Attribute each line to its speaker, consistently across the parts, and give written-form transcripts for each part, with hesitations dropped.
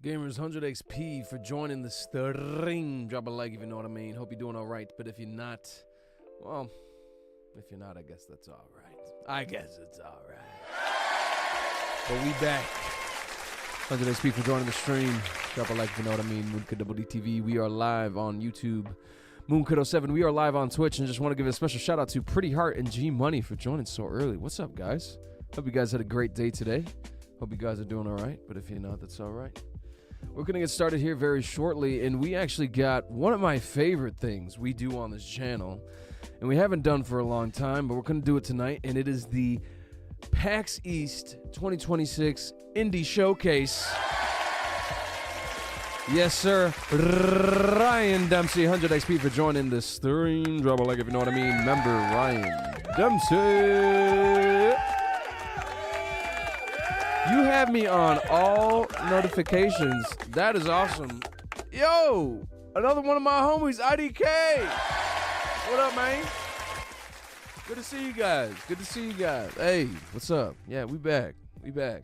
Speaker 1: Gamers, 100 XP for joining the stream. Drop a like if you know what I mean. Hope you're doing all right. But if you're not, well, if you're not, I guess that's all right. I guess it's all right. But we back. 100 XP for joining the stream. Drop a like if you know what I mean. Moonkid TV. We are live on YouTube. Moonkid07. We are live on Twitch. And just want to give a special shout out to Pretty Heart and G Money for joining so early. What's up, guys? Hope you guys had a great day today. Hope you guys are doing all right. But if you're not, that's all right. We're going to get started here very shortly, and we actually got one of my favorite things we do on this channel, and we haven't done for a long time, but we're going to do it tonight, and it is the PAX East 2026 Indie Showcase. Yes, sir. Ryan Dempsey, 100 XP for joining the stream. Drop a like if you know what I mean. Member Ryan Dempsey. You have me on all notifications. That is awesome. Yo, another one of my homies, IDK. What up, man? Good to see you guys. Good to see you guys. Hey, what's up? Yeah, we back. We back.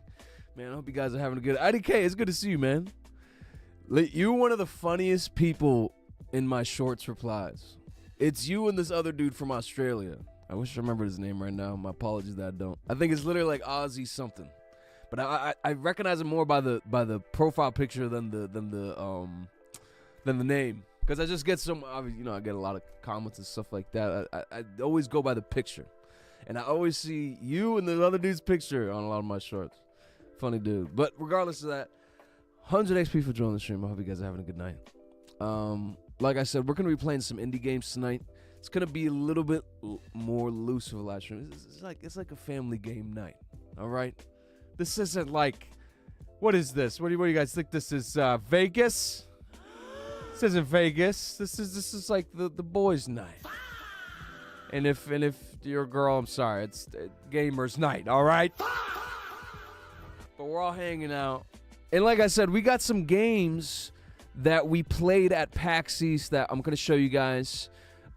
Speaker 1: Man, I hope you guys are having a good... IDK, it's good to see you, man. You're one of the funniest people in my shorts replies. It's you and this other dude from Australia. I wish I remembered his name right now. My apologies that I don't. I think it's literally like Aussie something. But I recognize him more by the profile picture than the name, because I just get some, you know, I get a lot of comments and stuff like that. I always go by the picture, and I always see you and the other dude's picture on a lot of my shorts. Funny dude. But regardless of that, 100 XP for joining the stream. I hope you guys are having a good night. Like I said, we're gonna be playing some indie games tonight. It's gonna be a little bit more loose of a live stream. It's like a family game night. All right. This isn't like, what is this? What do you guys think this is? Vegas? This isn't Vegas. This is like the boys' night. And if you're a girl, I'm sorry, it's gamers' night. All right. But we're all hanging out, and like I said, we got some games that we played at PAX East that I'm gonna show you guys,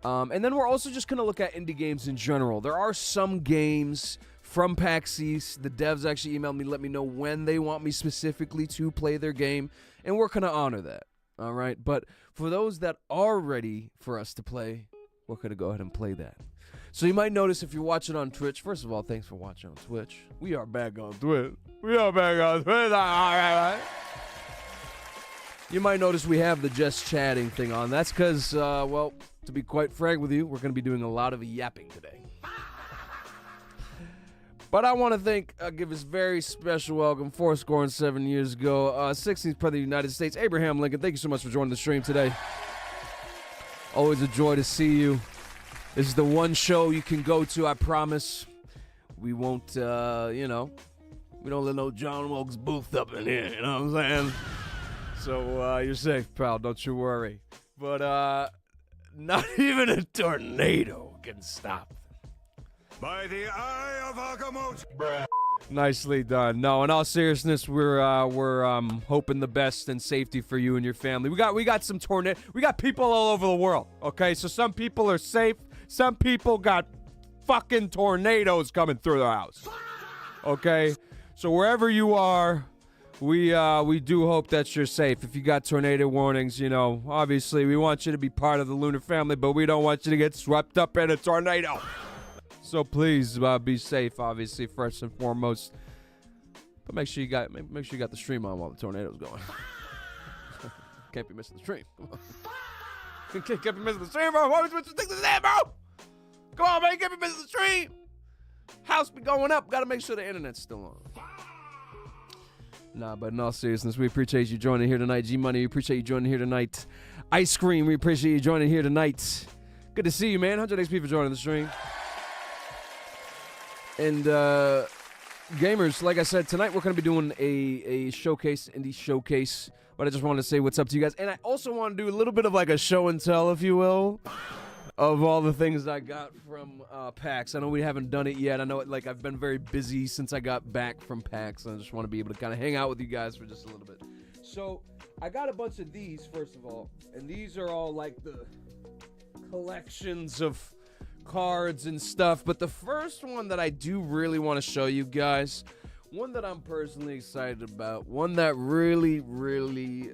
Speaker 1: and then we're also just gonna look at indie games in general. There are some games from PAX East. The devs actually emailed me, let me know when they want me specifically to play their game, and we're going to honor that, all right? But for those that are ready for us to play, we're going to go ahead and play that. So you might notice if you're watching on Twitch, first of all, thanks for watching on Twitch. We are back on Twitch. We are back on Twitch. All right. You might notice we have the just chatting thing on. That's because, well, to be quite frank with you, we're going to be doing a lot of yapping today. But I want to give this very special welcome, 4 years ago, 16th President of the United States, Abraham Lincoln. Thank you so much for joining the stream today. Always a joy to see you. This is the one show you can go to, I promise. We won't, you know, we don't let no John Wilkes Booth up in here, you know what I'm saying? So you're safe, pal, don't you worry. But not even a tornado can stop them.
Speaker 2: By the eye of Agamotto. Bruh.
Speaker 1: Nicely done. No, in all seriousness, we're hoping the best and safety for you and your family. We got some tornado. We got people all over the world. Okay, so some people are safe. Some people got fucking tornadoes coming through their house. Okay, so wherever you are, we do hope that you're safe. If you got tornado warnings, you know, obviously we want you to be part of the Lunar family, but we don't want you to get swept up in a tornado. So please be safe, obviously, first and foremost. But make sure you got the stream on while the tornado's going. Can't be missing the stream. Come on. Can't be missing the stream, bro. Why would you think this is that, bro? Come on, man. Can't be missing the stream. House be going up. Got to make sure the internet's still on. Nah, but in all seriousness, we appreciate you joining here tonight. G Money, we appreciate you joining here tonight. Ice Cream, we appreciate you joining here tonight. Good to see you, man. 100 XP for joining the stream. And gamers, like I said, tonight we're going to be doing a showcase, indie showcase. But I just wanted to say what's up to you guys. And I also want to do a little bit of like a show and tell, if you will, of all the things I got from PAX. I know we haven't done it yet. I know I've been very busy since I got back from PAX. And I just want to be able to kind of hang out with you guys for just a little bit. So I got a bunch of these, first of all. And these are all like the collections of cards and stuff, but the first one that I do really want to show you guys, One that I'm personally excited about, one that really, really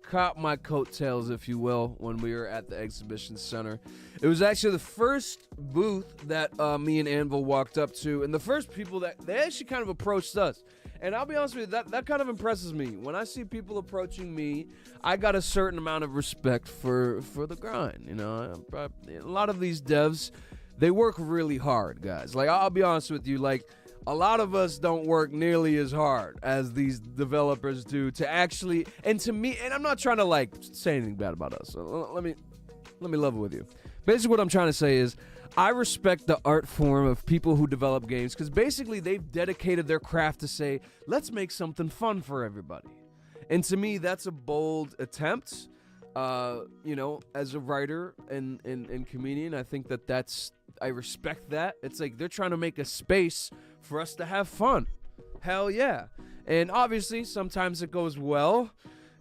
Speaker 1: caught my coattails, if you will, when we were at the exhibition center. It was actually the first booth that me and Anvil walked up to, and the first people that they actually kind of approached us. And I'll be honest with you, that kind of impresses me. When I see people approaching me, I got a certain amount of respect for the grind. You know, a lot of these devs, they work really hard, guys. Like, I'll be honest with you, like, a lot of us don't work nearly as hard as these developers do to actually, and to me, and I'm not trying to like say anything bad about us. So let me level with you. Basically, what I'm trying to say is, I respect the art form of people who develop games because basically they've dedicated their craft to say, let's make something fun for everybody. And to me, that's a bold attempt. You know, as a writer and comedian, I think I respect that. It's like they're trying to make a space for us to have fun. Hell yeah. And obviously, sometimes it goes well.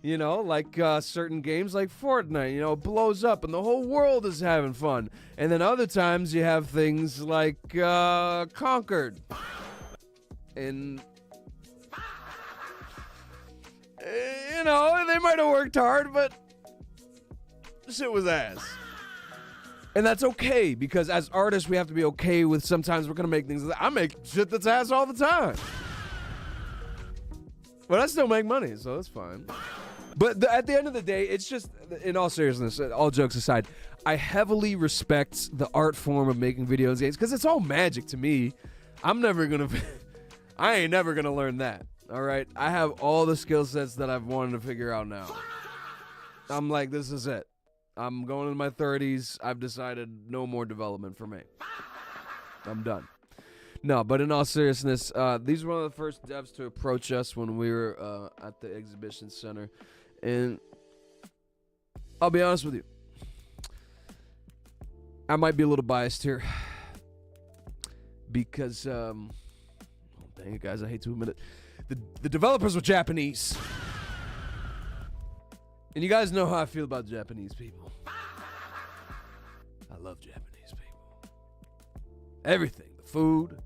Speaker 1: You know, like certain games like Fortnite, you know, blows up and the whole world is having fun. And then other times you have things like Conquered. And, you know, they might have worked hard, but shit was ass. And that's okay, because as artists, we have to be okay with sometimes we're going to make things. I make shit that's ass all the time. But I still make money, so that's fine. But at the end of the day, it's just, in all seriousness, all jokes aside, I heavily respect the art form of making video games because it's all magic to me. I ain't never gonna learn that, all right? I have all the skill sets that I've wanted to figure out now. I'm like, this is it. I'm going into my 30s. I've decided no more development for me. I'm done. No, but in all seriousness, these were one of the first devs to approach us when we were at the exhibition center. And I'll be honest with you, I might be a little biased here because, oh, dang it, guys, I hate to admit it. The developers were Japanese. And you guys know how I feel about Japanese people. I love Japanese people. Everything, the food,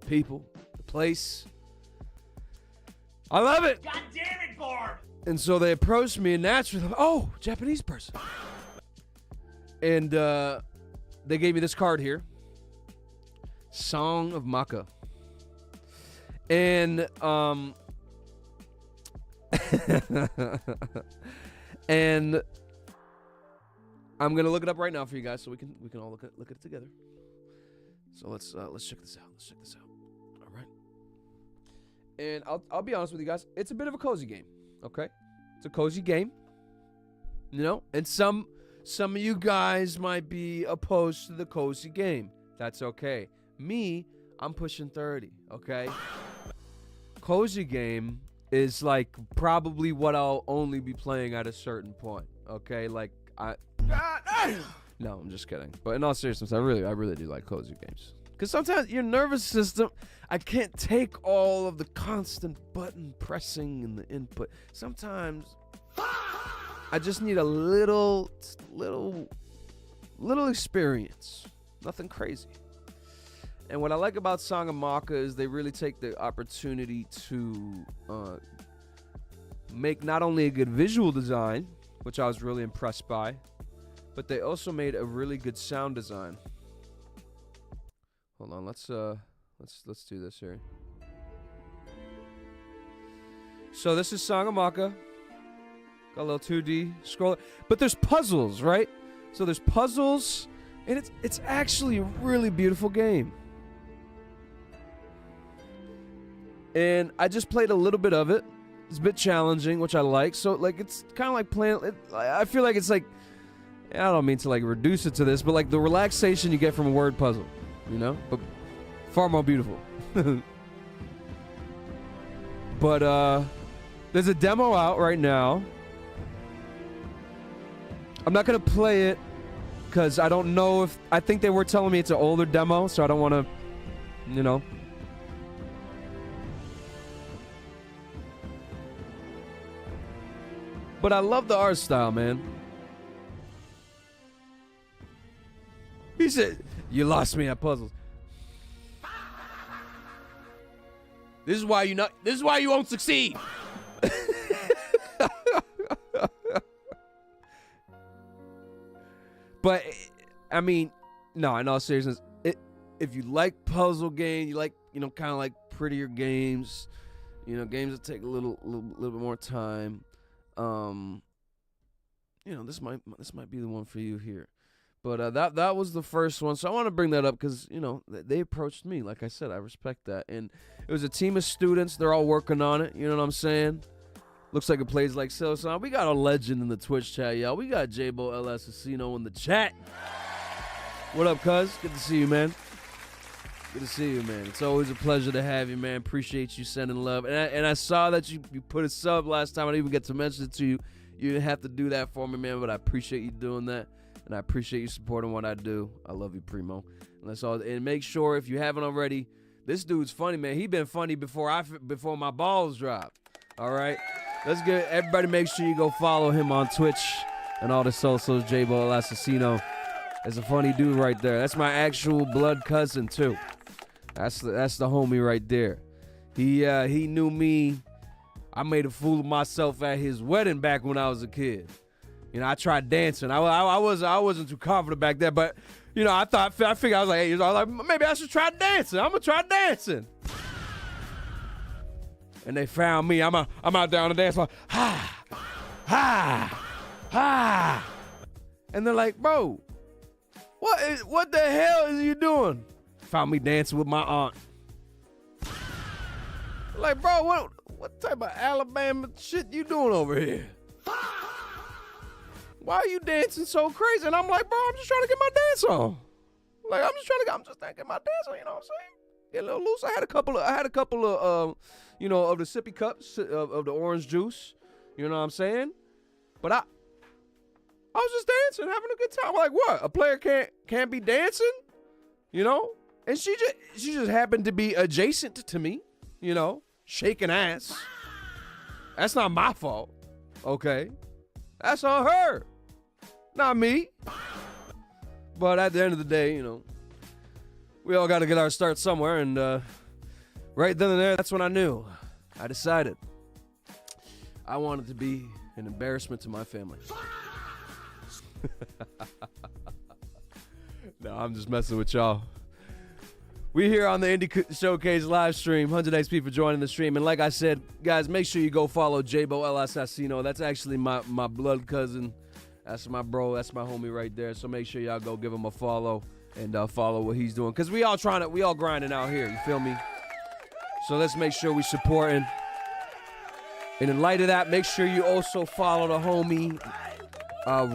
Speaker 1: the people, the place. I love it.
Speaker 3: God damn it, Barb.
Speaker 1: And so they approached me, and naturally, oh, Japanese person. And they gave me this card here. Song of Maka. And and I'm gonna look it up right now for you guys, so we can all look at it together. So let's check this out. All right. And I'll be honest with you guys. It's a bit of a cozy game. Okay, it's a cozy game. You know, and some of you guys might be opposed to the cozy game. That's okay. Me, I'm pushing 30. Okay. Cozy game is like probably what I'll only be playing at a certain point. Okay, like no, I'm just kidding. But in all seriousness, I really do like cozy games. Because sometimes your nervous system, I can't take all of the constant button pressing and the input. Sometimes I just need a little experience. Nothing crazy. And what I like about Song of Maka is they really take the opportunity to make not only a good visual design, which I was really impressed by, but they also made a really good sound design. Hold on, let's do this here. So this is Song of Maka. Got a little 2D scroller, but there's puzzles, right? So there's puzzles, and it's actually a really beautiful game. And I just played a little bit of it. It's a bit challenging, which I like. So like it's kind of like playing. I feel like it's like, I don't mean to like reduce it to this, but like the relaxation you get from a word puzzle. You know, but far more beautiful. But there's a demo out right now. I'm not gonna play it because I don't know if I think they were telling me it's an older demo, so I don't want to, you know. But I love the art style, man. He said, "You lost me at puzzles." This is why you won't succeed. But I mean, no, in all seriousness, if you like puzzle games, you like, kind of like prettier games, games that take a little bit more time, this might be the one for you here. But that was the first one, so I want to bring that up because they approached me. Like I said, I respect that, and it was a team of students. They're all working on it. You know what I'm saying? Looks like it plays like so. We got a legend in the Twitch chat, y'all. We got J-Bo El Assassino in the chat. What up, cuz? Good to see you, man. Good to see you, man. It's always a pleasure to have you, man. Appreciate you sending love. And I saw that you put a sub last time. I didn't even get to mention it to you. You didn't have to do that for me, man, but I appreciate you doing that. And I appreciate you supporting what I do. I love you, Primo. And that's all. And make sure, if you haven't already, this dude's funny, man. He been funny before my balls dropped. All right? Let's get everybody, make sure you go follow him on Twitch and all the socials. J-Bo El Assassino. That's a funny dude right there. That's my actual blood cousin too. That's the homie right there. He knew me. I made a fool of myself at his wedding back when I was a kid. I tried dancing. I wasn't too confident back then, but I figured I was like, hey, maybe I should try dancing. I'm gonna try dancing. And they found me. I'm out there on the dance floor. Ha, ha, ha. And they're like, bro, what the hell is you doing? Found me dancing with my aunt. Like, bro, what type of Alabama shit you doing over here? Why are you dancing so crazy? And I'm like, bro, I'm just trying to get my dance on. Like, I'm just trying to get my dance on, you know what I'm saying? Get a little loose. I had a couple of of the sippy cups of the orange juice. You know what I'm saying? But I was just dancing, having a good time. Like, what? A player can't be dancing? And she just happened to be adjacent to me, shaking ass. That's not my fault. Okay? That's on her. Not me. But at the end of the day, we all got to get our start somewhere, and right then and there, that's when I knew. I decided I wanted to be an embarrassment to my family. No, I'm just messing with y'all. We here on the Indie Showcase live stream. 100 XP for joining the stream. And like I said, guys, make sure you go follow J-Bo El Assassino. That's actually my blood cousin. That's my bro. That's my homie right there. So make sure y'all go give him a follow and follow what he's doing. Because we all grinding out here. You feel me? So let's make sure we supporting. And in light of that, make sure you also follow the homie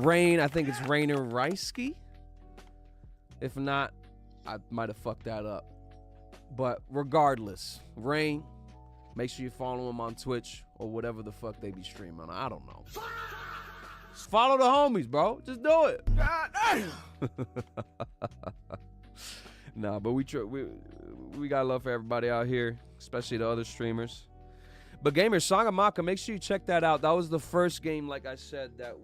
Speaker 1: Rain. I think it's Rainer Reisky. If not, I might have fucked that up. But regardless, Rain, make sure you follow him on Twitch or whatever the fuck they be streaming on. I don't know. Follow the homies, bro. Just do it. God damn. Nah, but we got love for everybody out here, especially the other streamers. But gamers, Song of Maka, make sure you check that out. That was the first game, like I said, that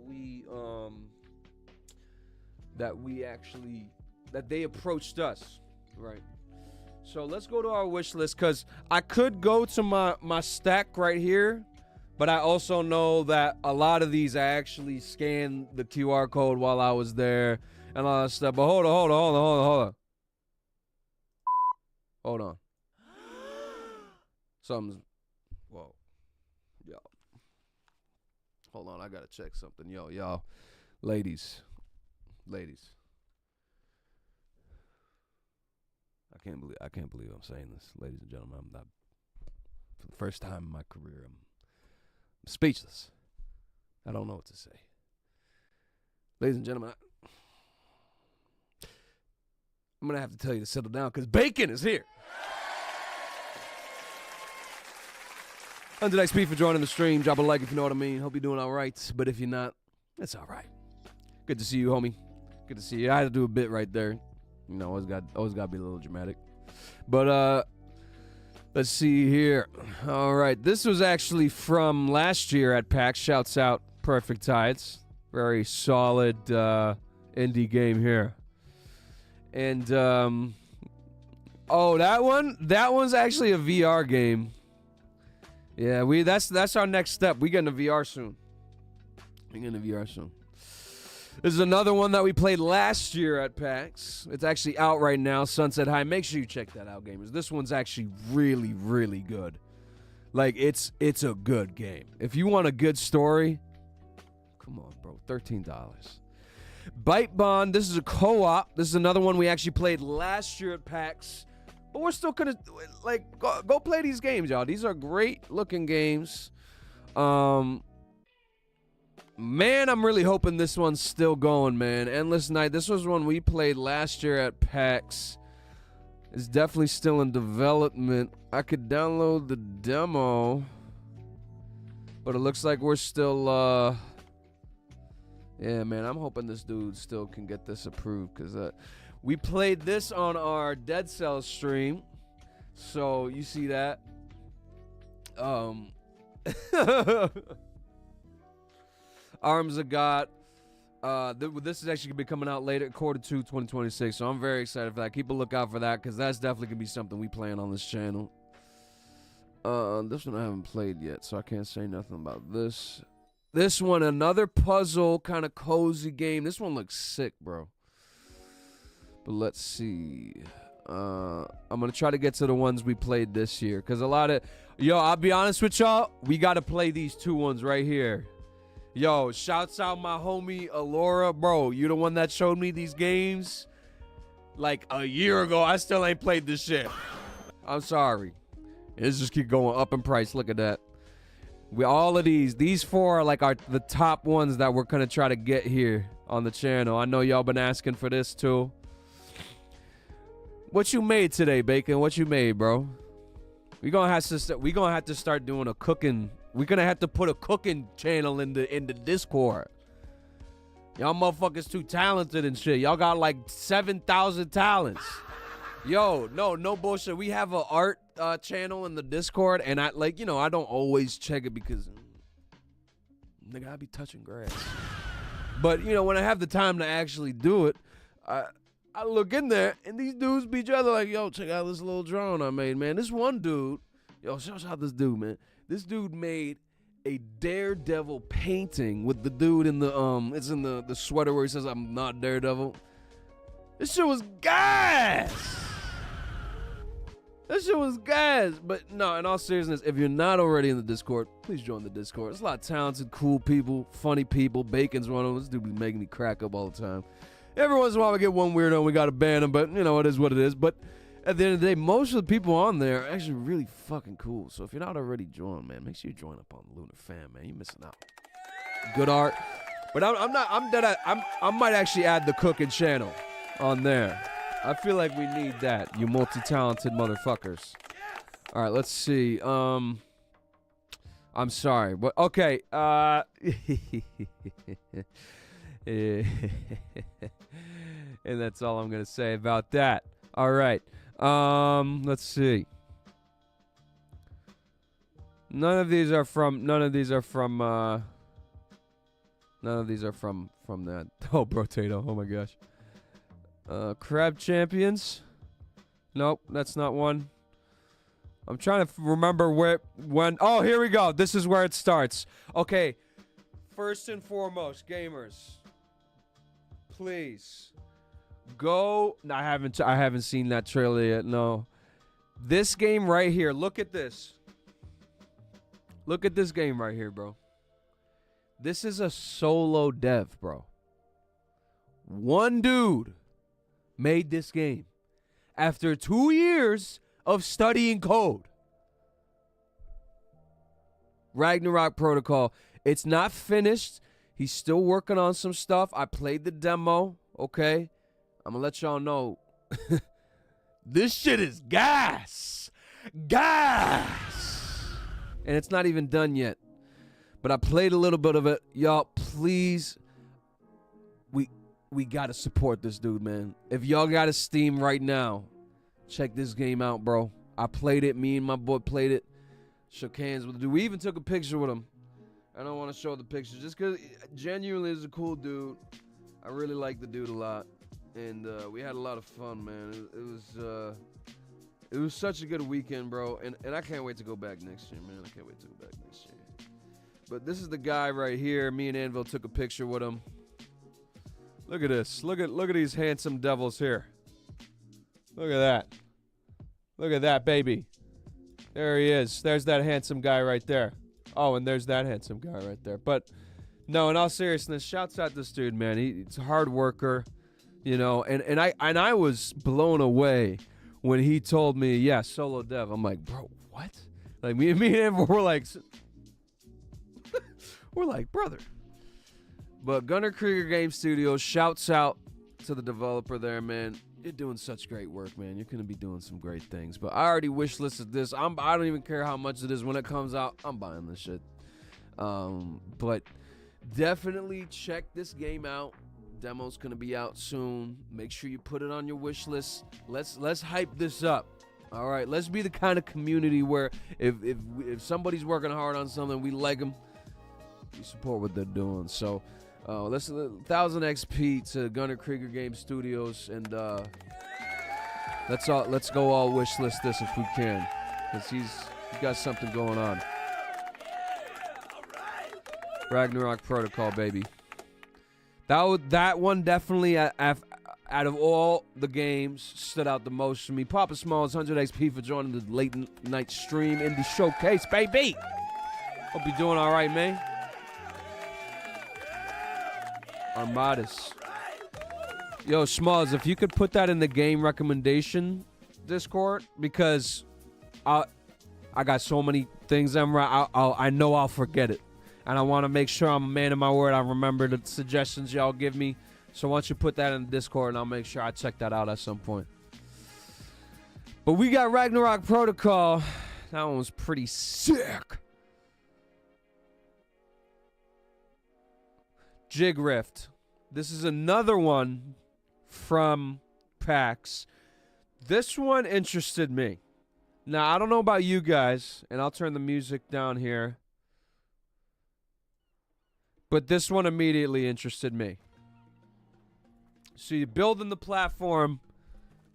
Speaker 1: they approached us, right? So let's go to our wish list, because I could go to my stack right here, but I also know that a lot of these I actually scanned the QR code while I was there and all that stuff. But hold on. Hold on. Something's, whoa. Yo. Hold on, I gotta check something. Y'all. Ladies. I can't believe I'm saying this, ladies and gentlemen. I'm not, for the first time in my career, I'm speechless. I don't know what to say. Ladies and gentlemen, I'm gonna have to tell you to settle down because Bacon is here. 100 XP for joining the stream. Drop a like if you know what I mean. Hope you're doing all right. But if you're not, it's all right. Good to see you, homie. Good to see you. I had to do a bit right there. Always got to be a little dramatic. But let's see here. All right, this was actually from last year at PAX. Shouts out Perfect Tides. Very solid indie game here. And that one's actually a VR game. Yeah, that's our next step. We getting a VR soon. This is another one that we played last year at PAX. It's actually out right now, Sunset High. Make sure you check that out, gamers. This one's actually really, really good. Like, it's a good game. If you want a good story, come on, bro. $13. Bite Bond, this is a co-op. This is another one we actually played last year at PAX. But we're still gonna, like, go play these games, y'all. These are great-looking games. Man, I'm really hoping this one's still going, man. Endless Night. This was one we played last year at PAX. It's definitely still in development. I could download the demo, but it looks like we're still, yeah, man, I'm hoping this dude still can get this approved, because we played this on our Dead Cells stream, so you see that. Arms of God. This is actually going to be coming out later, quarter 2, 2026. So I'm very excited for that. Keep a lookout for that, because that's definitely going to be something we playing on this channel. This one I haven't played yet, so I can't say nothing about this. This one, another puzzle, kind of cozy game. This one looks sick, bro. But let's see. I'm going to try to get to the ones we played this year, because a lot of... Yo, I'll be honest with y'all. We got to play these two ones right here. Yo, shouts out my homie Alora. Bro, you the one that showed me these games like a year ago. I still ain't played this shit. I'm sorry. It's just keep going up in price. Look at that. All of these four are like the top ones that we're gonna try to get here on the channel. I know y'all been asking for this too. What you made today, Bacon? What you made, bro? We gonna have to start doing a cooking. We're gonna have to put a cooking channel in the Discord. Y'all motherfuckers too talented and shit. Y'all got like 7,000 talents. Yo, no bullshit. We have an art channel in the Discord, and I don't always check it because nigga, I be touching grass. But when I have the time to actually do it, I look in there and these dudes be each other like, yo, check out this little drawing I made, man. This one dude, yo, shout out this dude, man. This dude made a Daredevil painting with the dude in the it's in the sweater where he says I'm not Daredevil. This shit was gas. But no, in all seriousness, if you're not already in the Discord, please join the Discord. There's a lot of talented, cool people, funny people. Bacon's one of them. This dude be making me crack up all the time. Every once in a while we get one weirdo and we gotta ban him, but it is what it is. But at the end of the day, most of the people on there are actually really fucking cool. So if you're not already joined, man, make sure you join up on Lunar Fam, man. You're missing out. Good art. But I might actually add the cooking channel on there. I feel like we need that, you multi-talented motherfuckers. All right, let's see. I'm sorry, but okay. And that's all I'm gonna say about that. All right. Let's see. None of these are from that. Oh, Brotato. Oh my gosh. Crab Champions. Nope, that's not one. I'm trying to remember when. Oh, here we go. This is where it starts. Okay. First and foremost, gamers, please go. No, I haven't seen that trailer yet. No. This game right here. Look at this. Look at this game right here, bro. This is a solo dev, bro. One dude made this game after 2 years of studying code. Ragnarok Protocol. It's not finished. He's still working on some stuff. I played the demo, okay? I'm going to let y'all know. This shit is gas. Gas. And it's not even done yet. But I played a little bit of it. Y'all, please, we got to support this dude, man. If y'all got a Steam right now, check this game out, bro. I played it. Me and my boy played it. Shook hands with the dude. We even took a picture with him. I don't want to show the picture just because genuinely is a cool dude. I really like the dude a lot. And we had a lot of fun, man. It was such a good weekend, bro. And I can't wait to go back next year, man. I can't wait to go back next year. But this is the guy right here. Me and Anvil took a picture with him. Look at this. Look at these handsome devils here. Look at that. Look at that, baby. There he is. There's that handsome guy right there. Oh, and there's that handsome guy right there. But no, in all seriousness, shouts out this dude, man. He's a hard worker, you know. And I was blown away when he told me, yeah, solo dev. I'm like, bro, what? Like me and him were like, brother. But Gunnar Krieger Game Studios, shouts out to the developer there, man. You're doing such great work, man. You're going to be doing some great things. But I already wishlisted this. I don't even care how much it is. When it comes out, I'm buying this shit. But definitely check this game out. Demo's going to be out soon. Make sure you put it on your wish list. Let's hype this up. All right, let's be the kind of community where if somebody's working hard on something, we like them, we support what they're doing. So let's 1000 XP to Gunnar Krieger Game Studios, and let's go all wish list this if we can, because he's got something going on. Ragnarok Protocol, baby. That one definitely out of all the games stood out the most to me. Papa Smalls, 100 XP for joining the late night stream indie showcase, baby. Hope you're doing all right, man. Armadas. Yo, Smalls, if you could put that in the game recommendation Discord, because I got so many things I know I'll forget it. And I want to make sure I'm a man of my word. I remember the suggestions y'all give me. So why don't you put that in the Discord, and I'll make sure I check that out at some point. But we got Ragnarok Protocol. That one was pretty sick. Jig Rift. This is another one from PAX. This one interested me. Now, I don't know about you guys, and I'll turn the music down here. But this one immediately interested me. So you build in the platform,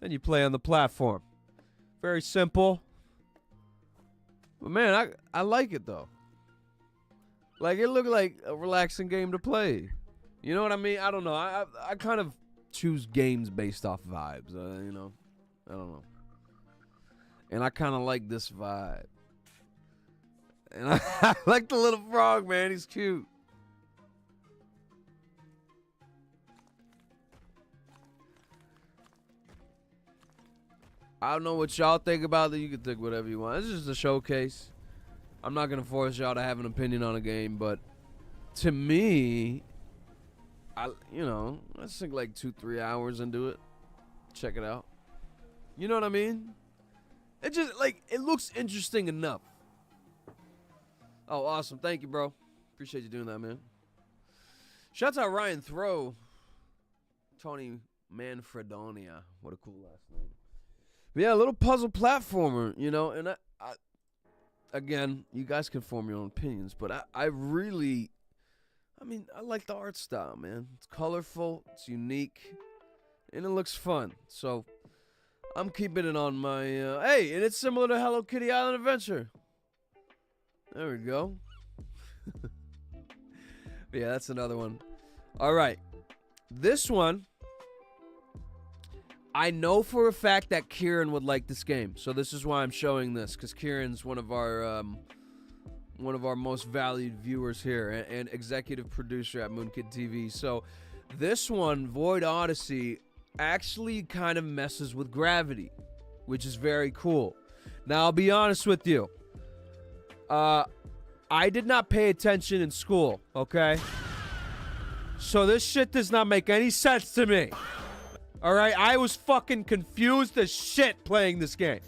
Speaker 1: then you play on the platform. Very simple. But man, I like it though. Like, it looked like a relaxing game to play. You know what I mean? I don't know. I kind of choose games based off vibes. You know? I don't know. And I kind of like this vibe. And I like the little frog, man. He's cute. I don't know what y'all think about it. You can think whatever you want. This is just a showcase. I'm not going to force y'all to have an opinion on a game, but to me, let's think like 2-3 hours into it. Check it out. You know what I mean? It just, like, it looks interesting enough. Oh, awesome. Thank you, bro. Appreciate you doing that, man. Shouts out Ryan Throw. Tony Manfredonia. What a cool last name. But yeah, a little puzzle platformer, you know, and I again, you guys can form your own opinions, but I like the art style, man. It's colorful, it's unique, and it looks fun. So I'm keeping it on my, hey, and it's similar to Hello Kitty Island Adventure. There we go. But yeah, that's another one. All right, this one, I know for a fact that Kieran would like this game, so this is why I'm showing this, because Kieran's one of our most valued viewers here and executive producer at Moonkid TV. So this one, Void Odyssey, actually kind of messes with gravity, which is very cool. Now, I'll be honest with you. I did not pay attention in school, okay? So this shit does not make any sense to me. All right, I was fucking confused as shit playing this game.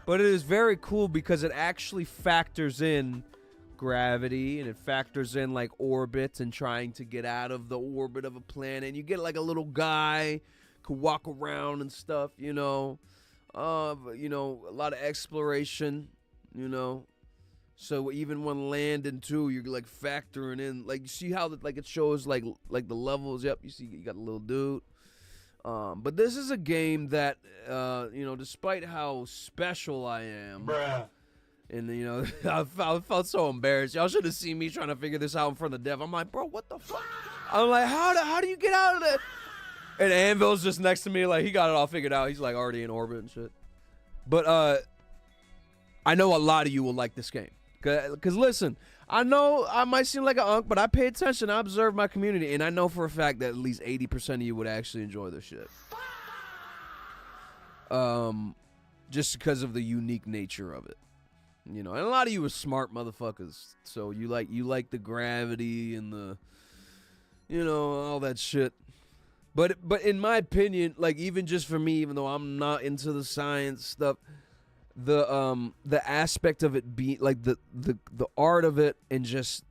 Speaker 1: But it is very cool because it actually factors in gravity, and it factors in like orbit and trying to get out of the orbit of a planet. And you get like a little guy could walk around and stuff, you know. A lot of exploration, you know. So even when landing too, you're like factoring in, like, you see how it shows like the levels. Yep, you see you got a little dude. But this is a game that, despite how special I am, and I felt so embarrassed. Y'all should have seen me trying to figure this out in front of the dev. I'm like, bro, what the fuck? I'm like, how do you get out of that? And Anvil's just next to me, like he got it all figured out. He's like already in orbit and shit. But I know a lot of you will like this game. Cause listen, I know I might seem like an unk, but I pay attention. I observe my community, and I know for a fact that at least 80% of you would actually enjoy this shit. Just because of the unique nature of it, and a lot of you are smart motherfuckers, so you like the gravity and the, all that shit. But in my opinion, like even just for me, even though I'm not into the science stuff. The aspect of it being like the art of it and just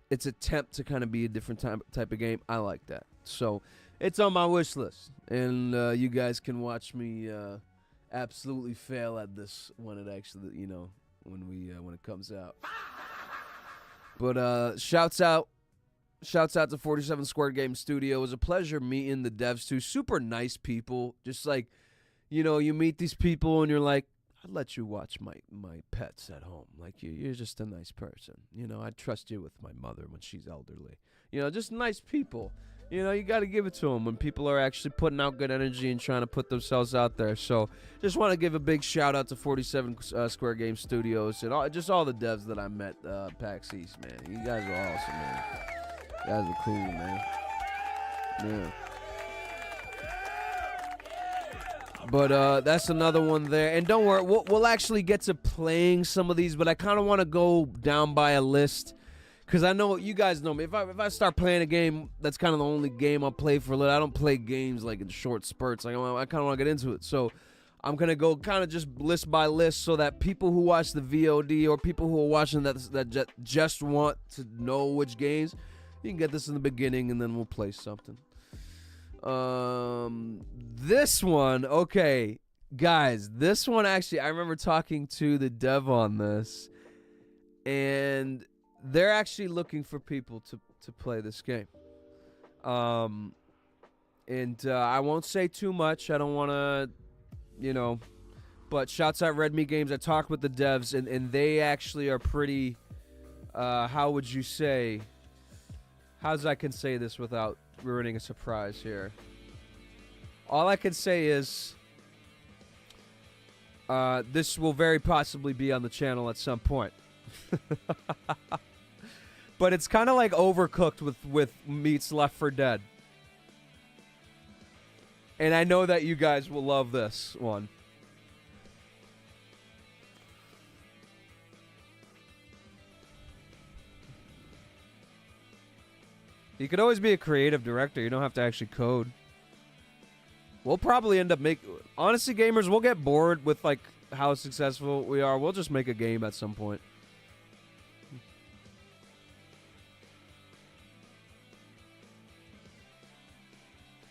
Speaker 1: its attempt to kind of be a different type of game, I like that. So it's on my wish list, and you guys can watch me absolutely fail at this when it actually when it comes out. But shouts out to 47 Square Game Studio. It was a pleasure meeting the devs too. Super nice people. Just like you meet these people and you're like, I'd let you watch my pets at home. Like you're just a nice person. I'd trust you with my mother when she's elderly. Just nice people. You got to give it to them when people are actually putting out good energy and trying to put themselves out there. So just want to give a big shout out to 47 Square Game Studios and all the devs that I met PAX East, man. You guys are awesome, man. You guys are cool, man. Yeah. But that's another one there. And don't worry, we'll actually get to playing some of these, but I kind of want to go down by a list. Because I know, you guys know me. If I start playing a game, that's kind of the only game I'll play for a little. I don't play games like in short spurts. I kind of want to get into it. So I'm going to go kind of just list by list so that people who watch the VOD or people who are watching that just want to know which games, you can get this in the beginning and then we'll play something. This one, okay, guys, this one actually, I remember talking to the dev on this, and they're actually looking for people to play this game. And I won't say too much. I don't want to, but shouts out Red Meat Games. I talked with the devs, and they actually are pretty, how would you say, how's I can say this without ruining a surprise here. All I can say is this will very possibly be on the channel at some point. But it's kind of like Overcooked with meets Left 4 Dead. And I know that you guys will love this one. You could always be a creative director. You don't have to actually code. We'll probably end up honestly, gamers, we'll get bored with like how successful we are. We'll just make a game at some point.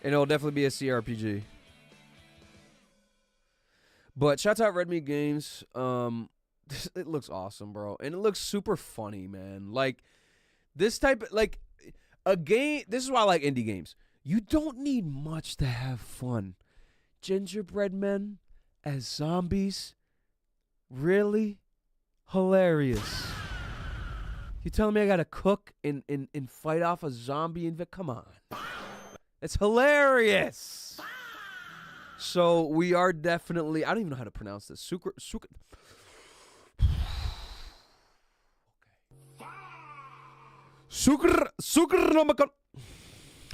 Speaker 1: And it'll definitely be a CRPG. But shout out Red Meat Games. It looks awesome, bro. And it looks super funny, man. Like this type of, like, a game, this is why I like indie games. You don't need much to have fun. Gingerbread men as zombies? Really? Hilarious. You telling me I gotta cook and fight off a zombie? Come on. It's hilarious. So we are definitely, I don't even know how to pronounce this. Sucre. Nomicon.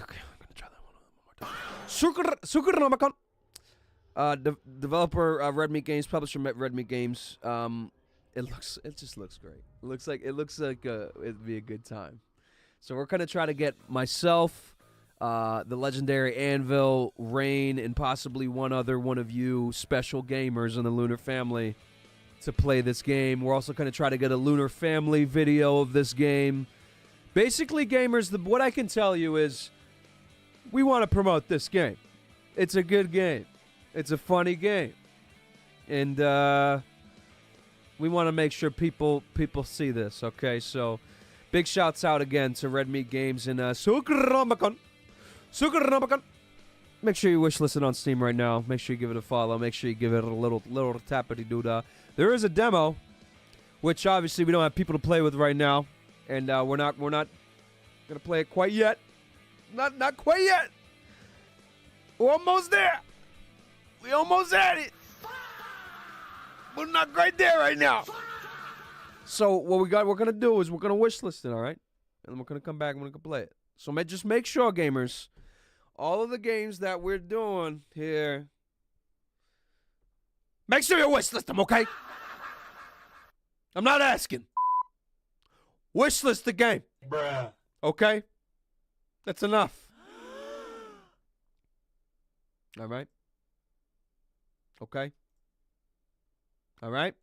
Speaker 1: Okay, I'm gonna try that one more time. Sucre Nomicon. Developer Red Meat Games, publisher Red Meat Games. It just looks great. It looks like it'd be a good time. So we're gonna try to get myself, the legendary Anvil, Rain, and possibly one of you special gamers in the Lunar family to play this game. We're also gonna try to get a Lunar family video of this game. Basically, gamers, what I can tell you is we want to promote this game. It's a good game. It's a funny game. And we want to make sure people see this, okay? So big shouts out again to Red Meat Games and Sucre Nomicon. make sure you wish listen on Steam right now. Make sure you give it a follow. Make sure you give it a little tappity doo-dah. There is a demo, which obviously we don't have people to play with right now, and we're not gonna play it quite yet. Not quite yet. We're almost there. We almost at it. We're not quite there right now. So what we're gonna do is we're gonna wish list it, all right? And we're gonna come back and we're gonna play it. So just make sure, gamers, all of the games that we're doing here, make sure you wish list them, okay? I'm not asking. Wish list the game.
Speaker 2: Bruh.
Speaker 1: Okay? That's enough. All right? Okay? All right?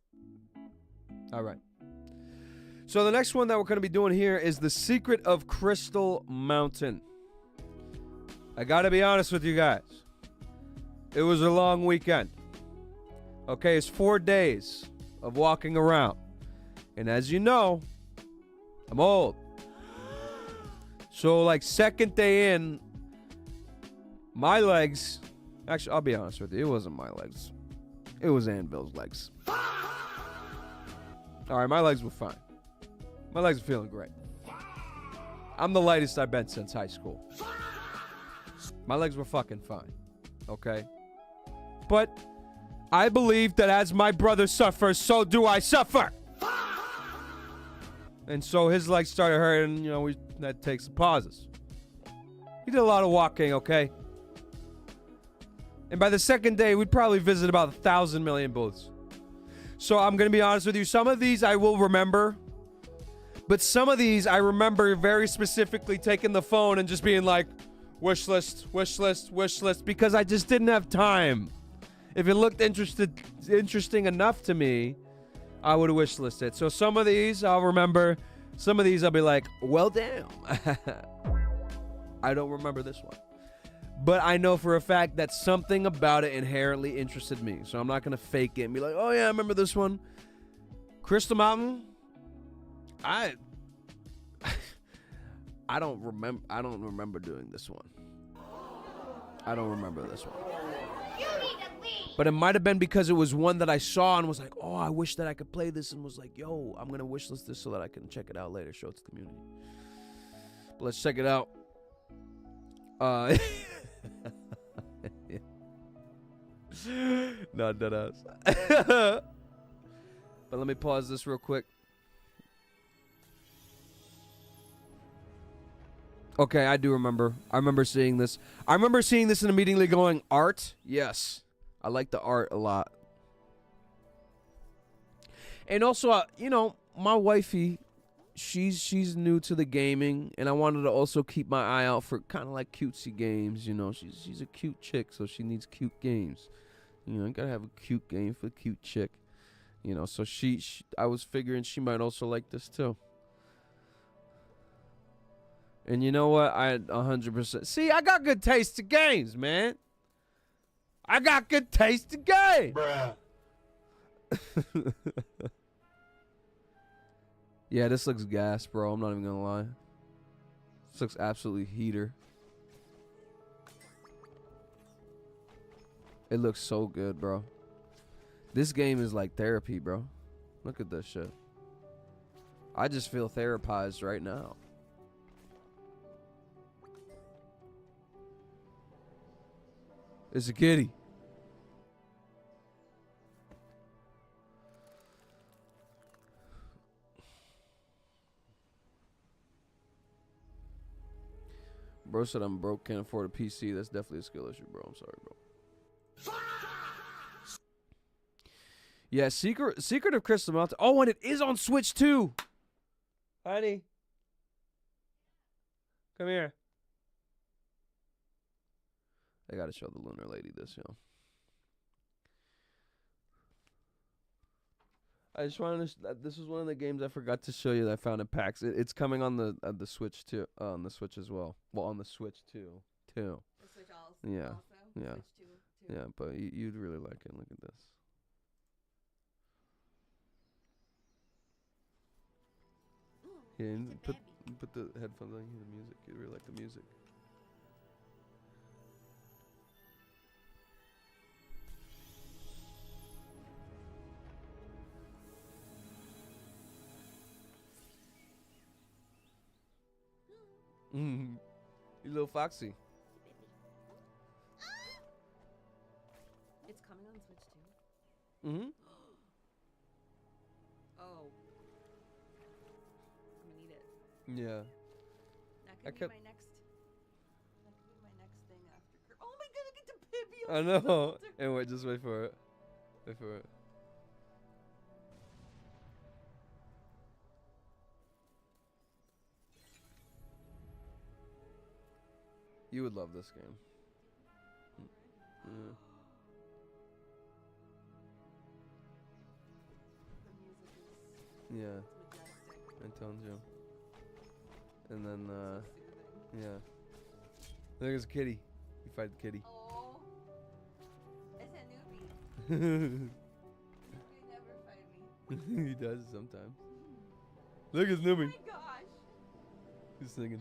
Speaker 1: All right. So the next one that we're going to be doing here is The Secret of Crystal Mountain. I got to be honest with you guys. It was a long weekend. Okay, it's 4 days of walking around. And as you know, I'm old. So like second day in, my legs, actually I'll be honest with you, it wasn't my legs. It was Anvil's legs. Alright, my legs were fine. My legs are feeling great. I'm the lightest I've been since high school. My legs were fucking fine. Okay? But I believe that as my brother suffers, so do I suffer. And so his legs started hurting, you know, we had to take some pauses. He did a lot of walking, okay? And by the second day, we'd probably visit about 1,000 million booths. So I'm going to be honest with you. Some of these I will remember. But some of these I remember very specifically taking the phone and just being like, wish list, wish list, wish list. Because I just didn't have time. If it looked interesting enough to me, I would wish list it. So some of these I'll remember. Some of these I'll be like, well, damn. I don't remember this one. But I know for a fact that something about it inherently interested me. So I'm not going to fake it and be like, oh, yeah, I remember this one. Crystal Mountain. I don't remember doing this one. I don't remember this one. But it might have been because it was one that I saw and was like, oh, I wish that I could play this, and was like, yo, I'm going to wishlist this so that I can check it out later, show it to the community. But let's check it out. No, deadass. But let me pause this real quick. Okay, I do remember. I remember seeing this. I remember seeing this and immediately going, art? Yes. I like the art a lot. And also, you know, my wifey, she's new to the gaming, and I wanted to also keep my eye out for kind of like cutesy games, you know. She's a cute chick, so she needs cute games. You know, you gotta have a cute game for a cute chick. You know, so I was figuring she might also like this too. And you know what? I 100%. See, I got good taste in games, man. I got good taste in games.
Speaker 2: Bruh.
Speaker 1: Yeah, this looks gas, bro. I'm not even gonna lie. This looks absolutely heater. It looks so good, bro. This game is like therapy, bro. Look at this shit. I just feel therapized right now. It's a kitty. Bro said I'm broke, can't afford a PC. That's definitely a skill issue, bro. I'm sorry, bro. Yeah, Secret of Crystal Mountain. Oh, and it is on Switch too. Honey. Come here. I gotta show the Lunar Lady this, yo. I just wanted to. This was one of the games I forgot to show you that I found in PAX. It's coming on the Switch too. On the Switch as well. Well, on the Switch too. The Switch also. Yeah. Yeah. Switch 2. Yeah, but you'd really like it. Look at this. Yeah, put the headphones on. You hear the music. You really like the music. You little foxy.
Speaker 3: It's coming on Switch too.
Speaker 1: Mm-hmm.
Speaker 3: Oh. I'm gonna need it.
Speaker 1: Yeah.
Speaker 3: That could be my next. That could be my next thing after. Oh my god! I get to Pibby.
Speaker 1: I know. And wait, just wait for it. Wait for it. You would love this game. Yeah.
Speaker 3: The music is.
Speaker 1: Yeah.
Speaker 3: Majestic.
Speaker 1: I told you. And then,
Speaker 3: So soothing.
Speaker 1: yeah. There's a kitty. You fight the kitty.
Speaker 3: Oh. It's a newbie.
Speaker 1: He
Speaker 3: Newbie never fight me.
Speaker 1: does sometimes. Look, it's Numi.
Speaker 3: Oh my gosh.
Speaker 1: He's singing.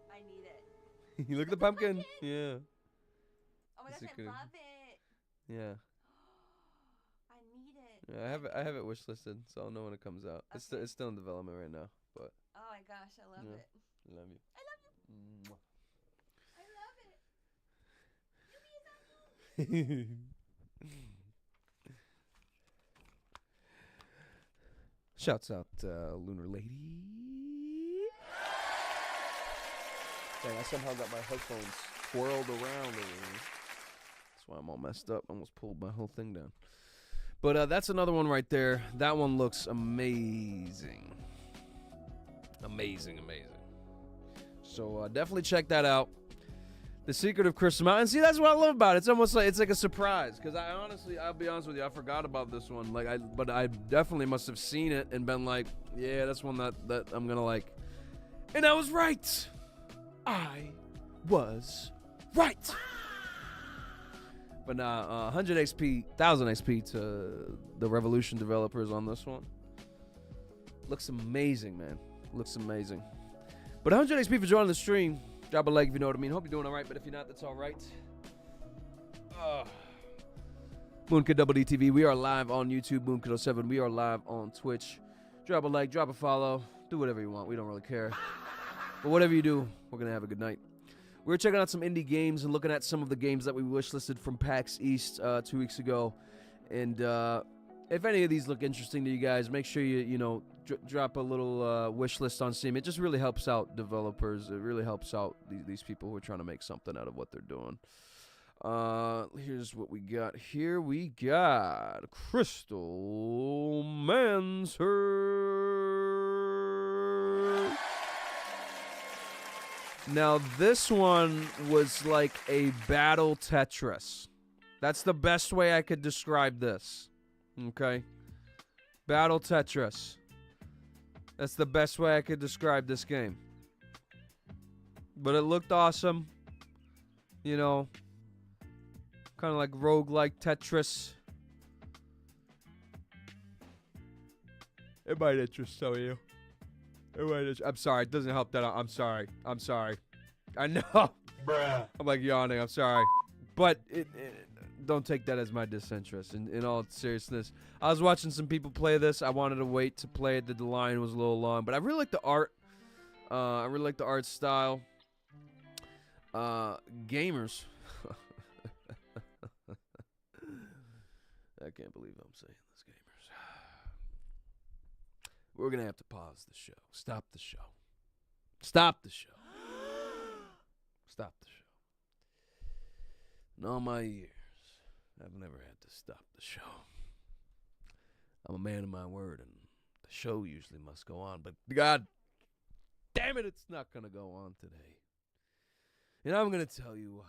Speaker 3: I need it.
Speaker 1: You look at the pumpkin. Yeah.
Speaker 3: Oh my
Speaker 1: That's
Speaker 3: gosh,
Speaker 1: a
Speaker 3: I
Speaker 1: good-
Speaker 3: love it.
Speaker 1: Yeah.
Speaker 3: I need it.
Speaker 1: Yeah, I have it wish listed, so I'll know when it comes out.
Speaker 3: Okay.
Speaker 1: It's still in development right now, but
Speaker 3: Oh my gosh, I love
Speaker 1: Yeah.
Speaker 3: it.
Speaker 1: I love you.
Speaker 3: I love you.
Speaker 1: Mwah.
Speaker 3: I love it. Newbie is on you.
Speaker 1: Shouts out Lunar Lady. Dang, I somehow got my headphones twirled around. That's why I'm all messed up. I almost pulled my whole thing down. But that's another one right there. That one looks amazing. Amazing. So definitely check that out. The Secret of Crystal Mountain. See, that's what I love about it. It's almost like it's like a surprise. Because I'll be honest with you, I forgot about this one. But I definitely must have seen it and been like, yeah, that's one that I'm gonna like. And I was right. I was right. But nah, 100 XP, 1000 XP to the Revolution developers on this one. Looks amazing, man. Looks amazing. But 100 XP for joining the stream. Drop a like if you know what I mean. Hope you're doing all right, but if you're not, that's all right. Moonkid Double D TV. We are live on YouTube, Moonkid07. We are live on Twitch. Drop a like, drop a follow. Do whatever you want. We don't really care. But whatever you do, we're going to have a good night. We're checking out some indie games and looking at some of the games that we wishlisted from PAX East 2 weeks ago. And if any of these look interesting to you guys, make sure you drop a little wish list on Steam. It just really helps out developers. It really helps out these people who are trying to make something out of what they're doing. Here's what we got here. We got Crystal Mancer. Now, this one was like a battle Tetris. That's the best way I could describe this. Okay? Battle Tetris. That's the best way I could describe this game. But it looked awesome. You know, kind of like roguelike Tetris. It might interest some of you. I'm sorry. It doesn't help that I'm sorry. I know.
Speaker 2: Bruh.
Speaker 1: I'm like yawning. I'm sorry. But don't take that as my disinterest. In all seriousness, I was watching some people play this. I wanted to wait to play it. The line was a little long. But I really like the art. I really like the art style. Gamers. I can't believe I'm saying this, gamers. We're going to have to pause the show. Stop the show. Stop the show. Stop the show. In all my years, I've never had to stop the show. I'm a man of my word, and the show usually must go on. But God damn it, it's not going to go on today. And I'm going to tell you why.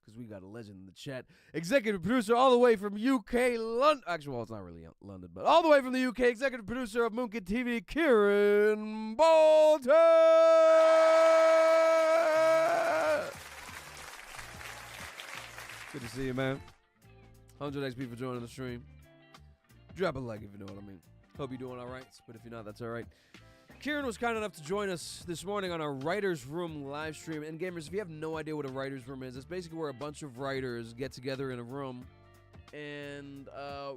Speaker 1: Because we got a legend in the chat. Executive producer all the way from UK, London. Actually, well, it's not really London, but all the way from the UK. Executive producer of Moonkid TV, Kieran Bolton. Good to see you, man. 100 XP for joining the stream. Drop a like if you know what I mean. Hope you're doing all right, but if you're not, that's all right. Kieran was kind enough to join us this morning on our Writers Room live stream. And gamers, if you have no idea what a Writers Room is, it's basically where a bunch of writers get together in a room and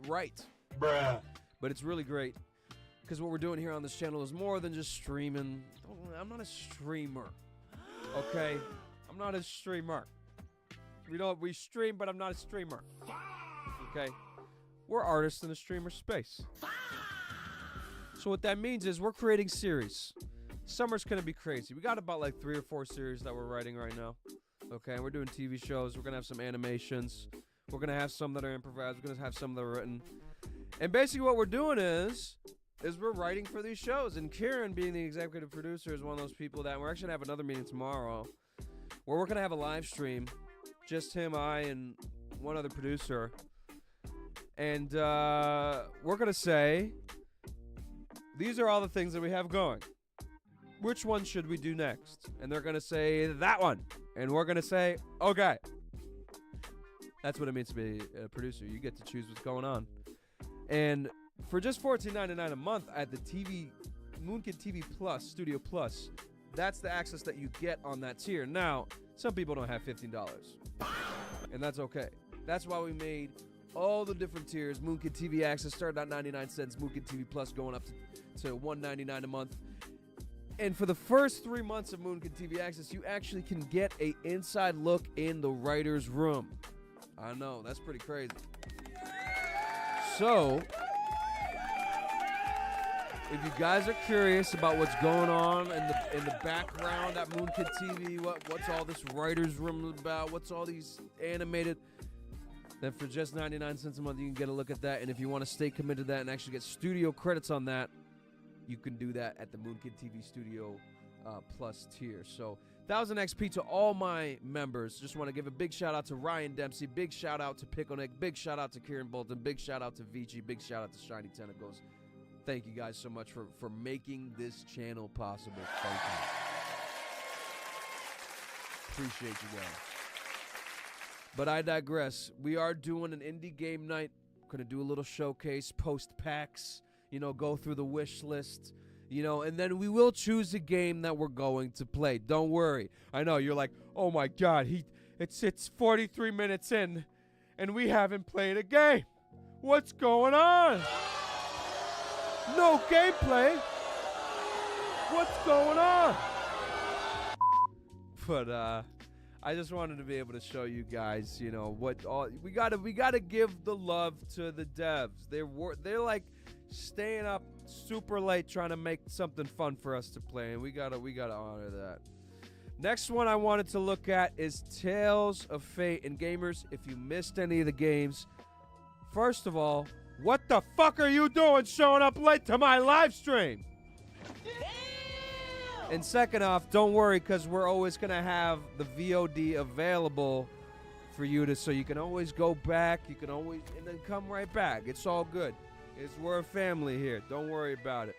Speaker 1: write.
Speaker 2: Bruh.
Speaker 1: But it's really great because what we're doing here on this channel is more than just streaming. I'm not a streamer, okay? I'm not a streamer. We stream, but I'm not a streamer, okay? We're artists in the streamer space. So what that means is we're creating series. Summer's gonna be crazy. We got about like 3 or 4 series that we're writing right now. Okay, and we're doing TV shows. We're gonna have some animations. We're gonna have some that are improvised. We're gonna have some that are written. And basically what we're doing is we're writing for these shows. And Kieran, being the executive producer, is one of those people that we're actually gonna have another meeting tomorrow where we're gonna have a live stream. Just him, I, and one other producer. And we're gonna say, these are all the things that we have going. Which one should we do next? And they're going to say, that one. And we're going to say, okay. That's what it means to be a producer. You get to choose what's going on. And for just $14.99 a month at the Moonkid TV Plus, Studio Plus, that's the access that you get on that tier. Now, some people don't have $15. And that's okay. That's why we made all the different tiers. Moonkid TV access starting at 99 cents. Moonkid TV Plus going up to $1.99 a month. And for the first 3 months of Moonkid TV access, you actually can get a inside look in the writer's room. I know, that's pretty crazy. So, if you guys are curious about what's going on in the background at Moonkid TV, what's all this writer's room about, what's all these animated, then for just 99 cents a month, you can get a look at that. And if you want to stay committed to that and actually get studio credits on that, you can do that at the Moonkid TV Studio Plus tier. So 1,000 XP to all my members. Just want to give a big shout out to Ryan Dempsey. Big shout out to Pickle Nick. Big shout out to Kieran Bolton. Big shout out to Vici. Big shout out to Shiny Tentacles. Thank you guys so much for making this channel possible. Thank you. Appreciate you guys. But I digress. We are doing an indie game night. Going to do a little showcase, post packs, go through the wish list, and then we will choose a game that we're going to play. Don't worry. I know you're like, oh my God, it's 43 minutes in and we haven't played a game. What's going on? No gameplay. What's going on? But I just wanted to be able to show you guys, what all we gotta give the love to the devs. They're like staying up super late trying to make something fun for us to play, and we gotta honor that. Next one I wanted to look at is Tales of Fate. And gamers, if you missed any of the games, first of all, what the fuck are you doing showing up late to my live stream? And second off, don't worry, because we're always going to have the VOD available for you so you can always go back. You can always, and then come right back. It's all good. We're a family here. Don't worry about it.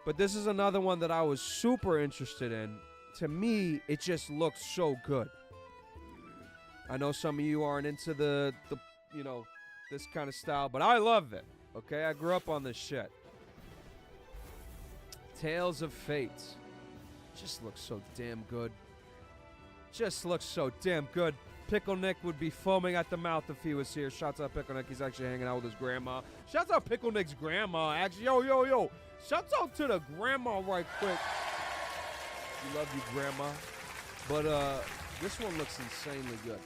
Speaker 1: But this is another one that I was super interested in. To me, it just looks so good. I know some of you aren't into the this kind of style, but I love it. Okay, I grew up on this shit. Tales of Fate. Just looks so damn good. Just looks so damn good. Pickle Nick would be foaming at the mouth if he was here. Shouts out Pickle Nick. He's actually hanging out with his grandma. Shouts out Pickle Nick's grandma. Actually, yo. Shouts out to the grandma right quick. We love you, grandma. But this one looks insanely good.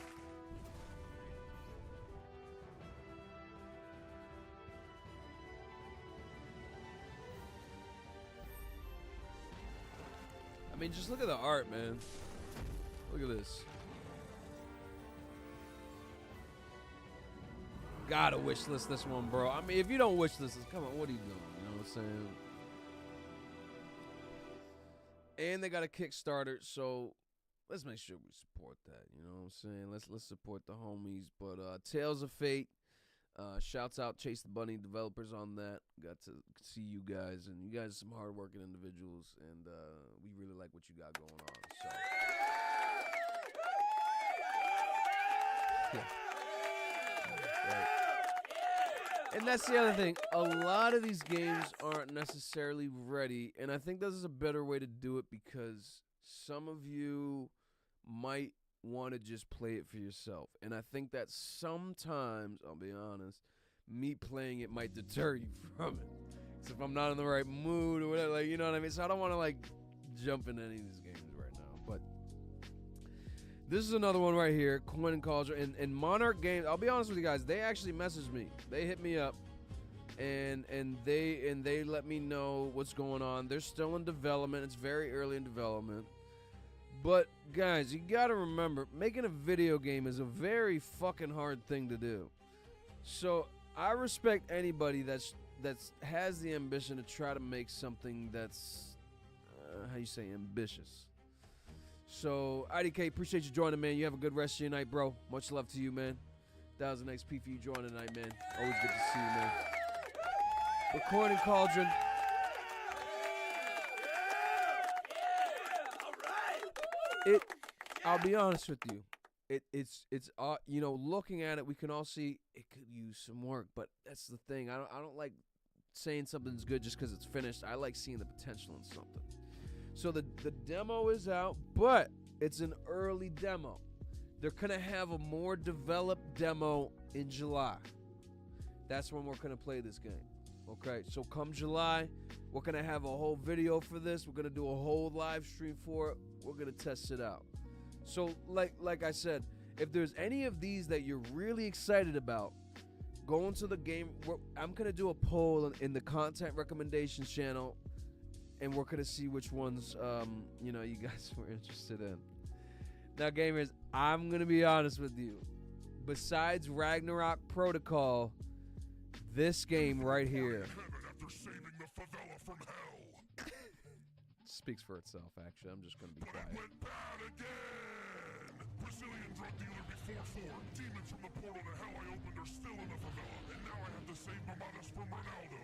Speaker 1: I mean, just look at the art, man. Look at this. Gotta wish list this one, bro. I mean, if you don't wish list this, come on, what are you doing? You know what I'm saying? And they got a Kickstarter, so let's make sure we support that. You know what I'm saying? Let's support the homies. But Tales of Fate. Shouts out Chase the Bunny developers on that. Got to see you guys, and you guys are some hardworking individuals, and we really like what you got going on. So, yeah. Right. And that's the other thing. A lot of these games aren't necessarily ready, and I think this is a better way to do it because some of you might want to just play it for yourself. And I think that sometimes, I'll be honest, me playing it might deter you from it. So if I'm not in the right mood or whatever, like, you know what I mean? So I don't want to like jump into any of these games right now. But this is another one right here, Coin and Cauldron. And Monarch Games, I'll be honest with you guys, they actually messaged me. They hit me up and they let me know what's going on. They're still in development. It's very early in development. But guys, you gotta remember, making a video game is a very fucking hard thing to do. So I respect anybody that's has the ambition to try to make something that's how you say ambitious. So IDK, appreciate you joining, man. You have a good rest of your night, bro. Much love to you, man. 1,000 XP for you joining tonight, man. Always good to see you, man. But Coin and Cauldron. I'll be honest with you. It's you know, looking at it, we can all see it could use some work, but that's the thing. I don't like saying something's good just because it's finished. I like seeing the potential in something. So the demo is out, but it's an early demo. They're gonna have a more developed demo in July. That's when we're gonna play this game. Okay, so come July, we're gonna have a whole video for this. We're gonna do a whole live stream for it. We're gonna test it out. So like I said, if there's any of these that you're really excited about, go into the game. I'm gonna do a poll in the content recommendations channel, and we're gonna see which ones you know, you guys were interested in. Now, gamers, I'm gonna be honest with you. Besides Ragnarok Protocol, this game right here speaks for itself. Actually, I'm just gonna be quiet.
Speaker 2: Brazilian drug dealer before 4. Demons from the portal to hell I opened are still in the favela. And now I have to save mamadas from Ronaldo.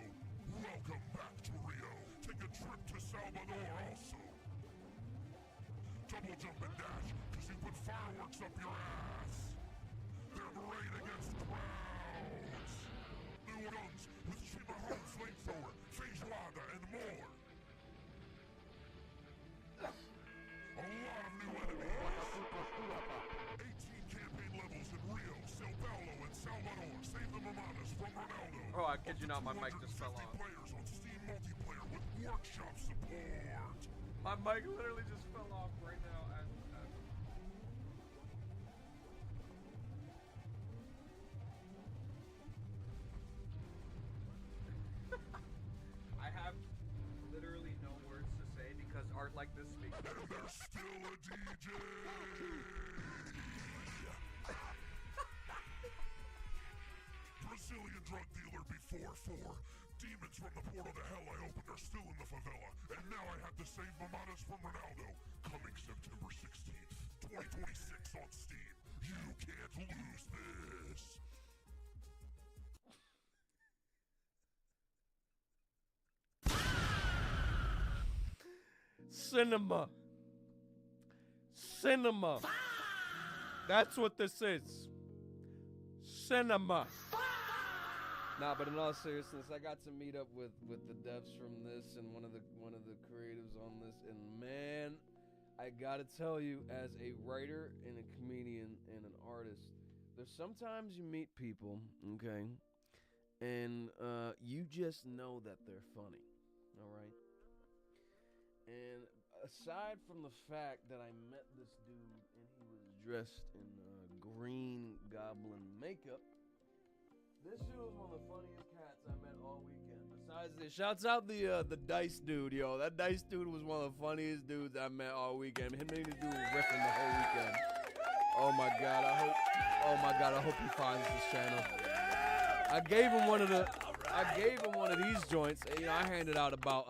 Speaker 2: Welcome back to Rio. Take a trip to Salvador also. Double jump and dash, cause you put fireworks up your ass. They're great against crowds. New guns with Chimahoe flamethrower, feijoada, and more. A lot of new enemies. 18 campaign levels in Rio, Sao Paulo, and Salvador. Save the mamadas from Ronaldo.
Speaker 4: Oh, I kid you not, my mic just fell off.
Speaker 2: Players on Steam multiplayer with workshop support.
Speaker 4: My mic literally just fell off right now. I have literally no words to say because art like this speaks.
Speaker 2: And there's still a DJ. Brazilian drug dealer before 4. Demons from the portal to hell I opened are still in the favela. And now I have to save mamadas from Ronaldo. Coming September 16th, 2026 on Steam. You can't lose this.
Speaker 1: Cinema. That's what this is. Cinema. Nah, but in all seriousness, I got to meet up with the devs from this and one of the creatives on this, and man, I gotta tell you, as a writer and a comedian and an artist, there's sometimes you meet people, okay, and you just know that they're funny, all right? And aside from the fact that I met this dude and he was dressed in green goblin makeup, this dude was one of the funniest cats I met all weekend. Besides this, shouts out the Dice dude, yo. That Dice dude was one of the funniest dudes I met all weekend. Him and this dude was riffing the whole weekend. Oh my god, I hope he finds this channel. I gave him one of these joints. You know, I handed out about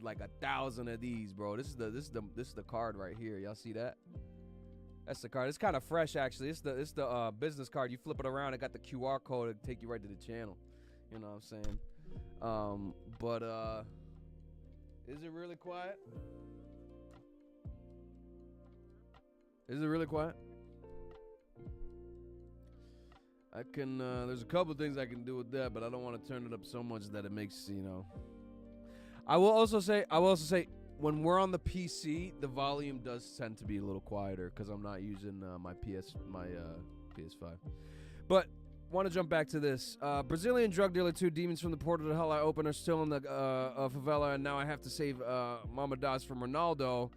Speaker 1: like 1,000 of these, bro. This is the card right here. Y'all see that? That's the card. It's kind of fresh, actually. It's the business card. You flip it around. It got the QR code to take you right to the channel. You know what I'm saying? But is it really quiet? Is it really quiet? I can, there's a couple things I can do with that, but I don't want to turn it up so much that it makes, you know. I will also say, when we're on the PC, the volume does tend to be a little quieter because I'm not using my PS5. But want to jump back to this. Brazilian drug dealer 2, Demons from the Portal to Hell I Open are still in the favela, and now I have to save Mama Das from Ronaldo.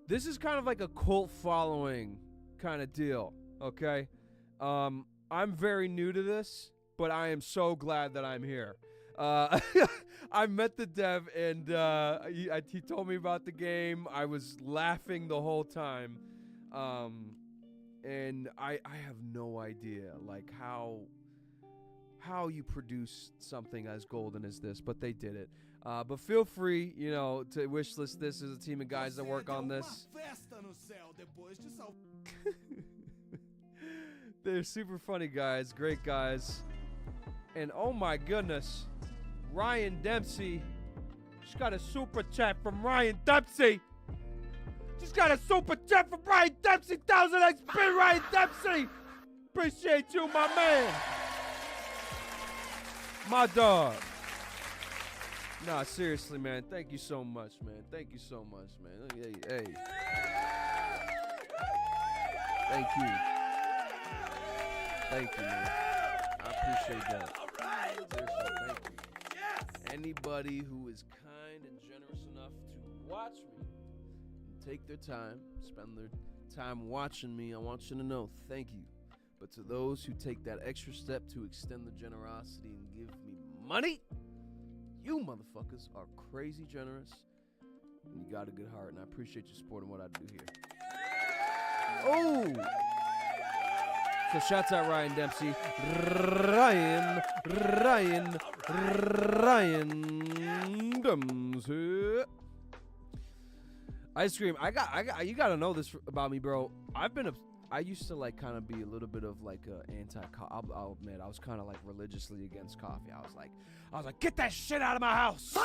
Speaker 1: This is kind of like a cult following kind of deal, okay? I'm very new to this, but I am so glad that I'm here. I met the dev, and he told me about the game. I was laughing the whole time. And I have no idea, like, how you produce something as golden as this, but they did it. But feel free, you know, to wishlist this as a team of guys that work on this. They're super funny guys, great guys. And oh my goodness, Ryan Dempsey. Just got a super chat from Ryan Dempsey. Just got a super chat from Ryan Dempsey. 1,000 XP, Ryan Dempsey. Appreciate you, my man. My dog. Nah, seriously, man. Thank you so much, man. Thank you so much, man. Hey. Thank you. Thank you, man. I appreciate that. Seriously, thank you. Yes. Anybody who is kind and generous enough to watch me, take their time, spend their time watching me, I want you to know, thank you. But to those who take that extra step to extend the generosity and give me money, you motherfuckers are crazy generous, and you got a good heart, and I appreciate you supporting what I do here. Oh! So shouts out Ryan Dempsey. Ryan Dempsey. Ice cream. You gotta know this about me, bro. I used to like kind of be a little bit of like anti-coffee. I'll admit, I was kind of like religiously against coffee. I was like, get that shit out of my house.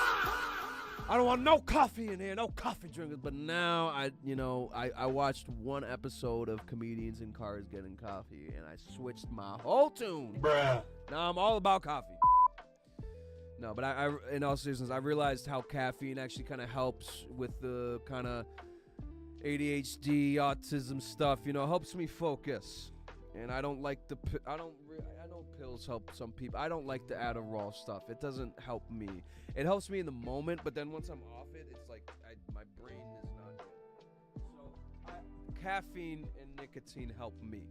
Speaker 1: I don't want no coffee in here, no coffee drinkers. But now I watched one episode of comedians in cars getting coffee, and I switched my whole tune. Bruh. Now I'm all about coffee. No, but I in all seriousness, I realized how caffeine actually kind of helps with the kind of ADHD, autism stuff. You know, helps me focus. And I don't like I know pills help some people. I don't like the Adderall stuff. It doesn't help me. It helps me in the moment, but then once I'm off it, it's like my brain is not good. So caffeine and nicotine help me.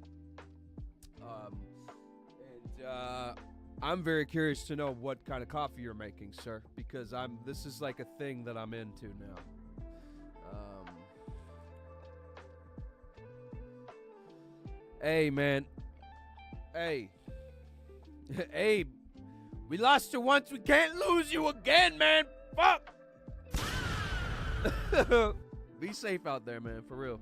Speaker 1: I'm very curious to know what kind of coffee you're making, sir, because this is like a thing that I'm into now. Hey, man. Hey. Hey. We lost you once. We can't lose you again, man. Fuck. Be safe out there, man. For real.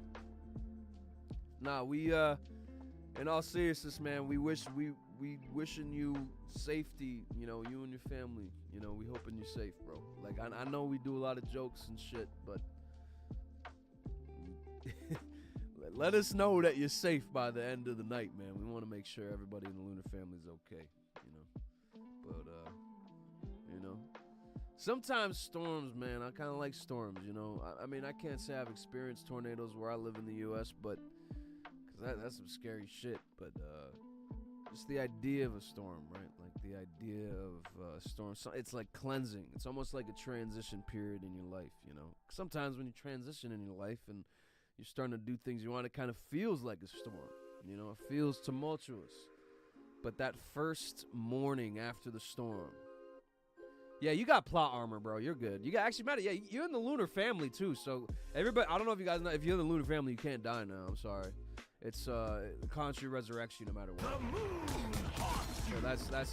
Speaker 1: Nah, we, in all seriousness, man, we wishing you safety, you know, you and your family. You know, we hoping you're safe, bro. Like, I know we do a lot of jokes and shit, but let us know that you're safe by the end of the night, man. We want to make sure everybody in the Lunar family is okay, you know. But, you know, sometimes storms, man, I kind of like storms, you know. I mean, I can't say I've experienced tornadoes where I live in the U.S., but, because that's some scary shit, but, just the idea of a storm, right? Like the idea of a storm, it's like cleansing. It's almost like a transition period in your life, you know. Sometimes when you transition in your life and you're starting to do things you want, it kind of feels like a storm, you know. It feels tumultuous. But that first morning after the storm, yeah, you got plot armor, bro. You're good. You got yeah, you're in the Lunar family too. So everybody, I don't know if you guys know, if you're in the Lunar family, you can't die now. I'm sorry. It's constant resurrection no matter what. So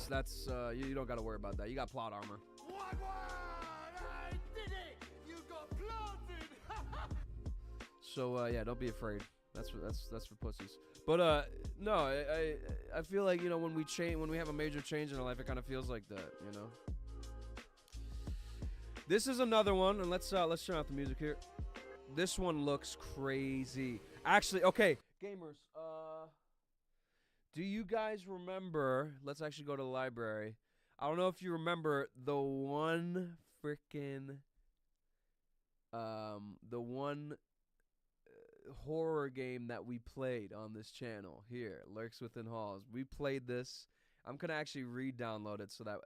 Speaker 1: that's you don't got to worry about that. You got plot armor.
Speaker 2: I did it! You got planted!
Speaker 1: So yeah, don't be afraid. That's for pussies. But no, I feel like, you know, when we have a major change in our life, it kind of feels like that, you know. This is another one, and let's turn off the music here. This one looks crazy. Actually, okay, gamers, Do you guys remember? Let's actually go to the library. I don't know if you remember the one freaking horror game that we played on this channel here, Lurks Within Halls. We played this. I'm gonna actually re-download it so that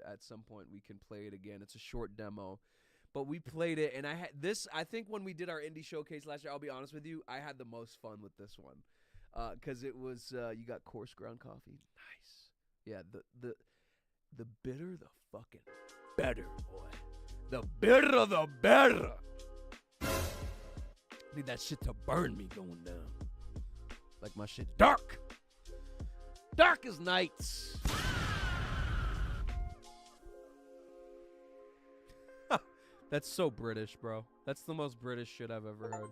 Speaker 1: at some point we can play it again. It's a short demo, but we played it, and I had this. I think when we did our indie showcase last year, I'll be honest with you, I had the most fun with this one, because it was you got coarse ground coffee, nice. Yeah, the bitter, the fucking better, boy. The bitter, the better. Need that shit to burn me going down. Like my shit dark. Dark as nights. That's so British, bro. That's the most British shit I've ever heard.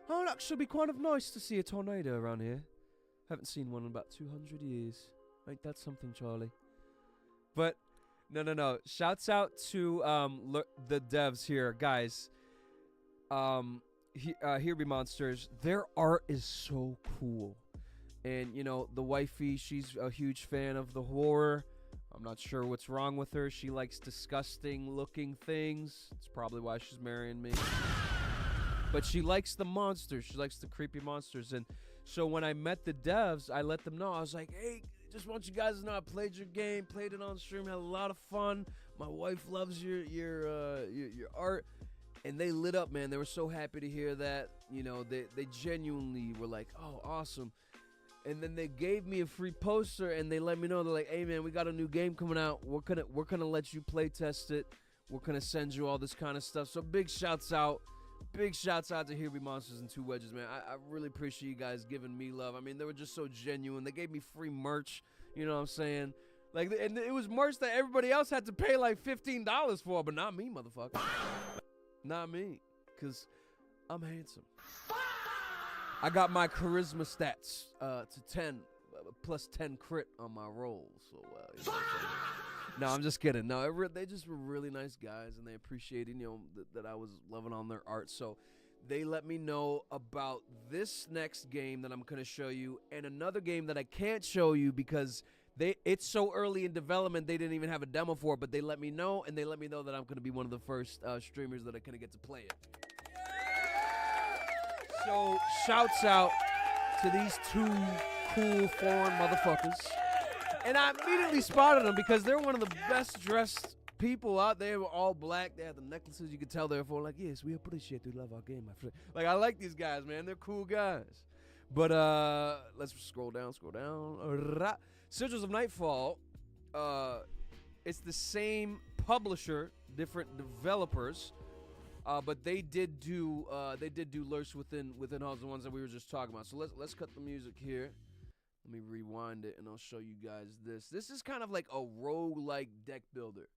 Speaker 1: Oh, it actually be quite nice to see a tornado around here. Haven't seen one in about 200 years. Ain't that something, Charlie? But, no. Shouts out to the devs here. Guys, Here Be Monsters. Their art is so cool. And, you know, the wifey, she's a huge fan of the horror. I'm not sure what's wrong with her. She likes disgusting looking things. It's probably why she's marrying me. But she likes the monsters. She likes the creepy monsters. And so when I met the devs, I let them know. I was like, hey, just want you guys to know I played your game, played it on stream, had a lot of fun. My wife loves your art. And they lit up, man. They were so happy to hear that. You know, they genuinely were like, oh, awesome. And then they gave me a free poster, and they let me know. They're like, hey, man, we got a new game coming out. We're gonna let you play test it. We're gonna send you all this kind of stuff. So big shouts out to Here Be Monsters and Two Wedges, man. I really appreciate you guys giving me love. I mean, they were just so genuine. They gave me free merch. You know what I'm saying? Like, and it was merch that everybody else had to pay like $15 for, but not me, motherfucker. Not me, because I'm handsome. I got my charisma stats to 10, plus 10 crit on my roll. So, you know no, I'm just kidding. No, they just were really nice guys, and they appreciated, you know, that I was loving on their art. So they let me know about this next game that I'm going to show you, and another game that I can't show you because it's so early in development, they didn't even have a demo for it, but they let me know, and they let me know that I'm going to be one of the first streamers that are going to get to play it. So, shouts out to these two cool foreign motherfuckers. And I immediately spotted them because they're one of the best dressed people out there. They were all black. They had the necklaces. You could tell they were for like, yes, we appreciate you love our game, my friend. Like, I like these guys, man. They're cool guys. But let's scroll down. Sigils of Nightfall. It's the same publisher, different developers. But they did do Lurks Within Halls, the ones that we were just talking about. So let's cut the music here. Let me rewind it, and I'll show you guys this. This is kind of like a roguelike deck builder.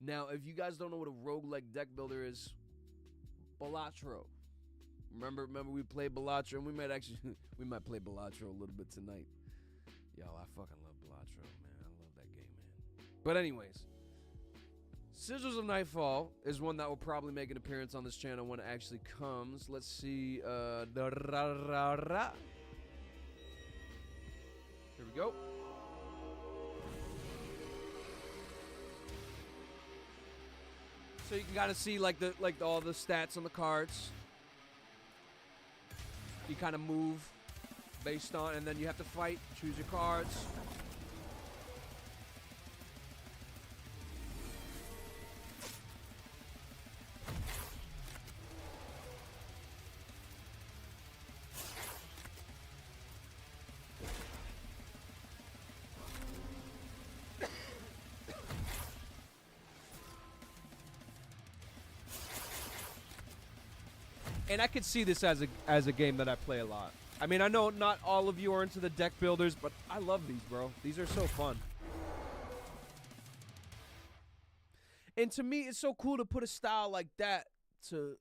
Speaker 1: Now, if you guys don't know what a roguelike deck builder is, Balatro. Remember we played Balatro, and we might play Balatro a little bit tonight. Y'all, I fucking love Balatro, man. I love that game, man. But anyways, Sigils of Nightfall is one that will probably make an appearance on this channel when it actually comes. Let's see. Here we go. So you can kind of see like all the stats on the cards. You kind of move based on, and then you have to fight. Choose your cards. And I could see this as a game that I play a lot. I mean, I know not all of you are into the deck builders, but I love these, bro. These are so fun. And to me, it's so cool to put a style like that to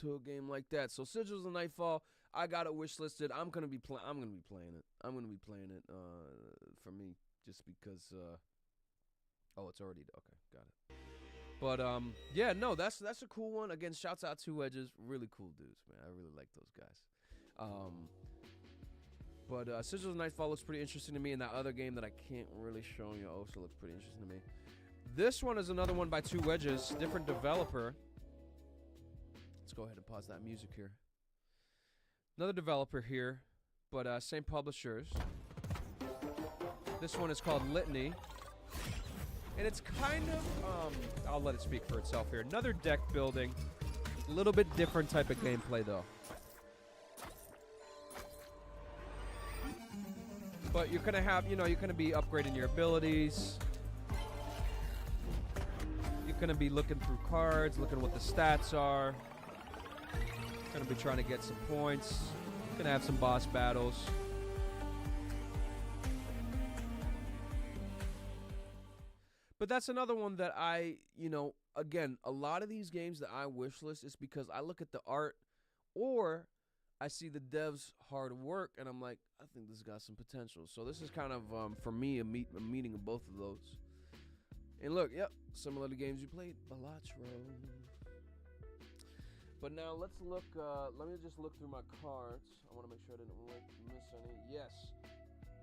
Speaker 1: a game like that. So Sigils of Nightfall, I got it wishlisted. I'm gonna be playing it. I'm gonna be playing it for me, just because. Oh, it's already okay. Got it. But yeah, no, that's a cool one. Again, shouts out to Wedges, really cool dudes, man. I really like those guys. But Sigils of Nightfall looks pretty interesting to me, and that other game that I can't really show you also looks pretty interesting to me. This one is another one by Two Wedges, different developer. Let's go ahead and pause that music here. Another developer here, but same publishers. This one is called Litany. And it's kind of, I'll let it speak for itself here. Another deck building, a little bit different type of gameplay though. But you're gonna have, you're gonna be upgrading your abilities. You're gonna be looking through cards, looking what the stats are. Gonna be trying to get some points. Gonna have some boss battles. But that's another one that I, again, a lot of these games that I wishlist is because I look at the art or I see the devs' hard work and I'm like, I think this got some potential. So this is kind of, for me, a meeting of both of those. And look, yep, similar to games you played, Balatro. But now let's look, let me just look through my cards. I want to make sure I didn't miss any. Yes,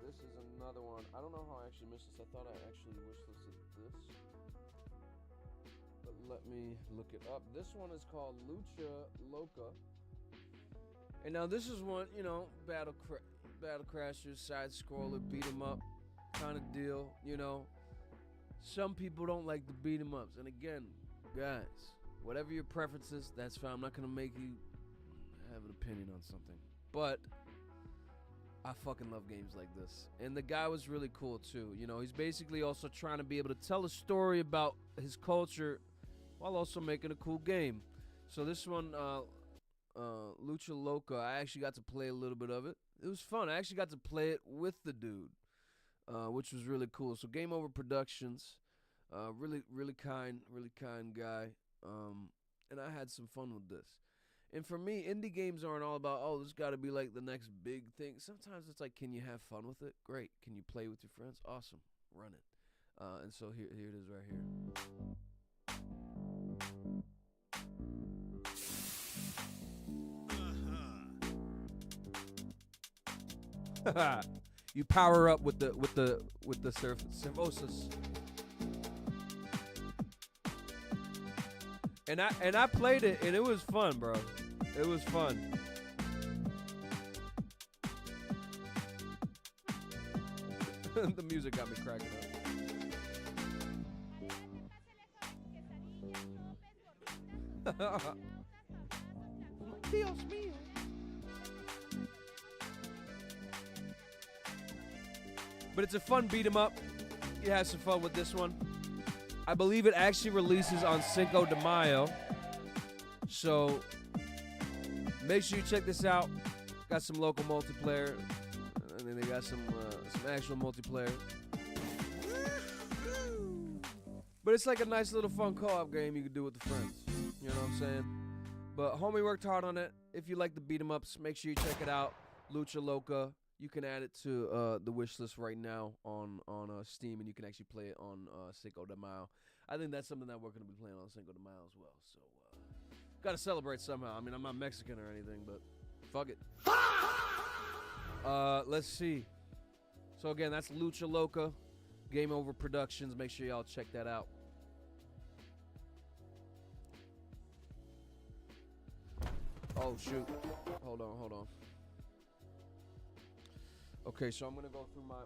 Speaker 1: this is another one. I don't know how I actually missed this. I thought I actually wishlisted this. But let me look it up. This one is called Lucha Loca. And now this is one, Battle Crashers, side scroller, beat 'em up kind of deal, Some people don't like the beat 'em ups. And again, guys, whatever your preferences, that's fine. I'm not going to make you have an opinion on something. But I fucking love games like this. And the guy was really cool, too. He's basically also trying to be able to tell a story about his culture while also making a cool game. So this one, Lucha Loca, I actually got to play a little bit of it. It was fun. I actually got to play it with the dude, which was really cool. So Game Over Productions, really kind guy. And I had some fun with this. And for me, indie games aren't all about, oh, this got to be like the next big thing. Sometimes it's like, can you have fun with it? Great. Can you play with your friends? Awesome. Run it. And so here it is right here. You power up with the Cervosis. And I played it and it was fun, bro. It was fun. The music got me cracking up. Dios mío. But it's a fun beat 'em up. You had some fun with this one. I believe it actually releases on Cinco de Mayo. So make sure you check this out. Got some local multiplayer. And then they got some actual multiplayer. But it's like a nice little fun co-op game you can do with the friends. You know what I'm saying? But homie worked hard on it. If you like the beat 'em ups, make sure you check it out. Lucha Loca. You can add it to the wish list right now on Steam, and you can actually play it on Cinco de Mayo. I think that's something that we're going to be playing on Cinco de Mayo as well. So, got to celebrate somehow. I mean, I'm not Mexican or anything, but fuck it. Let's see. So, again, that's Lucha Loca, Game Over Productions. Make sure y'all check that out. Oh, shoot. Hold on. Okay, so I'm going to go through my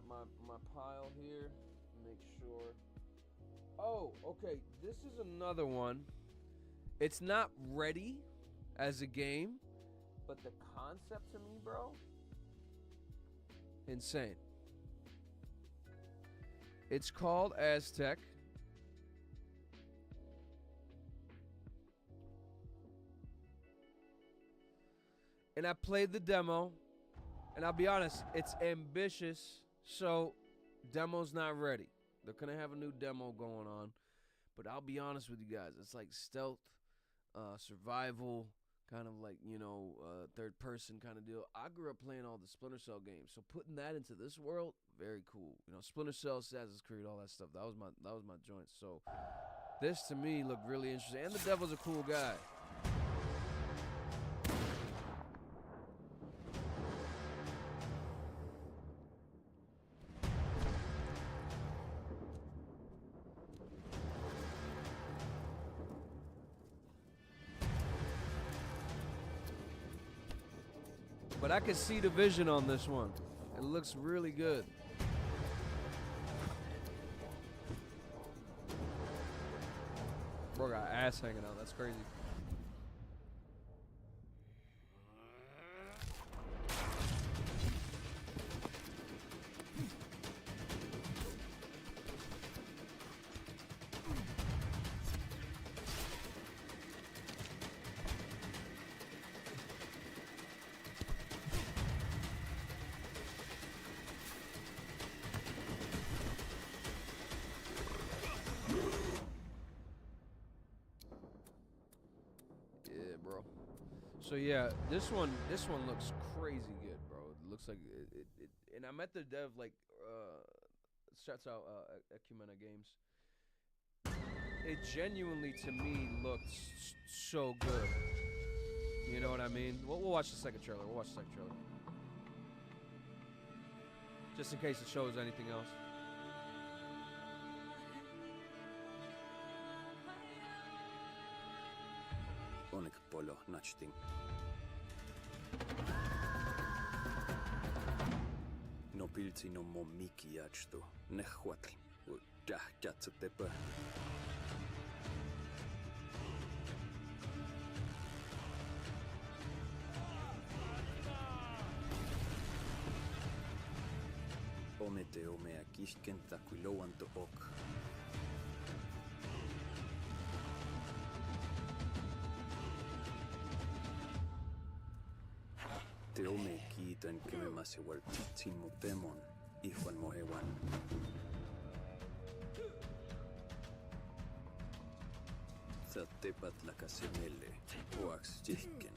Speaker 1: pile here, make sure. Oh, okay, this is another one. It's not ready as a game, but the concept to me, bro, insane. It's called Aztec. And I played the demo. And I'll be honest, it's ambitious, so demo's not ready. They're going to have a new demo going on. But I'll be honest with you guys, it's like stealth, survival, kind of like, third person kind of deal. I grew up playing all the Splinter Cell games, so putting that into this world, very cool. Splinter Cell, Assassin's Creed, all that stuff. That was my joint. So this to me looked really interesting. And the devil's a cool guy. But I can see the vision on this one. It looks really good. Bro got ass hanging out. That's crazy. So yeah, this one looks crazy good, bro. It looks like it and I met the dev like shouts out Ecumena Games. It genuinely to me looks so good. You know what I mean? We'll watch the second trailer. We'll watch the second trailer. Just in case it shows anything else.
Speaker 5: Onik polo nachting. No piltsi no mo miki jatsto. Nehhuatl. Dah jatsetepa. Omete omea kiskenta kuilouanto ok. Te ome kiitän kememase waltitsin mo temon, ihwan mo hewan. Sä tepat lakasemelle, oaks jihken.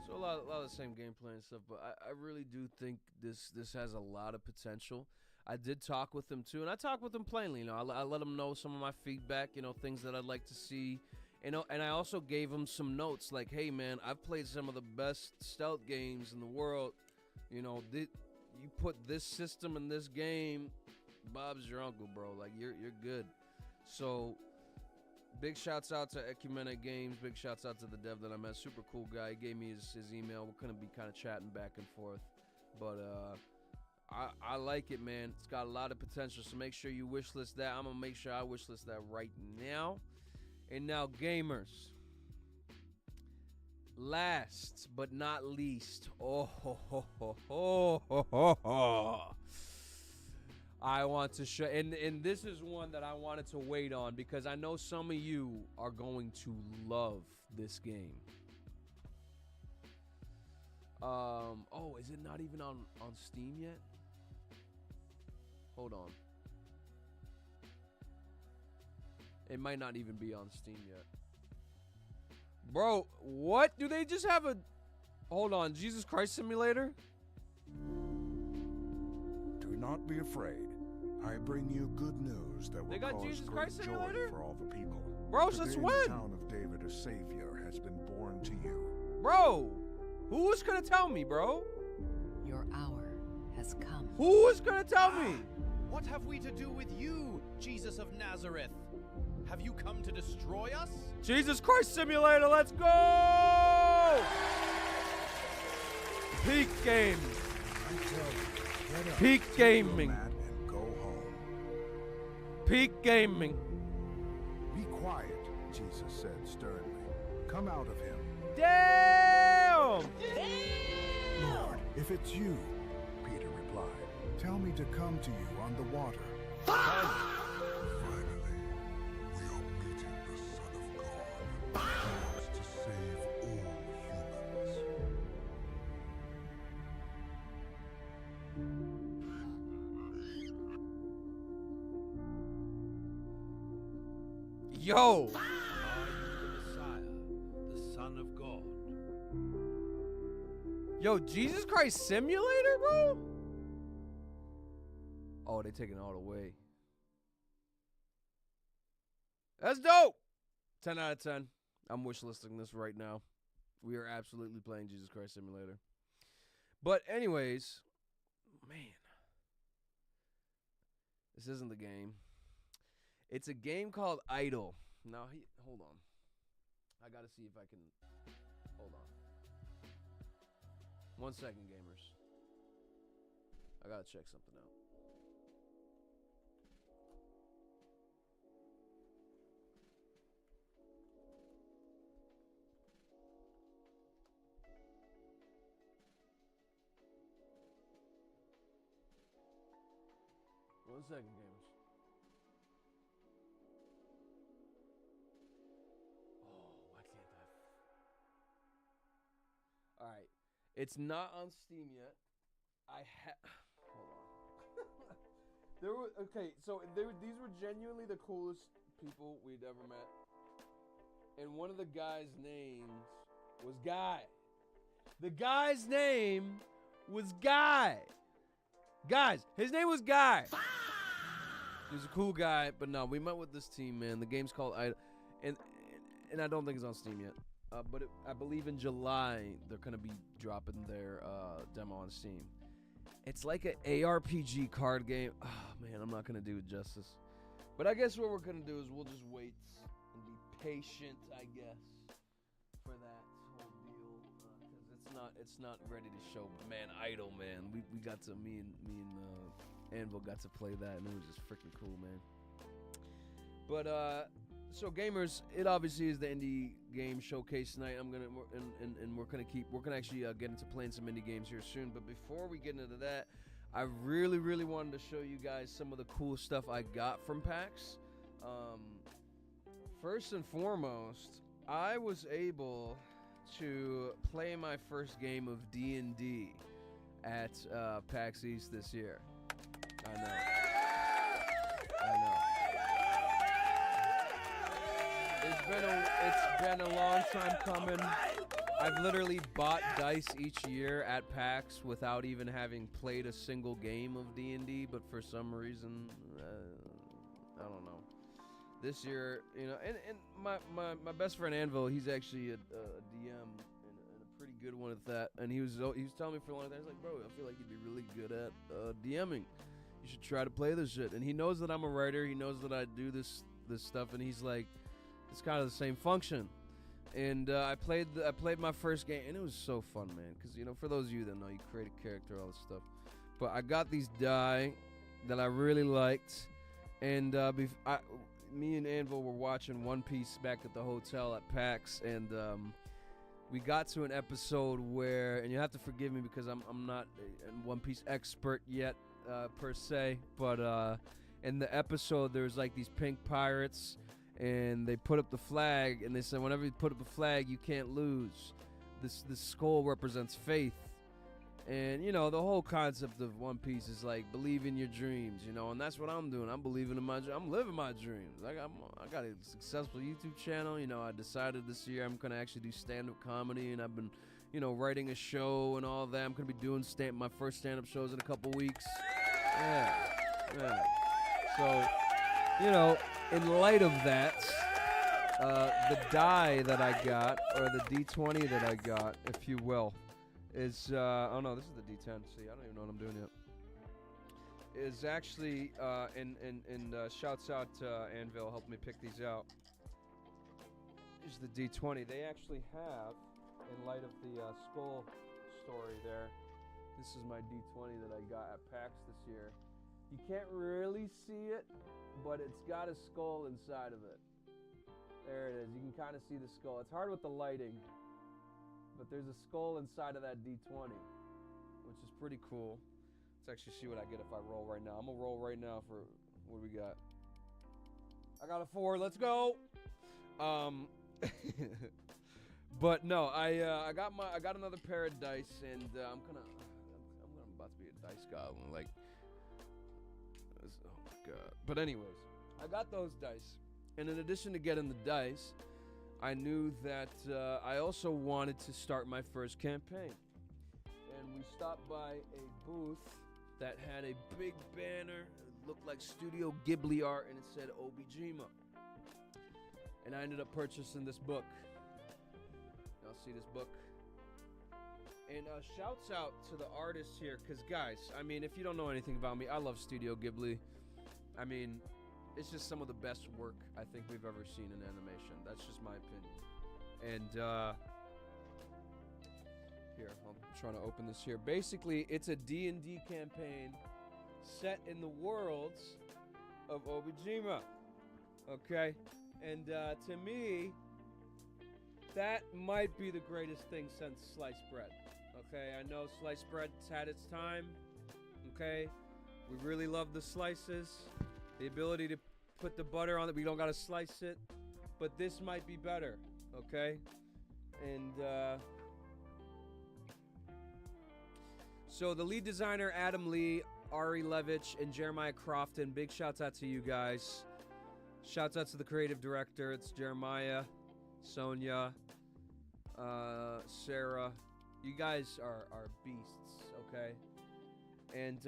Speaker 1: So a lot of the same gameplay and stuff, but I really do think this has a lot of potential. I did talk with him too, and I talked with him plainly. You know, I let him know some of my feedback. You know, things that I'd like to see. You know, and I also gave him some notes like, "Hey, man, I've played some of the best stealth games in the world. You know, you put this system in this game, Bob's your uncle, bro. Like, you're good." So, big shouts out to Ecumena Games. Big shouts out to the dev that I met. Super cool guy. He gave me his email. We're gonna be kind of chatting back and forth, but I like it, man. It's got a lot of potential, so make sure you wishlist that. I'm going to make sure I wishlist that right now. And now, gamers. Last but not least. I want to show, and this is one that I wanted to wait on because I know some of you are going to love this game. Oh, is it not even on Steam yet? Hold on. It might not even be on Steam yet. Bro, what? Do they just have a... Hold on, Jesus Christ Simulator?
Speaker 2: Do not be afraid. I bring you good news that will cause
Speaker 1: Jesus
Speaker 2: great
Speaker 1: Christ
Speaker 2: joy
Speaker 1: Simulator?
Speaker 2: for all the people.
Speaker 1: Bro,
Speaker 2: Today
Speaker 1: since
Speaker 2: in
Speaker 1: when?
Speaker 2: the town of David, a savior has been born to you.
Speaker 1: Bro, who was gonna tell me, bro?
Speaker 6: Your hour has come.
Speaker 1: Who was gonna tell me?
Speaker 7: What have we to do with you, Jesus of Nazareth? Have you come to destroy us?
Speaker 1: Jesus Christ Simulator, let's go! Peak game. Peak gaming.
Speaker 2: And go home.
Speaker 1: Peak gaming.
Speaker 2: Be quiet, Jesus said sternly. Come out of him.
Speaker 1: Damn!
Speaker 2: Lord, if it's you, Peter replied, tell me to come to you on the water. Finally, we are meeting the Son of God, who comes to save all humans.
Speaker 1: Yo!
Speaker 7: Are you the Messiah, the Son of God?
Speaker 1: Yo, Jesus Christ Simulator, bro? Oh, they taking it all away. That's dope. 10 out of 10. I'm wishlisting this right now. We are absolutely playing Jesus Christ Simulator. But anyways, man. This isn't the game. It's a game called Idle. Now, hold on. I gotta see if I can. Hold on. 1 second, gamers. I gotta check something out. One second, gamers. Oh, why can't I? All right, it's not on Steam yet. Hold on. There were these were genuinely the coolest people we'd ever met, and one of the guys' names was Guy. The guy's name was Guy. Guys, his name was Guy. He was a cool guy, but no, we met with this team, man. The game's called Idle, and I don't think it's on Steam yet. But I believe in July they're gonna be dropping their demo on Steam. It's like an ARPG card game. Oh man, I'm not gonna do it justice. But I guess what we're gonna do is we'll just wait and be patient, I guess, for that whole deal, because it's not ready to show. But man, Idle, man, we got to me and Anvil got to play that, and it was just freaking cool, man. But so gamers, it obviously is the indie game showcase tonight. We're gonna actually get into playing some indie games here soon. But before we get into that, I really wanted to show you guys some of the cool stuff I got from PAX. First and foremost, I was able to play my first game of D&D at PAX East this year. I know. It's been a long time coming. I've literally bought dice each year at PAX without even having played a single game of D&D, but for some reason, I don't know. This year, you know, and my best friend Anvil, he's actually a DM and a pretty good one at that. And he was telling me for a long time, he's like, bro, I feel like you'd be really good at DMing. You should try to play this shit. And he knows that I'm a writer. He knows that I do this stuff, and he's like, it's kind of the same function. And I played my first game, and it was so fun, man. Because, you know, for those of you that know, you create a character, all this stuff. But I got these die that I really liked, and me and Anvil were watching One Piece back at the hotel at PAX, and we got to an episode where, and you have to forgive me because I'm not a One Piece expert yet, per se, but in the episode there's like these pink pirates, and they put up the flag, and they said whenever you put up a flag, you can't lose. This skull represents faith. And, you know, the whole concept of One Piece is like, believe in your dreams, you know, and that's what I'm doing. I'm believing in my dreams. I'm living my dreams. I got a successful YouTube channel. You know, I decided this year I'm going to actually do stand-up comedy, and I've been, you know, writing a show and all that. I'm going to be doing my first stand-up shows in a couple weeks. Yeah. So, you know, in light of that, the die that I got, or the D20 that I got, if you will, is, oh no, this is the D10. See, I don't even know what I'm doing yet. Is actually, and shouts out to Anvil, helped me pick these out. Is the D20. They actually have, in light of the skull story there, this is my D20 that I got at PAX this year. You can't really see it, but it's got a skull inside of it. There it is. You can kind of see the skull. It's hard with the lighting, but there's a skull inside of that D20, which is pretty cool. Let's actually see what I get if I roll right now. I'm gonna roll right now for what we got. I got a 4. Let's go. But no, I got another pair of dice, and I'm about to be a dice goblin. Like, oh my god. But anyways, I got those dice, and in addition to getting the dice, I knew that I also wanted to start my first campaign. And we stopped by a booth that had a big banner. It looked like Studio Ghibli art, and it said Obijima. And I ended up purchasing this book. Y'all see this book? And shouts out to the artists here, because guys, I mean, if you don't know anything about me, I love Studio Ghibli. I mean, it's just some of the best work I think we've ever seen in animation. That's just my opinion. And here, I'm trying to open this here. Basically, it's a D&D campaign set in the worlds of Obijima. Okay? And to me, that might be the greatest thing since sliced bread. Okay? I know sliced bread's had its time. Okay? We really love the slices. The ability to put the butter on it. We don't gotta slice it. But this might be better. Okay? And so the lead designer, Adam Lee, Ari Levitch, and Jeremiah Crofton. Big shouts out to you guys. Shouts out to the creative director. It's Jeremiah, Sonia, Sarah. You guys are beasts, okay? And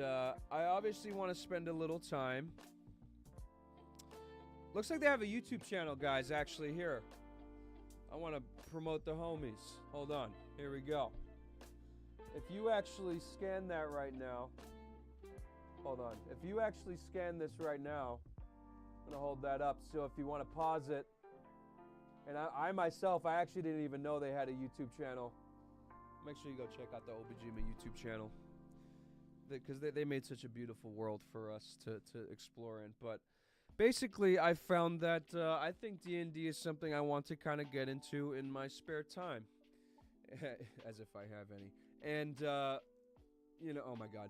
Speaker 1: I obviously want to spend a little time. Looks like they have a YouTube channel, guys, actually, here. I want to promote the homies. Hold on. Here we go. If you actually scan that right now. Hold on. If you actually scan this right now, I'm going to hold that up. So if you want to pause it. And I myself, I actually didn't even know they had a YouTube channel. Make sure you go check out the Obijima YouTube channel. Because they made such a beautiful world for us to explore in. But basically, I found that I think D&D is something I want to kind of get into in my spare time. As if I have any. And, you know, oh my God.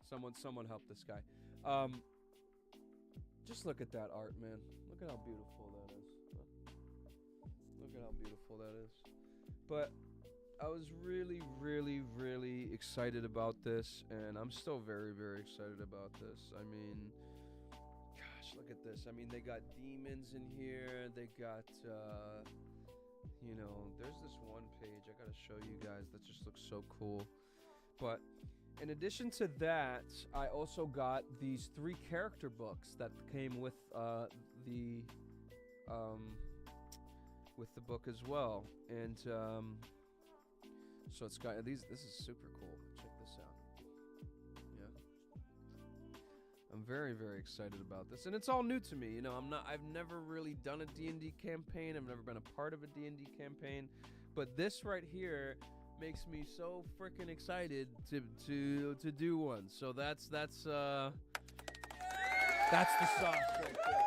Speaker 1: Someone help this guy. Just look at that art, man. Look at how beautiful that is. Look at how beautiful that is. But I was really, really, really excited about this, and I'm still very, very excited about this. I mean, gosh, look at this. I mean, they got demons in here. They got, you know, there's this one page I gotta show you guys that just looks so cool. But in addition to that, I also got these 3 character books that came with the book as well. And so it's got these. This is super cool. Check this out. Yeah, I'm very, very excited about this, and it's all new to me. You know, I've never really done a D&D campaign. I've never been a part of a D&D campaign, but this right here makes me so freaking excited to do one. So that's the sauce right there.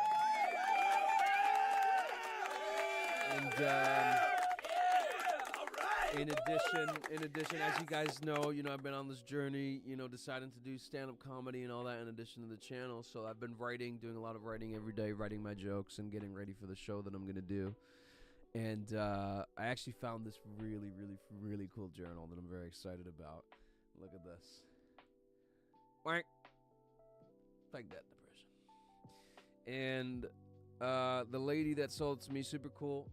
Speaker 1: And in addition, as you guys know, you know, I've been on this journey, you know, deciding to do stand-up comedy and all that in addition to the channel. So I've been doing a lot of writing every day, writing my jokes and getting ready for the show that I'm gonna do. And I actually found this really, really, really cool journal that I'm very excited about. Look at this. Like that depression. And the lady that sold it to me, super cool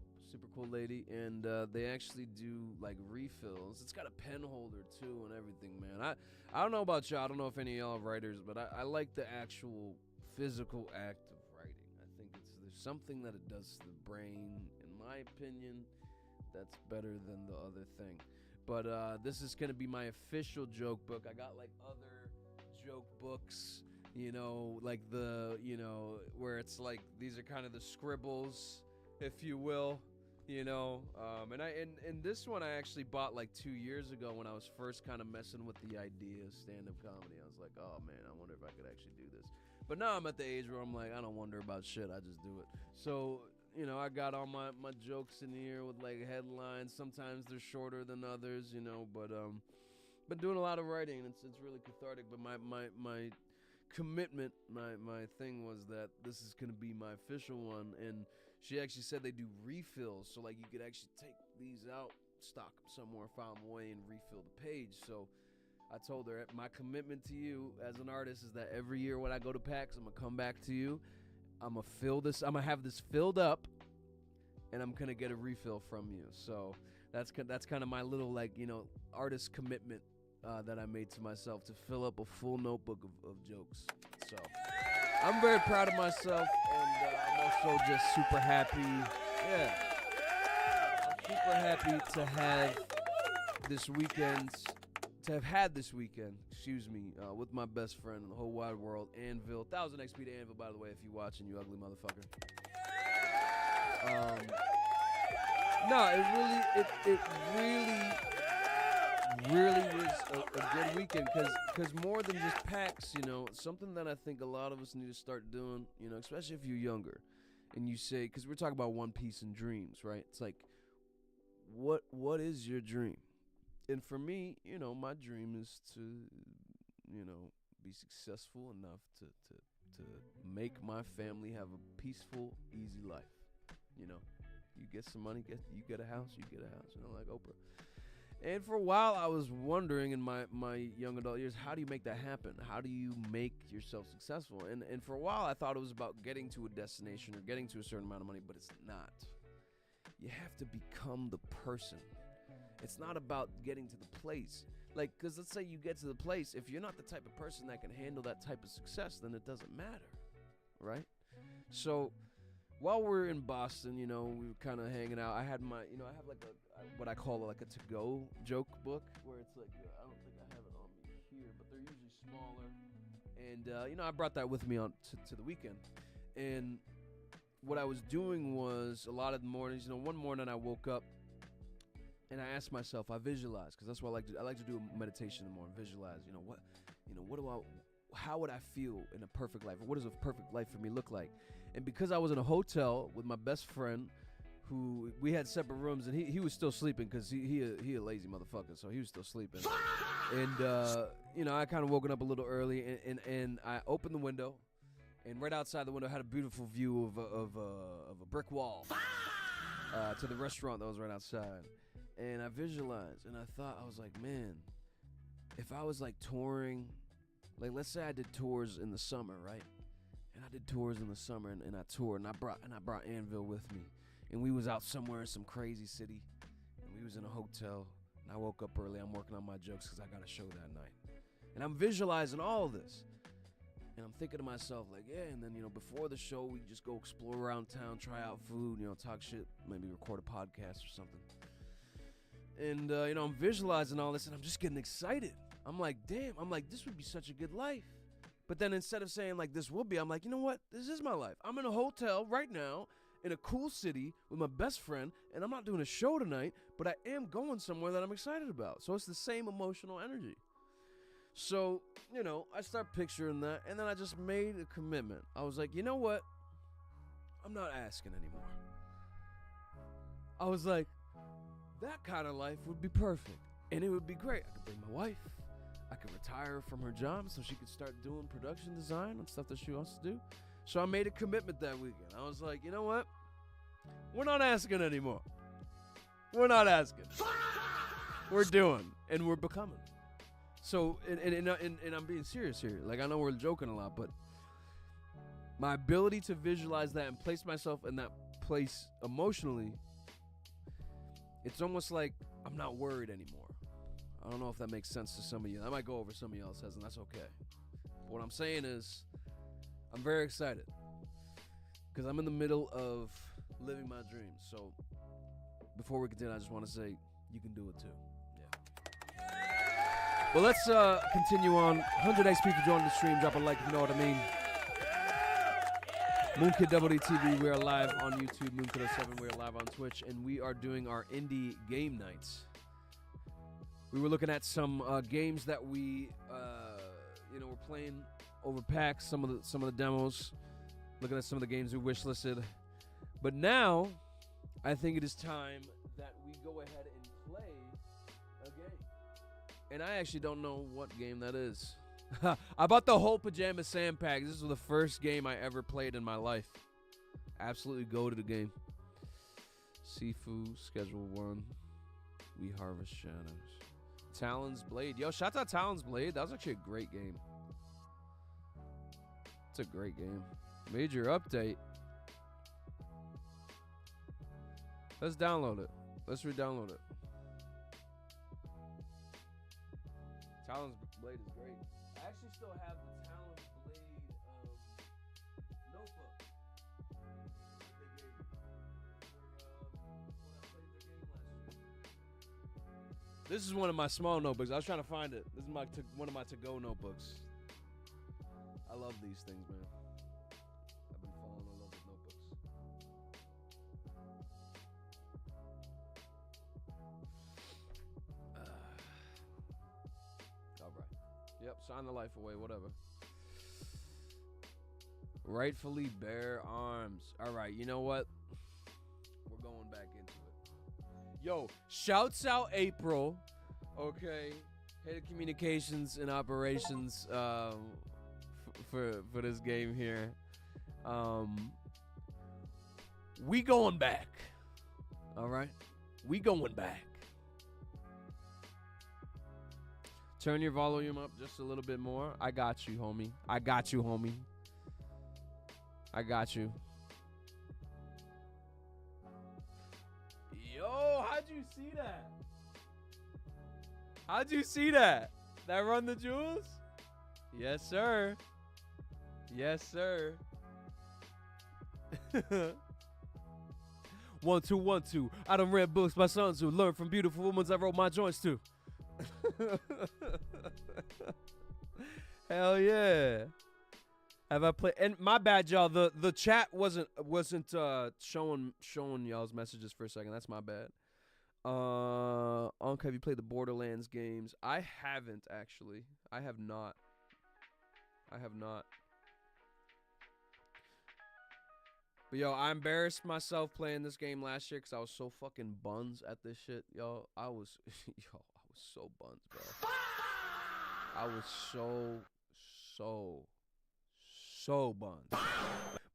Speaker 1: lady. And they actually do like refills. It's got a pen holder too and everything, man. I don't know about y'all. I don't know if any of y'all are writers, but I like the actual physical act of writing. I think there's something that it does to the brain. My opinion, that's better than the other thing. But this is gonna be my official joke book. I got like other joke books, you know, like where it's like these are kind of the scribbles, if you will, you know. And this one I actually bought like 2 years ago when I was first kind of messing with the idea of stand-up comedy. I was like, oh man, I wonder if I could actually do this. But now I'm at the age where I'm like, I don't wonder about shit, I just do it. So, you know, I got all my jokes in here with like headlines. Sometimes they're shorter than others, you know, but been doing a lot of writing, and it's really cathartic. But my commitment, my thing was that this is gonna be my official one. And she actually said they do refills, so like you could actually take these out, stock them somewhere, file them away, and refill the page. So I told her my commitment to you as an artist is that every year when I go to PAX, I'm gonna come back to you. I'm gonna have this filled up, and I'm gonna get a refill from you. So that's kind of my little, like, you know, artist commitment that I made to myself, to fill up a full notebook of jokes. So I'm very proud of myself, and I'm also just super happy. Yeah, I'm super happy to have this weekend to have had this weekend, with my best friend in the whole wide world, Anvil. 1000 XP to Anvil, by the way, if you're watching, you ugly motherfucker. No, it really was a good weekend because more than just PAX, something that I think a lot of us need to start doing, especially if you're younger, and you say, because we're talking about One Piece and dreams, right? It's like, what is your dream? And for me, my dream is to, be successful enough to make my family have a peaceful, easy life. You get some money, you get a house, like Oprah. And for a while, I was wondering in my young adult years, how do you make that happen? How do you make yourself successful? And for a while, I thought it was about getting to a destination or getting to a certain amount of money, but it's not. You have to become the person. It's not about getting to the place. Like, because let's say you get to the place, if you're not the type of person that can handle that type of success, then it doesn't matter, right? So while we're in Boston, we were kind of hanging out. I had I have like what I call like a to-go joke book, where it's like, I don't think I have it on me here, but they're usually smaller. And, I brought that with me on to the weekend. And what I was doing was a lot of the mornings, one morning I woke up and I asked myself, I visualized, because that's what I like to do a meditation in the morning, visualize, how would I feel in a perfect life? Or what does a perfect life for me look like? And because I was in a hotel with my best friend, who we had separate rooms, and he was still sleeping because he a lazy motherfucker, so he was still sleeping. And I kind of woken up a little early, and I opened the window, and right outside the window I had a beautiful view of a brick wall to the restaurant that was right outside. And I visualized, and I was like, man, if I was like touring, like let's say I did tours in the summer, right? And I did tours in the summer, and I toured, and I brought Anvil with me. And we was out somewhere in some crazy city, and we was in a hotel, and I woke up early. I'm working on my jokes because I got a show that night. And I'm visualizing all of this. And I'm thinking to myself, like, yeah, and then, before the show, we just go explore around town, try out food, talk shit, maybe record a podcast or something. And, I'm visualizing all this, and I'm just getting excited. I'm like, damn, this would be such a good life. But then instead of saying, like, this will be, I'm like, you know what? This is my life. I'm in a hotel right now in a cool city with my best friend, and I'm not doing a show tonight, but I am going somewhere that I'm excited about. So it's the same emotional energy. So, I start picturing that, and then I just made a commitment. I was like, you know what? I'm not asking anymore. I was like, that kind of life would be perfect, and it would be great. I could bring my wife. I could retire from her job so she could start doing production design and stuff that she wants to do. So I made a commitment that weekend. I was like, you know what? We're not asking anymore. We're not asking. We're doing, and we're becoming. So, and I'm being serious here. Like, I know we're joking a lot, but my ability to visualize that and place myself in that place emotionally, it's almost like I'm not worried anymore. I don't know if that makes sense to some of you. That might go over some of y'all's heads, and that's okay. But what I'm saying is, I'm very excited because I'm in the middle of living my dreams. So before we continue, I just want to say you can do it too. Yeah. Well, let's continue on. 100 XP for joining the stream. Drop a like if you know what I mean. Moonkid WDTV, we are live on YouTube. Moonkid07, we are live on Twitch, and we are doing our indie game nights. We were looking at some games that we, were playing over PAX. Some of the demos. Looking at some of the games we wishlisted. But now, I think it is time that we go ahead and play a game. And I actually don't know what game that is. I bought the whole Pajama Sam pack. This was the first game I ever played in my life. Absolutely go to the game. Sifu, Schedule 1. We Harvest Shadows. Talon's Blade. Yo, shout out Talon's Blade. That was actually a great game. It's a great game. Major update. Let's download it. Let's re-download it. Talon's Blade is great. I actually still have the Talon's Blade notebook that they gave me for when I played their game last year. This is one of my small notebooks. I was trying to find it. This is one of my to-go notebooks. I love these things, man. I've been falling in love with notebooks. All right. Yep, sign the life away, whatever. Rightfully bear arms. All right, you know what? We're going back into it. Yo, shouts out April. Okay, head of communications and operations for this game here. We going back. All right, we going back. Turn your volume up just a little bit more. I got you, homie. I got you, homie. I got you. Yo, how'd you see that? How'd you see that? That Run the Jewels? Yes, sir. Yes, sir. 1 2 1 2. I done read books by Sun Tzu. Learn from beautiful women I wrote my joints to. Hell yeah. Have I played? And my bad, y'all. The chat wasn't showing y'all's messages for a second. That's my bad. Uncle, have you played the Borderlands games? I haven't actually. I have not. But yo, I embarrassed myself playing this game last year because I was so fucking buns at this shit, yo. I was so buns, bro. I was so buns.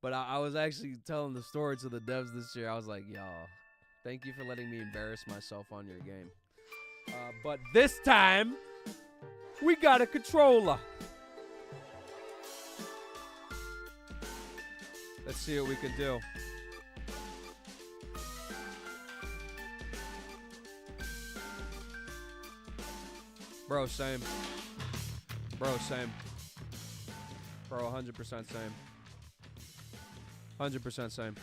Speaker 1: But I was actually telling the story to the devs this year. I was like, y'all, thank you for letting me embarrass myself on your game. But this time, we got a controller. Let's see what we can do. Bro, same. Bro, same. Bro, 100% same. 100% same.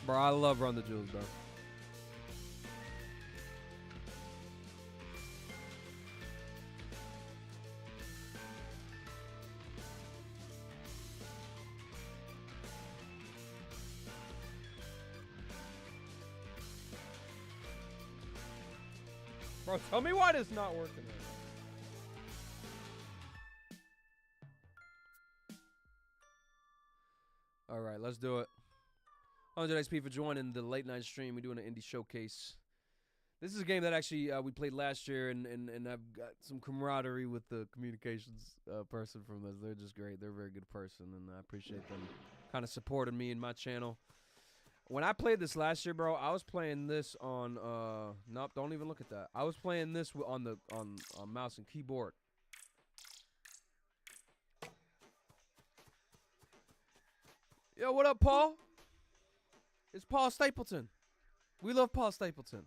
Speaker 1: Bro, I love Run the Jewels, bro. Bro, tell me why this not working right now. All right, let's do it. 100 XP for joining the late night stream. We're doing an indie showcase. This is a game that actually we played last year, and I've got some camaraderie with the communications person from this. They're just great. They're a very good person, and I appreciate them kind of supporting me and my channel. When I played this last year, bro, I was playing this on nope, don't even look at that. I was playing this on mouse and keyboard. Yo, what up, Paul? It's Paul Stapleton. We love Paul Stapleton.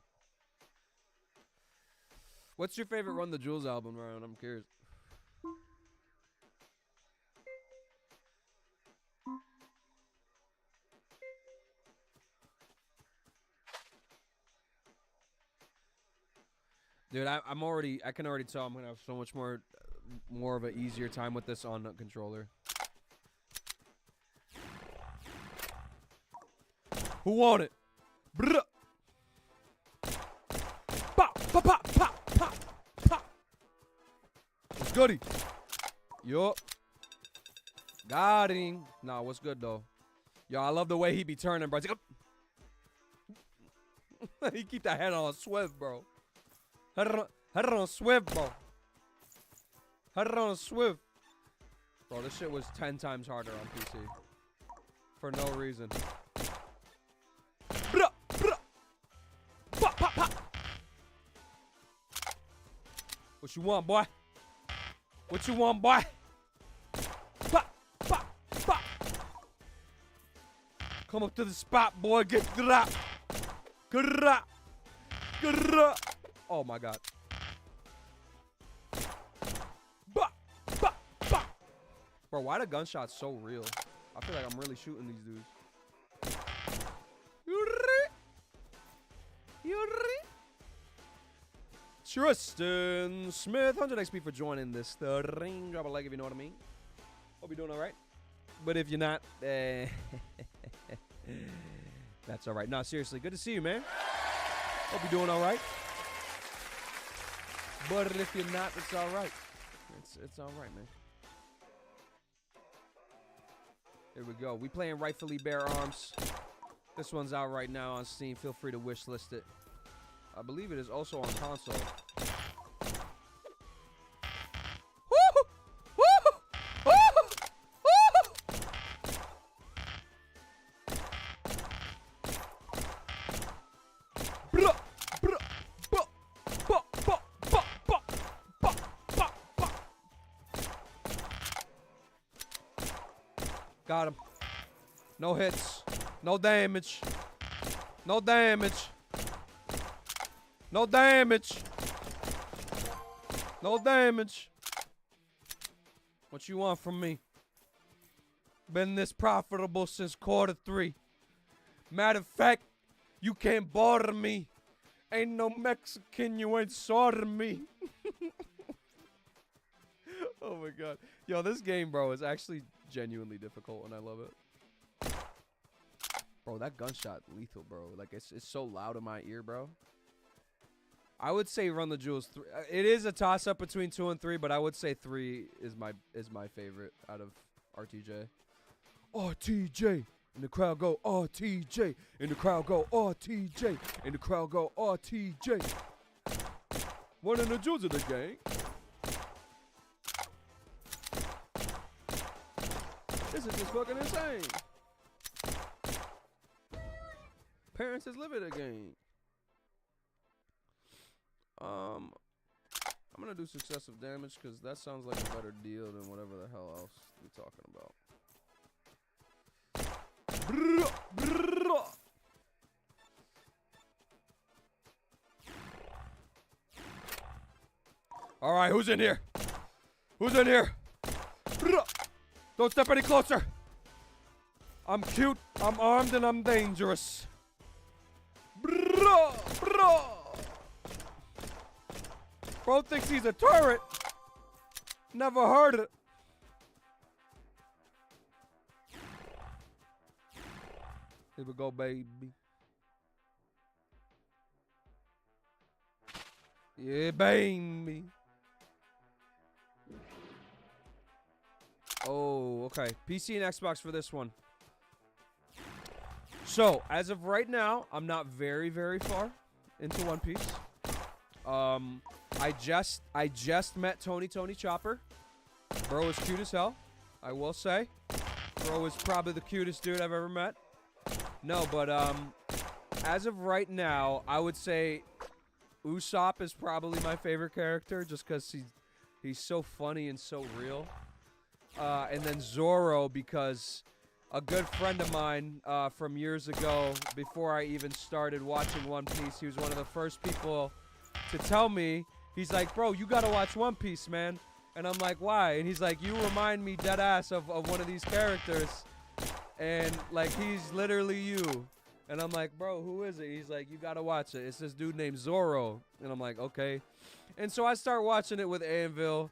Speaker 1: What's your favorite Run the Jewels album, Ryan? I'm curious. Dude, I can already tell I'm gonna have so much more of an easier time with this on the controller. Who want it? Bruh. Pop, pop, pop, pop, pop, pop. What's goody? Yup. Got him. Nah, what's good though? Yo, I love the way he be turning, bro. He keep that head on swift, bro. Head on swift, bro. Head on swift. Bro, this shit was 10 times harder on PC. For no reason. Bruh, bruh. Pop, pop, pop. What you want, boy? What you want, boy? Pop, pop, pop. Come up to the spot, boy. Get drop. Drop. Drop. Oh my god. Bah, bah, bah. Bro, why the gunshots so real? I feel like I'm really shooting these dudes. Tristan Smith, 100 XP for joining this stream. Drop a like if you know what I mean. Hope you're doing all right. But if you're not, that's all right. No, seriously, good to see you, man. Hope you're doing all right. But if you're not, it's all right. It's all right, man. Here we go. We playing Rightfully Bear Arms. This one's out right now on Steam. Feel free to wishlist it. I believe it is also on console. Woo! Woo! Woo! Woo! Bruh, bruh, buh, buh, buh, buh, buh, buh, buh, buh. Got him. No hits. No damage. No damage. No damage. No damage. What you want from me? Been this profitable since Q3. Matter of fact, you can't bother me. Ain't no Mexican, you ain't sorting me. Oh my god. Yo, this game, bro, is actually genuinely difficult and I love it. Bro, that gunshot lethal, bro. Like, it's so loud in my ear, bro. I would say Run the Jewels 3. It is a toss-up between 2 and 3, but I would say 3 is my favorite out of RTJ. RTJ. And the crowd go, RTJ. And the crowd go, RTJ. And the crowd go, RTJ. One of the jewels of the gang. This is just fucking insane. Parents is living a game. I'm gonna do successive damage because that sounds like a better deal than whatever the hell else we're talking about. All right, who's in here? Who's in here? Don't step any closer. I'm cute, I'm armed, and I'm dangerous. Bro thinks he's a turret. Never heard it. Here we go, baby. Yeah, baby. Oh, okay. PC and Xbox for this one. So, as of right now, I'm not very, very far into One Piece. I just met Tony Chopper. Bro is cute as hell, I will say. Bro is probably the cutest dude I've ever met. No, but as of right now, I would say Usopp is probably my favorite character just because he's so funny and so real. And then Zoro because a good friend of mine from years ago, before I even started watching One Piece, he was one of the first people to tell me, he's like, bro, you gotta watch One Piece, man. And I'm like, why? And he's like, you remind me dead ass of one of these characters. And like, he's literally you. And I'm like, bro, who is it? He's like, you gotta watch it. It's this dude named Zoro. And I'm like, okay. And so I start watching it with Anvil.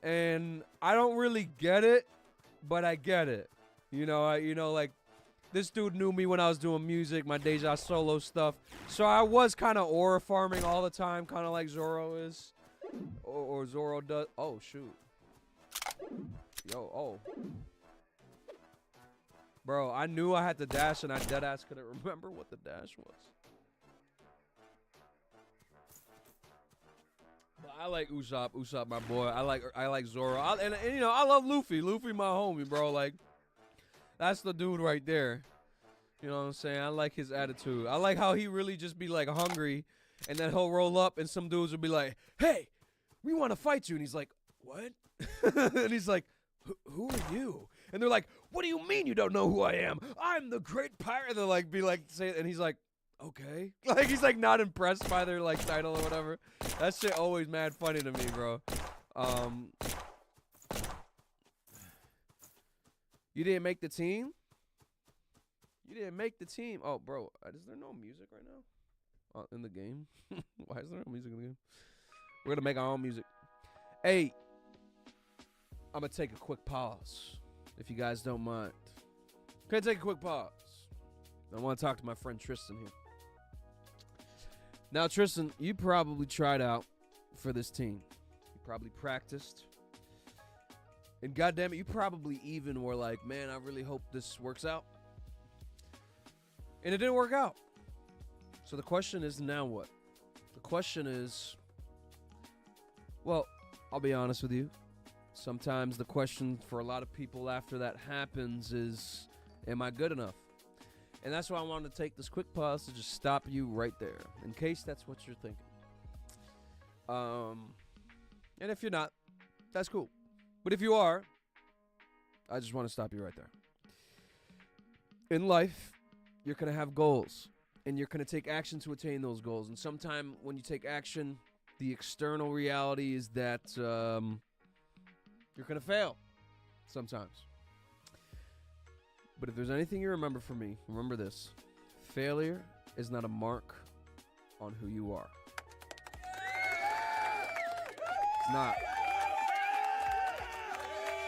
Speaker 1: And I don't really get it, but I get it. You know, like, this dude knew me when I was doing music, my Deja solo stuff. So I was kind of aura farming all the time, kind of like Zoro is. Or Zoro does. Oh, shoot. Yo, oh. Bro, I knew I had to dash, and I deadass couldn't remember what the dash was. But I like Usopp. Usopp, my boy. I like Zoro. And you know, I love Luffy. Luffy, my homie, bro. Like, that's the dude right there. You know what I'm saying? I like his attitude. I like how he really just be like hungry, and then he'll roll up, and some dudes will be like, "Hey, we want to fight you," and he's like, "What?" And he's like, "Who are you?" And they're like, "What do you mean you don't know who I am? I'm the great pirate." They're like, say, and he's like, "Okay." Like, he's like not impressed by their like title or whatever. That shit always mad funny to me, bro. You didn't make the team? You didn't make the team. Oh, bro, is there no music right now? In the game? Why is there no music in the game? We're going to make our own music. Hey, I'm going to take a quick pause, if you guys don't mind. Can I take a quick pause? I want to talk to my friend Tristan here. Now, Tristan, you probably tried out for this team. You probably practiced. And goddamn it, you probably even were like, man, I really hope this works out. And it didn't work out. So the question is, now what? The question is, well, I'll be honest with you. Sometimes the question for a lot of people after that happens is, am I good enough? And that's why I wanted to take this quick pause to just stop you right there, in case that's what you're thinking. And if you're not, that's cool. But if you are, I just want to stop you right there. In life, you're going to have goals, and you're going to take action to attain those goals. And sometime when you take action, the external reality is that you're going to fail sometimes. But if there's anything you remember from me, remember this. Failure is not a mark on who you are. It's not.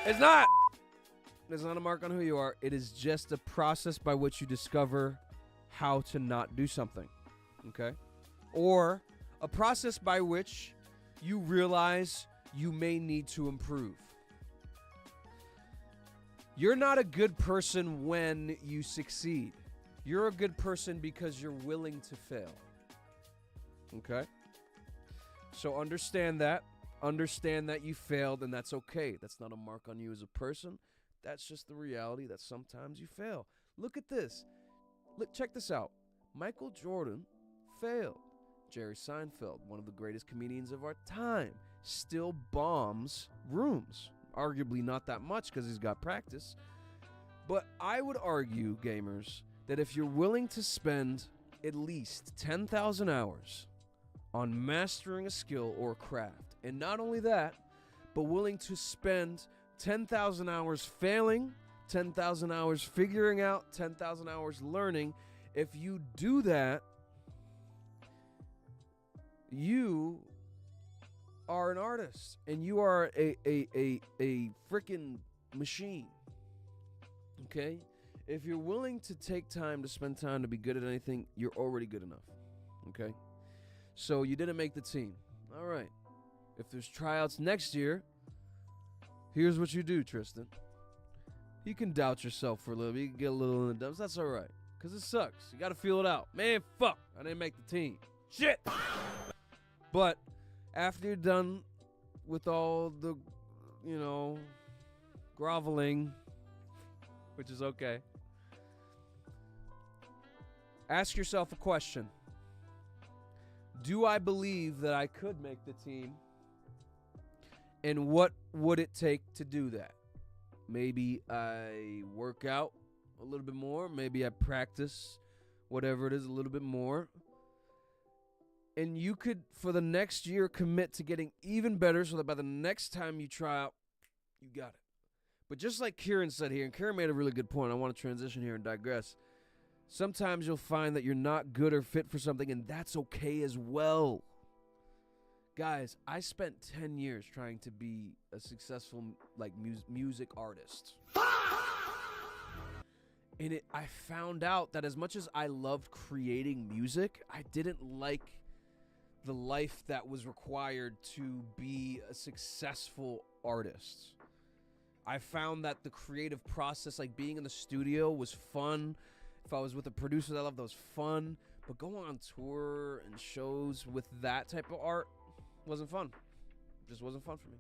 Speaker 1: It's not. It's not a mark on who you are. It is just a process by which you discover how to not do something. Okay? Or a process by which you realize you may need to improve. You're not a good person when you succeed. You're a good person because you're willing to fail. Okay? So understand that. Understand that you failed, and that's okay. That's not a mark on you as a person. That's just the reality that sometimes you fail. Look at this. Look, check this out. Michael Jordan failed. Jerry Seinfeld, one of the greatest comedians of our time, still bombs rooms. Arguably not that much because he's got practice. But I would argue, gamers, that if you're willing to spend at least 10,000 hours on mastering a skill or craft, and not only that, but willing to spend 10,000 hours failing, 10,000 hours figuring out, 10,000 hours learning, if you do that, you are an artist, and you are a freaking machine. Okay? If you're willing to take time to spend time to be good at anything, you're already good enough. Okay? So you didn't make the team. All right. If there's tryouts next year, here's what you do, Tristan. You can doubt yourself for a little bit. You can get a little in the dumps. That's all right. Because it sucks. You got to feel it out. Man, fuck. I didn't make the team. Shit. But after you're done with all the, groveling, which is okay, ask yourself a question. Do I believe that I could make the team? And what would it take to do that? Maybe I work out a little bit more. Maybe I practice, whatever it is, a little bit more. And you could, for the next year, commit to getting even better so that by the next time you try out, you got it. But just like Kieran said here, and Kieran made a really good point, I want to transition here and digress. Sometimes you'll find that you're not good or fit for something, and that's okay as well. Guys, I spent 10 years trying to be a successful music artist. And I found out that as much as I loved creating music, I didn't like the life that was required to be a successful artist. I found that the creative process, like being in the studio, was fun. If I was with a producer that I loved, that was fun. But going on tour and shows with that type of art wasn't fun. Just wasn't fun for me.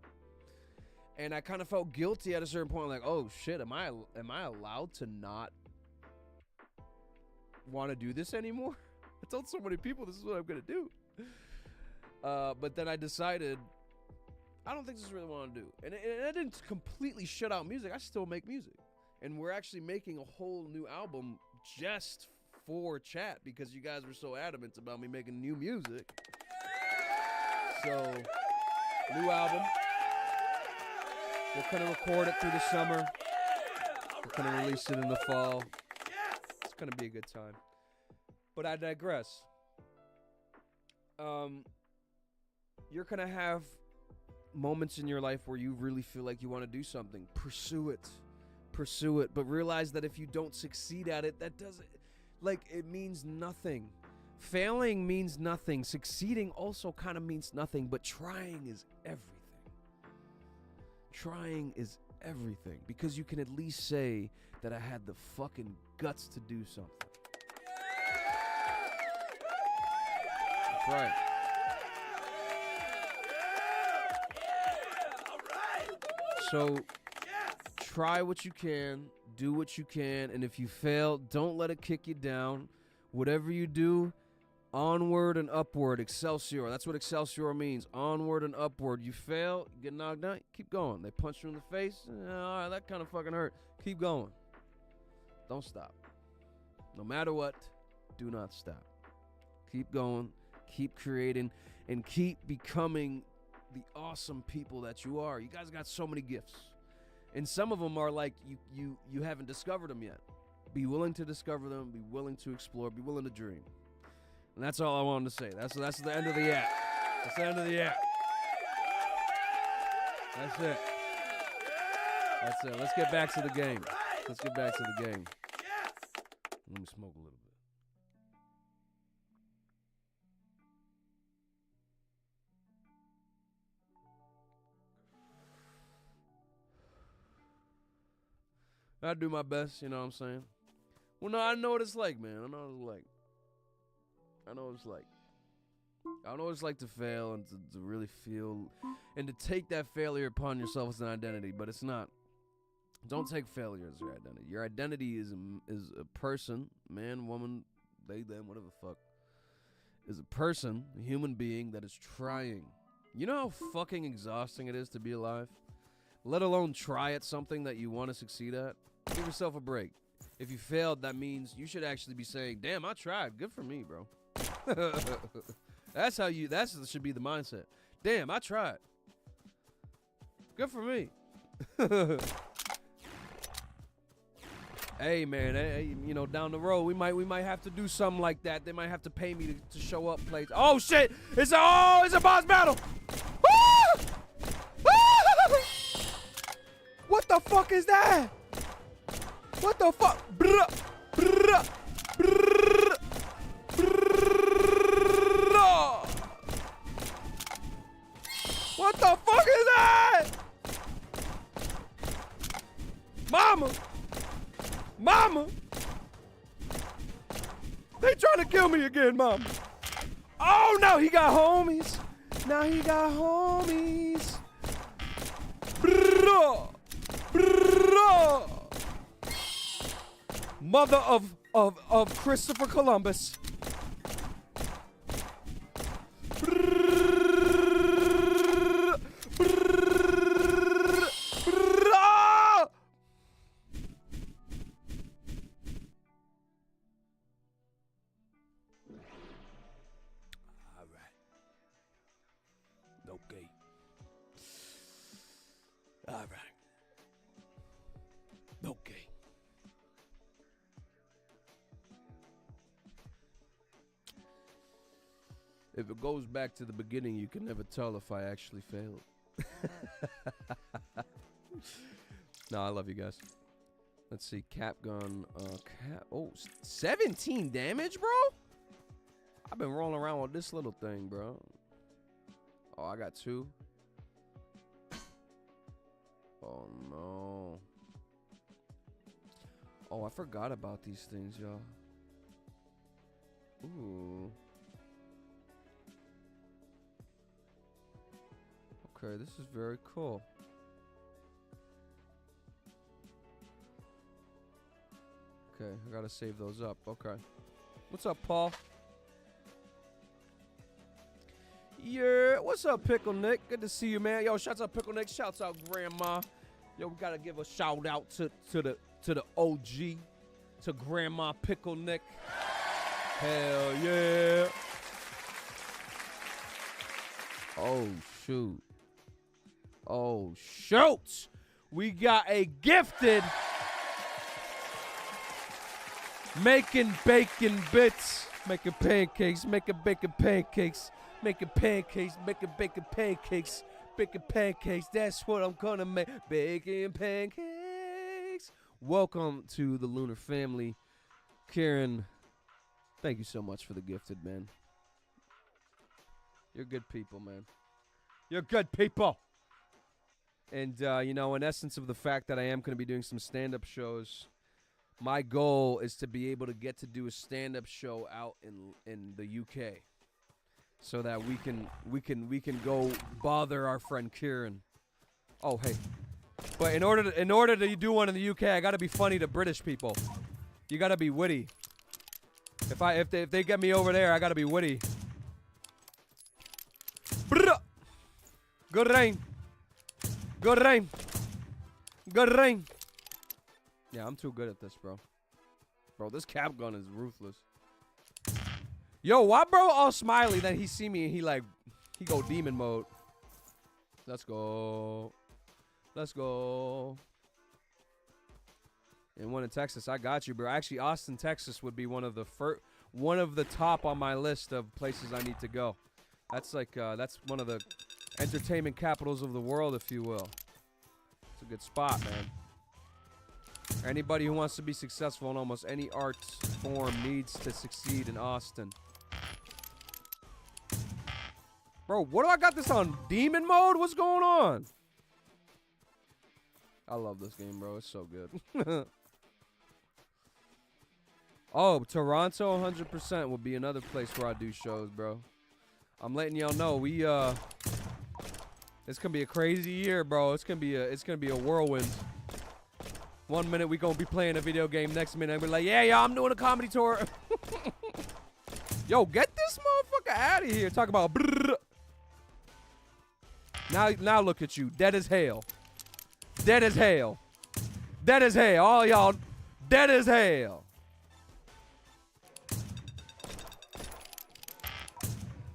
Speaker 1: And I kind of felt guilty at a certain point, like, oh shit, am I allowed to not want to do this anymore? I told so many people this is what I'm gonna do. But then I decided I don't think this is really what I want to do. And I didn't completely shut out music. I still make music. And we're actually making a whole new album just for chat because you guys were so adamant about me making new music. So, new album. We're going to record it through the summer. We're going to release it in the fall. It's going to be a good time. But I digress. you're going to have moments in your life where you really feel like you want to do something. Pursue it. Pursue it. But realize that if you don't succeed at it, that doesn't, like, it means nothing. Failing means nothing. Succeeding also kind of means nothing, but trying is everything. Trying is everything, because you can at least say that I had the fucking guts to do something. That's right. So try what you can, do what you can, and if you fail, don't let it kick you down. Whatever you do, onward and upward. Excelsior. That's what Excelsior means. Onward and upward. You fail, you get knocked down, keep going. They punch you in the face. All right, that kind of fucking hurt. Keep going. Don't stop. No matter what, do not stop. Keep going, keep creating, and keep becoming the awesome people that you are. You guys got so many gifts. And some of them are like you haven't discovered them yet. Be willing to discover them, be willing to explore, be willing to dream. And that's all I wanted to say. That's the end of the act. That's the end of the act. That's it. That's it. Let's get back to the game. Let's get back to the game. Let me smoke a little bit. I do my best, you know what I'm saying? Well, no, I know what it's like, man. I know what it's like. I know what it's like. I know what it's like to fail and to really feel and to take that failure upon yourself as an identity, but it's not. Don't take failure as your identity. Your identity is a person, man, woman, they, them, whatever the fuck, is a person, a human being that is trying. You know how fucking exhausting it is to be alive? Let alone try at something that you want to succeed at? Give yourself a break. If you failed, that means you should actually be saying, damn, I tried. Good for me, bro. That should be the mindset. Damn, I tried. Good for me. Hey, man, hey, you know, down the road, we might have to do something like that. They might have to pay me to show up plays. Oh, shit. It's a boss battle. Ah! Ah! What the fuck is that? What the fuck? Brr, brr, brr, brr. What the fuck is that? Mama! They trying to kill me again, Mama. Oh, no, he got homies. Now he got homies. Brr, brr. Mother of Christopher Columbus. If it goes back to the beginning, you can never tell if I actually failed. No, I love you guys. Let's see, cap gun. Oh, 17 damage, bro? I've been rolling around with this little thing, bro. Oh, I got 2. Oh, no. Oh, I forgot about these things, y'all. Ooh. Okay, this is very cool. Okay, I gotta save those up. Okay. What's up, Paul? Yeah, what's up, Pickle Nick? Good to see you, man. Yo, shouts out Pickle Nick. Shouts out Grandma. Yo, we gotta give a shout out to the OG, to Grandma Pickle Nick. Hell yeah. Oh shoot. Oh shoot. We got a gifted making bacon bits, making pancakes, making bacon pancakes. Making pancakes, making bacon pancakes, baking pancakes. That's what I'm gonna make. Baking pancakes. Welcome to the Lunar family. Kieran, thank you so much for the gifted, man. You're good people, man. You're good people. And, you know, in essence of the fact that I am going to be doing some stand-up shows, my goal is to be able to get to do a stand-up show out in the UK, so that we can go bother our friend Kieran. Oh, hey. But in order to do one in the UK, I got to be funny to British people. You got to be witty. If they get me over there, I got to be witty. Brrr. Good rain. Good rain. Good rain. Yeah, I'm too good at this, bro. Bro, this cap gun is ruthless. Yo, why bro all smiley? Then he see me and he go demon mode. Let's go. Let's go. And one in Texas, I got you, bro. Actually, Austin, Texas would be one of the top on my list of places I need to go. That's like that's one of the entertainment capitals of the world, if you will. It's a good spot, man. Anybody who wants to be successful in almost any art form needs to succeed in Austin. Bro, what do I got this on? Demon mode? What's going on? I love this game, bro. It's so good. Oh, Toronto 100% will be another place where I do shows, bro. I'm letting y'all know it's gonna be a crazy year, bro. It's gonna be a whirlwind. 1 minute we gonna be playing a video game, next minute I'm be like, yeah, I'm doing a comedy tour. Yo, get this motherfucker out of here. Talk about brrr. Now look at you, dead as hell. Dead as hell. Dead as hell. All y'all dead as hell.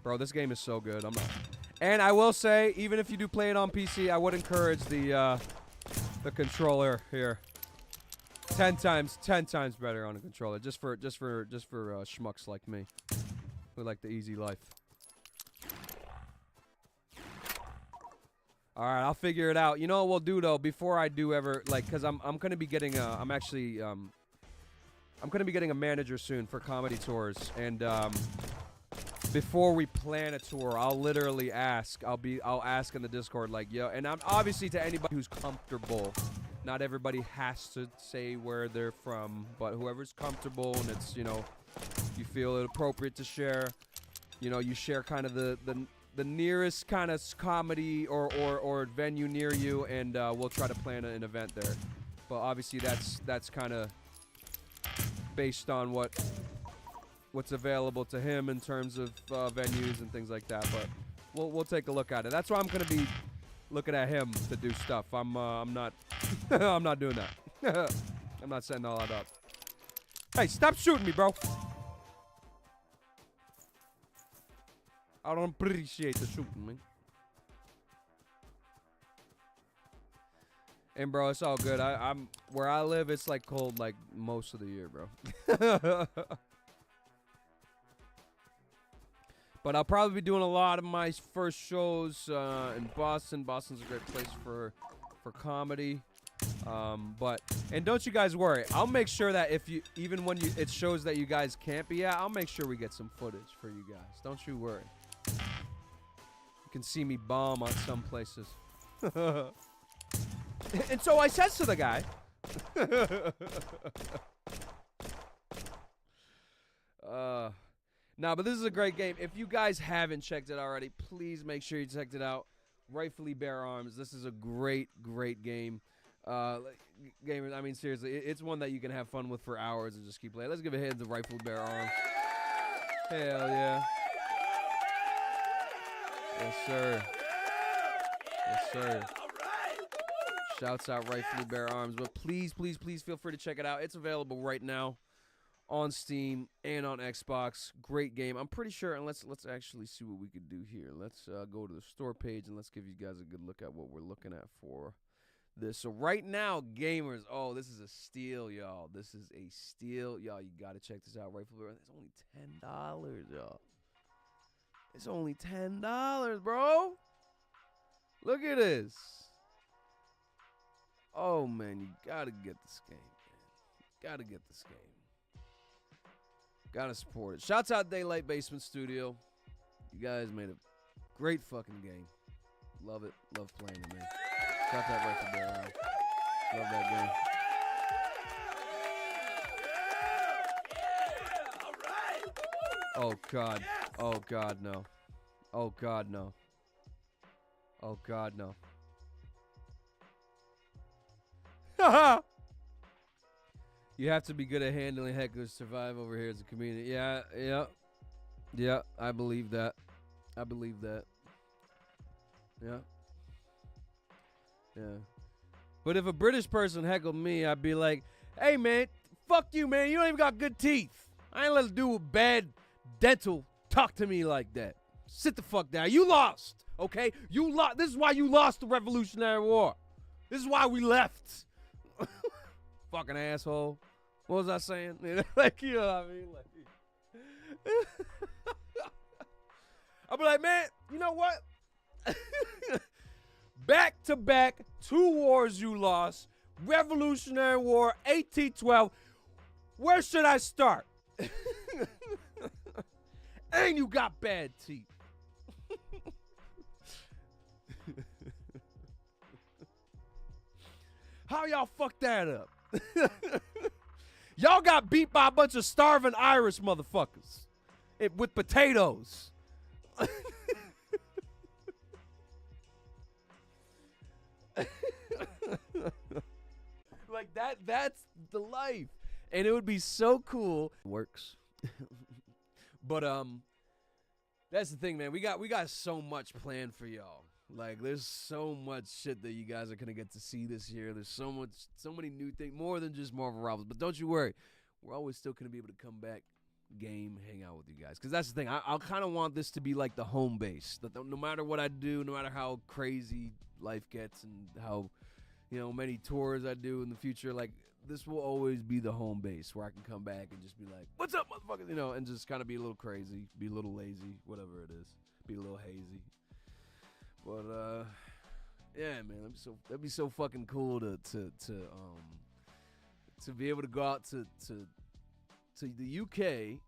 Speaker 1: Bro, this game is so good. And I will say, even if you do play it on PC, I would encourage the controller here. 10 times better on a controller, just for schmucks like me, who like the easy life. All right, I'll figure it out. You know what we'll do though, before I do ever, like, cause I'm gonna be getting I'm gonna be getting a manager soon for comedy tours, and before we plan a tour, I'll literally ask. I'll ask in the Discord, like, yo, and I'm obviously to anybody who's comfortable. Not everybody has to say where they're from, but whoever's comfortable and it's, you know, you feel it appropriate to share, you know, you share kind of the nearest kind of comedy or venue near you, and we'll try to plan an event there. But obviously that's kind of based on what's available to him in terms of venues and things like that. But we'll take a look at it. That's why I'm gonna be looking at him to do stuff. I'm not I'm not doing that. I'm not setting all that up. Hey, stop shooting me, bro. I don't appreciate the shooting, man. And bro, it's all good. I'm where I live. It's like cold like most of the year, bro. But I'll probably be doing a lot of my first shows in Boston. Boston's a great place for comedy. And don't you guys worry. I'll make sure that even when it shows that you guys can't be at, I'll make sure we get some footage for you guys. Don't you worry. You can see me bomb on some places. And so I says to the guy. Nah, but this is a great game. If you guys haven't checked it already, please make sure you checked it out. Rightfully Bear Arms. This is a great, great game. Gamers, I mean, seriously, it's one that you can have fun with for hours and just keep playing. Let's give a hand to Rightfully Bear Arms. Hell yeah. Yes, sir. Yes, sir. Shouts out Rightfully Bear Arms. But please, please, please feel free to check it out. It's available right now on Steam and on Xbox. Great game. I'm pretty sure, and let's actually see what we could do here. Let's go to the store page and let's give you guys a good look at what we're looking at for this. So right now, gamers, oh, this is a steal, y'all. This is a steal. Y'all, you got to check this out. Rightfully Bear Arms. It's only $10, y'all. It's only $10, bro. Look at this. Oh, man, you gotta get this game, man. Gotta get this game. Gotta support it. Shouts out Daylight Basement Studio. You guys made a great fucking game. Love it. Love playing it, man. Got that record there, man. Love that game. Oh, God. Oh, God, no. Oh, God, no. Oh, God, no. Haha! You have to be good at handling hecklers to survive over here as a community. Yeah, I believe that. Yeah. But if a British person heckled me, I'd be like, hey, man, fuck you, man. You don't even got good teeth. I ain't let a dude with bad dental talk to me like that. Sit the fuck down. You lost, okay? You lost. This is why you lost the Revolutionary War. This is why we left. Fucking asshole. What was I saying? Like, you know what I mean? Like, I'll be like, man, you know what? Back to back, 2 wars you lost. Revolutionary War, 1812. Where should I start? And you got bad teeth. How y'all fuck that up? Y'all got beat by a bunch of starving Irish motherfuckers with potatoes. Like that's the life. And it would be so cool. Works. But that's the thing, man. We got so much planned for y'all. Like, there's so much shit that you guys are gonna get to see this year. There's so many new things, more than just Marvel Rivals. But don't you worry, we're always still gonna be able to come back, game, hang out with you guys. Because that's the thing. I kind of want this to be like the home base. That no matter what I do, no matter how crazy life gets, and how many tours I do in the future, like, this will always be the home base where I can come back and just be like, what's up, motherfuckers? And just kind of be a little crazy, be a little lazy, whatever it is, be a little hazy. But yeah, man, that'd be so fucking cool to be able to go out to the UK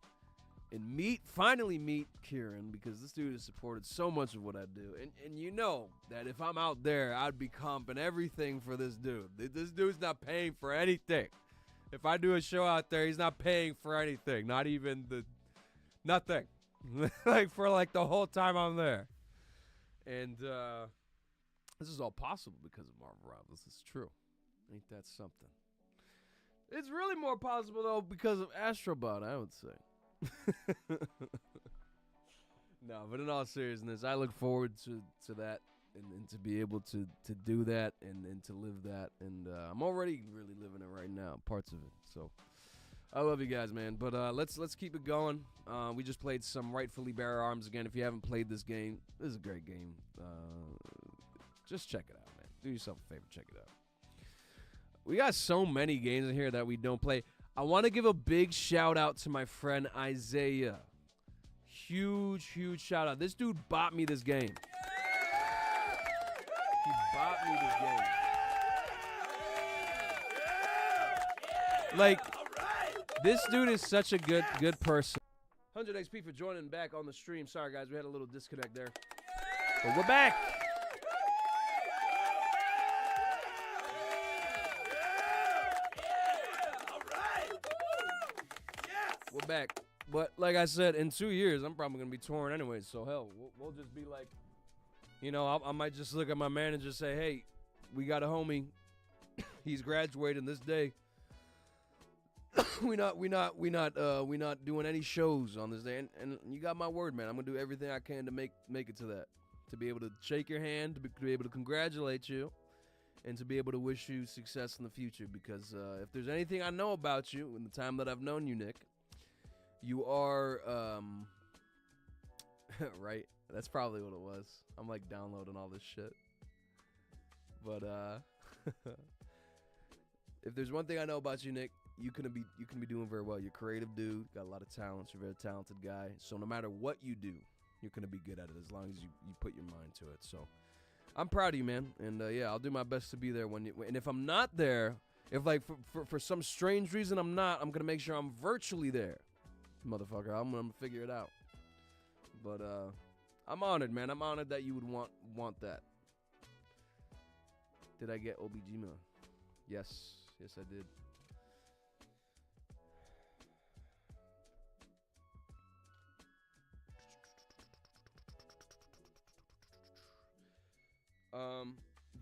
Speaker 1: and finally meet Kieran, because this dude has supported so much of what I do. And you know that if I'm out there, I'd be comping everything for this dude. This dude's not paying for anything. If I do a show out there, he's not paying for anything. Not even nothing. Like, for like the whole time I'm there. And this is all possible because of Marvel Rivals. This is true. Ain't that something? It's really more possible, though, because of Astrobot, I would say. No, but in all seriousness, I look forward to that and to be able to do that and to live that. And I'm already really living it right now, parts of it. So I love you guys, man. But let's keep it going. We just played some Rightfully Bearer Arms again. If you haven't played this game, this is a great game. Just check it out, man. Do yourself a favor, check it out. We got so many games in here that we don't play. I want to give a big shout out to my friend Isaiah. Huge shout out. This dude bought me this game. He bought me this game. Like, this dude is such a good person. 100 XP for joining back on the stream. Sorry, guys, we had a little disconnect there. But we're back. We're back. But like I said, in 2 years, I'm probably going to be touring anyway. So, hell, we'll just be like, I might just look at my manager and say, hey, we got a homie. He's graduating this day. we not doing any shows on this day. And you got my word, man. I'm going to do everything I can to make it to that. To be able to shake your hand, to be able to congratulate you, and to be able to wish you success in the future. Because if there's anything I know about you in the time that I've known you, Nick, you are, right? That's probably what it was. I'm like downloading all this shit. But if there's one thing I know about you, Nick, you can be doing very well. You're a creative dude, got a lot of talents. You're a very talented guy. So no matter what you do, you're gonna be good at it as long as you put your mind to it. So I'm proud of you, man. And yeah, I'll do my best to be there when you. And if I'm not there, if like for some strange reason I'm not, I'm gonna make sure I'm virtually there, motherfucker. I'm gonna figure it out. But I'm honored, man. I'm honored that you would want that. Did I get OBGMA? Yes, I did.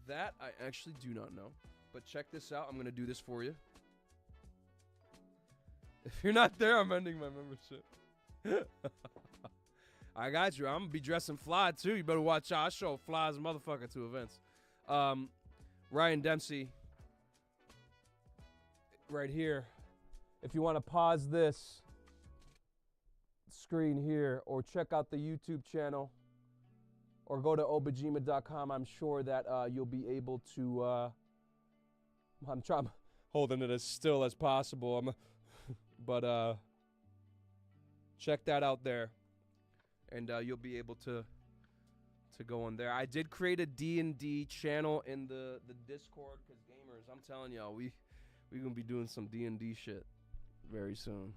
Speaker 1: That I actually do not know. But check this out. I'm going to do this for you. If you're not there, I'm ending my membership. I got you. I'm going to be dressing fly, too. You better watch out. I show fly as a motherfucker to events. Ryan Dempsey. Right here. If you want to pause this screen here or check out the YouTube channel or go to obajima.com, I'm sure that you'll be able to... I'm trying holding it as still as possible. But check that out there, and you'll be able to go on there. I did create a D&D channel in the Discord because gamers, I'm telling y'all, we gonna be doing some D&D shit very soon.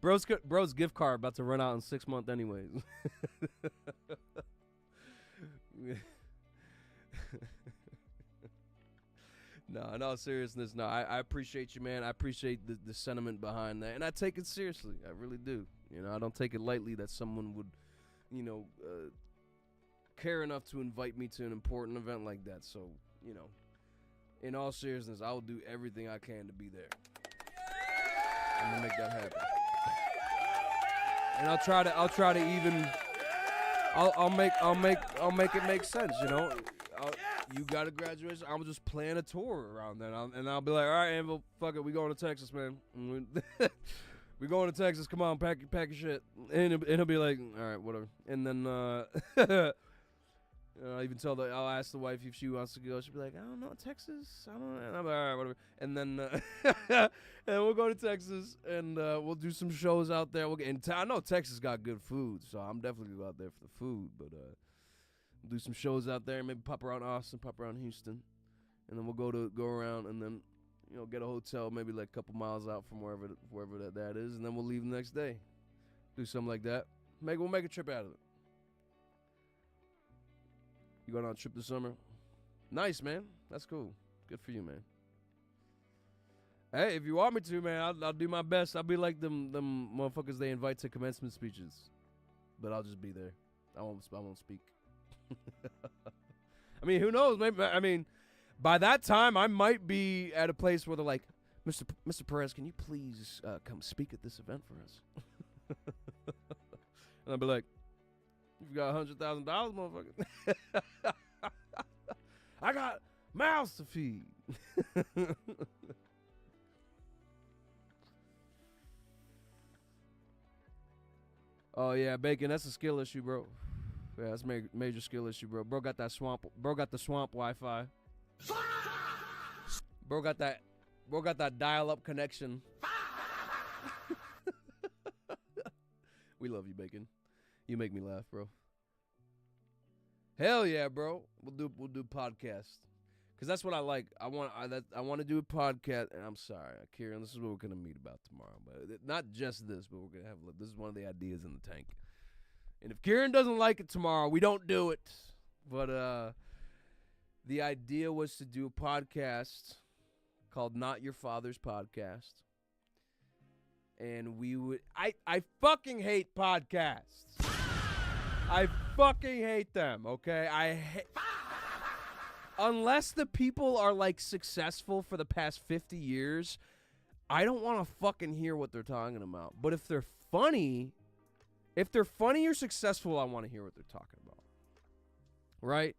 Speaker 1: Bro's gift card about to run out in 6 months anyways. No, in all seriousness, no. I appreciate you, man. I appreciate the sentiment behind that, and I take it seriously. I really do. You know, I don't take it lightly that someone would, you know, care enough to invite me to an important event like that. So, you know, in all seriousness, I will do everything I can to be there. I'm gonna make that happen, and I'll try to even. I'll make it make sense, you know. You got a graduation. I'm just plan a tour around that, and I'll be like, all right, Anvil, fuck it, we going to Texas, man. We going to Texas. Come on, pack your shit. And he'll be like, all right, whatever. And then I even I'll ask the wife if she wants to go. She'll be like, I don't know, Texas. I don't know. And I'm like, all right, whatever. And then and we'll go to Texas and we'll do some shows out there. I know Texas got good food, so I'm definitely gonna go out there for the food. But we'll do some shows out there. Maybe pop around Austin, pop around Houston, and then we'll go around and then get a hotel maybe like a couple miles out from wherever that is, and then we'll leave the next day. Do something like that. We'll make a trip out of it. You going on a trip this summer? Nice, man. That's cool. Good for you, man. Hey, if you want me to, man, I'll do my best. I'll be like them motherfuckers they invite to commencement speeches, but I'll just be there. I won't speak. I mean, who knows? Maybe by that time I might be at a place where they're like, Mr. Perez, can you please come speak at this event for us? And I'll be like, you've got $100,000, motherfucker. I got mouths to feed. Oh yeah, Bacon. That's a skill issue, bro. Yeah, that's a major skill issue, bro. Bro got that swamp. Bro got the swamp Wi-Fi. Bro got that dial-up connection. We love you, Bacon. You make me laugh, bro. Hell yeah, bro. We'll do podcast, cause that's what I like. I want to do a podcast. And I'm sorry, Kieran. This is what we're gonna meet about tomorrow, but not just this, but we're gonna have. This is one of the ideas in the tank. And if Kieran doesn't like it tomorrow, we don't do it. But the idea was to do a podcast called Not Your Father's Podcast. And we would... I fucking hate podcasts. I fucking hate them, okay? Unless the people are, like, successful for the past 50 years, I don't want to fucking hear what they're talking about. But if they're funny or successful, I want to hear what they're talking about. Right?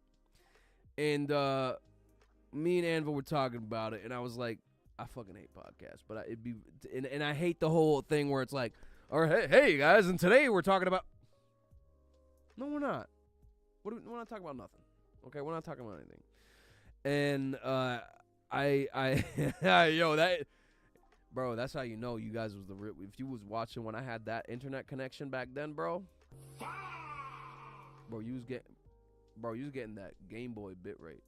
Speaker 1: And me and Anvil were talking about it, and I was like, I fucking hate podcasts, but and I hate the whole thing where it's like, all right, hey guys, and today we're talking about. No, we're not. We're not talking about nothing. Okay, we're not talking about anything. And Bro, that's how you know you guys was the real. If you was watching when I had that internet connection back then, bro. Bro, you was getting that Game Boy bit rate.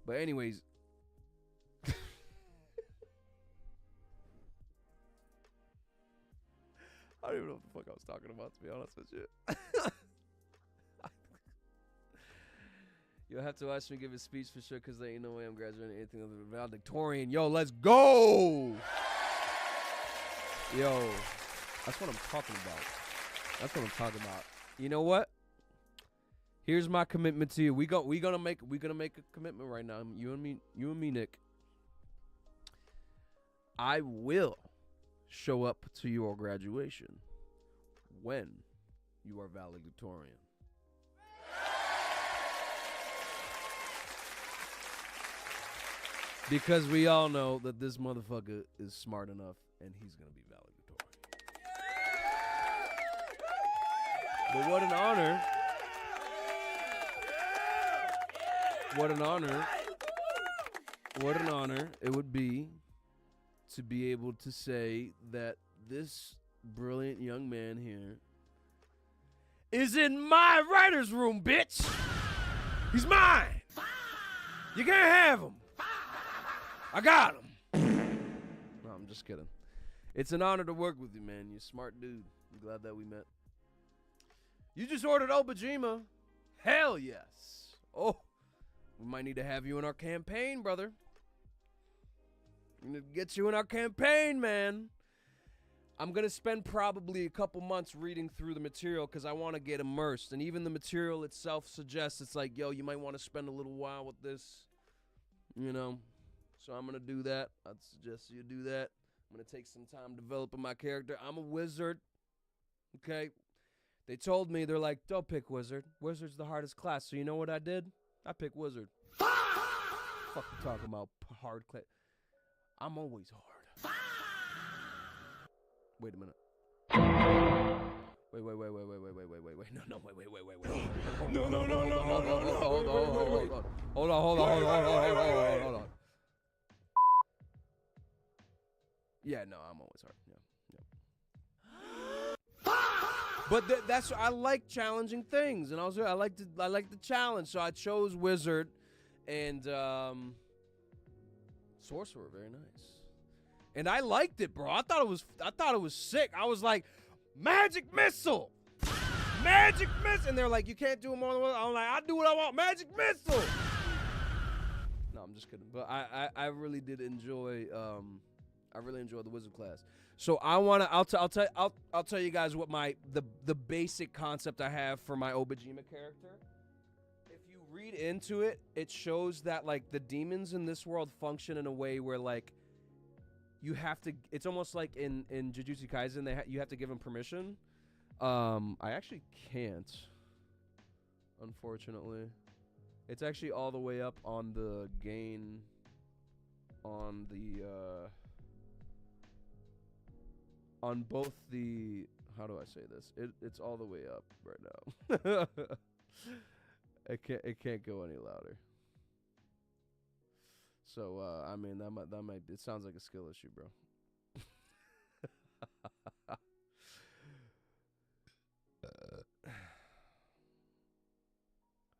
Speaker 1: But anyways, I don't even know what the fuck I was talking about, to be honest with you. You'll have to watch me give a speech for sure, because there ain't no way I'm graduating anything other than valedictorian. Yo, let's go! Yo, that's what I'm talking about. That's what I'm talking about. You know what? Here's my commitment to you. We're gonna make a commitment right now. You and me, Nick. I will show up to your graduation when you are valedictorian. Because we all know that this motherfucker is smart enough and he's gonna be valedictorian. But what an honor. What an honor. What an honor it would be to be able to say that this brilliant young man here is in my writer's room, bitch. He's mine. You can't have him. I got him. No, I'm just kidding. It's an honor to work with you, man. You're a smart dude. I'm glad that we met. You just ordered Obajima. Hell yes. Oh, we might need to have you in our campaign, brother. We need to get you in our campaign, man. I'm going to spend probably a couple months reading through the material because I want to get immersed. And even the material itself suggests it's like, yo, you might want to spend a little while with this, you know. So I'm going to do that. I'd suggest you do that. I'm going to take some time developing my character. I'm a wizard, okay? They told me, they're like, don't pick wizard. Wizard's the hardest class. So you know what I did? I picked wizard. Fuck you talking about hard class. I'm always hard. Wait a minute. Wait. No, wait. Hold on. Yeah, no, I'm always hard. Yeah. But that's I like challenging things, and also I like the challenge. So I chose wizard and sorcerer. Very nice. And I liked it, bro. I thought it was sick. I was like, magic missile. And they're like, you can't do more than one. I'm like, I do what I want. Magic missile. No, I'm just kidding. But I really did enjoy the wizard class. So I'll tell you guys what the basic concept I have for my Obajima character. If you read into it, it shows that like the demons in this world function in a way where like you have to. It's almost like in Jujutsu Kaisen, you have to give them permission. I actually can't, unfortunately. It's actually all the way up on the gain, on both the, how do I say this? It's all the way up right now. It can't go any louder. So I mean that might it sounds like a skill issue, bro.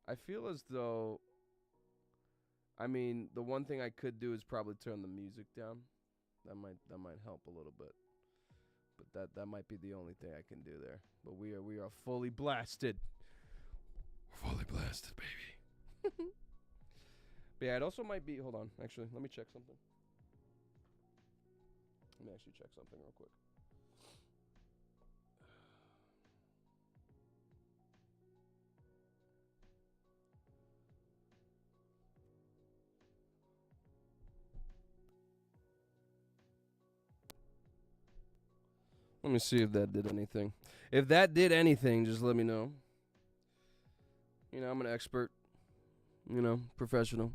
Speaker 1: I feel as though, I mean, the one thing I could do is probably turn the music down. That might help a little bit. But that might be the only thing I can do there. But we are fully blasted. We're fully blasted, baby. But yeah, it also might be, hold on, actually, let me check something. Let me actually check something real quick. Let me see if that did anything. If that did anything, just let me know. You know, I'm an expert. You know, professional.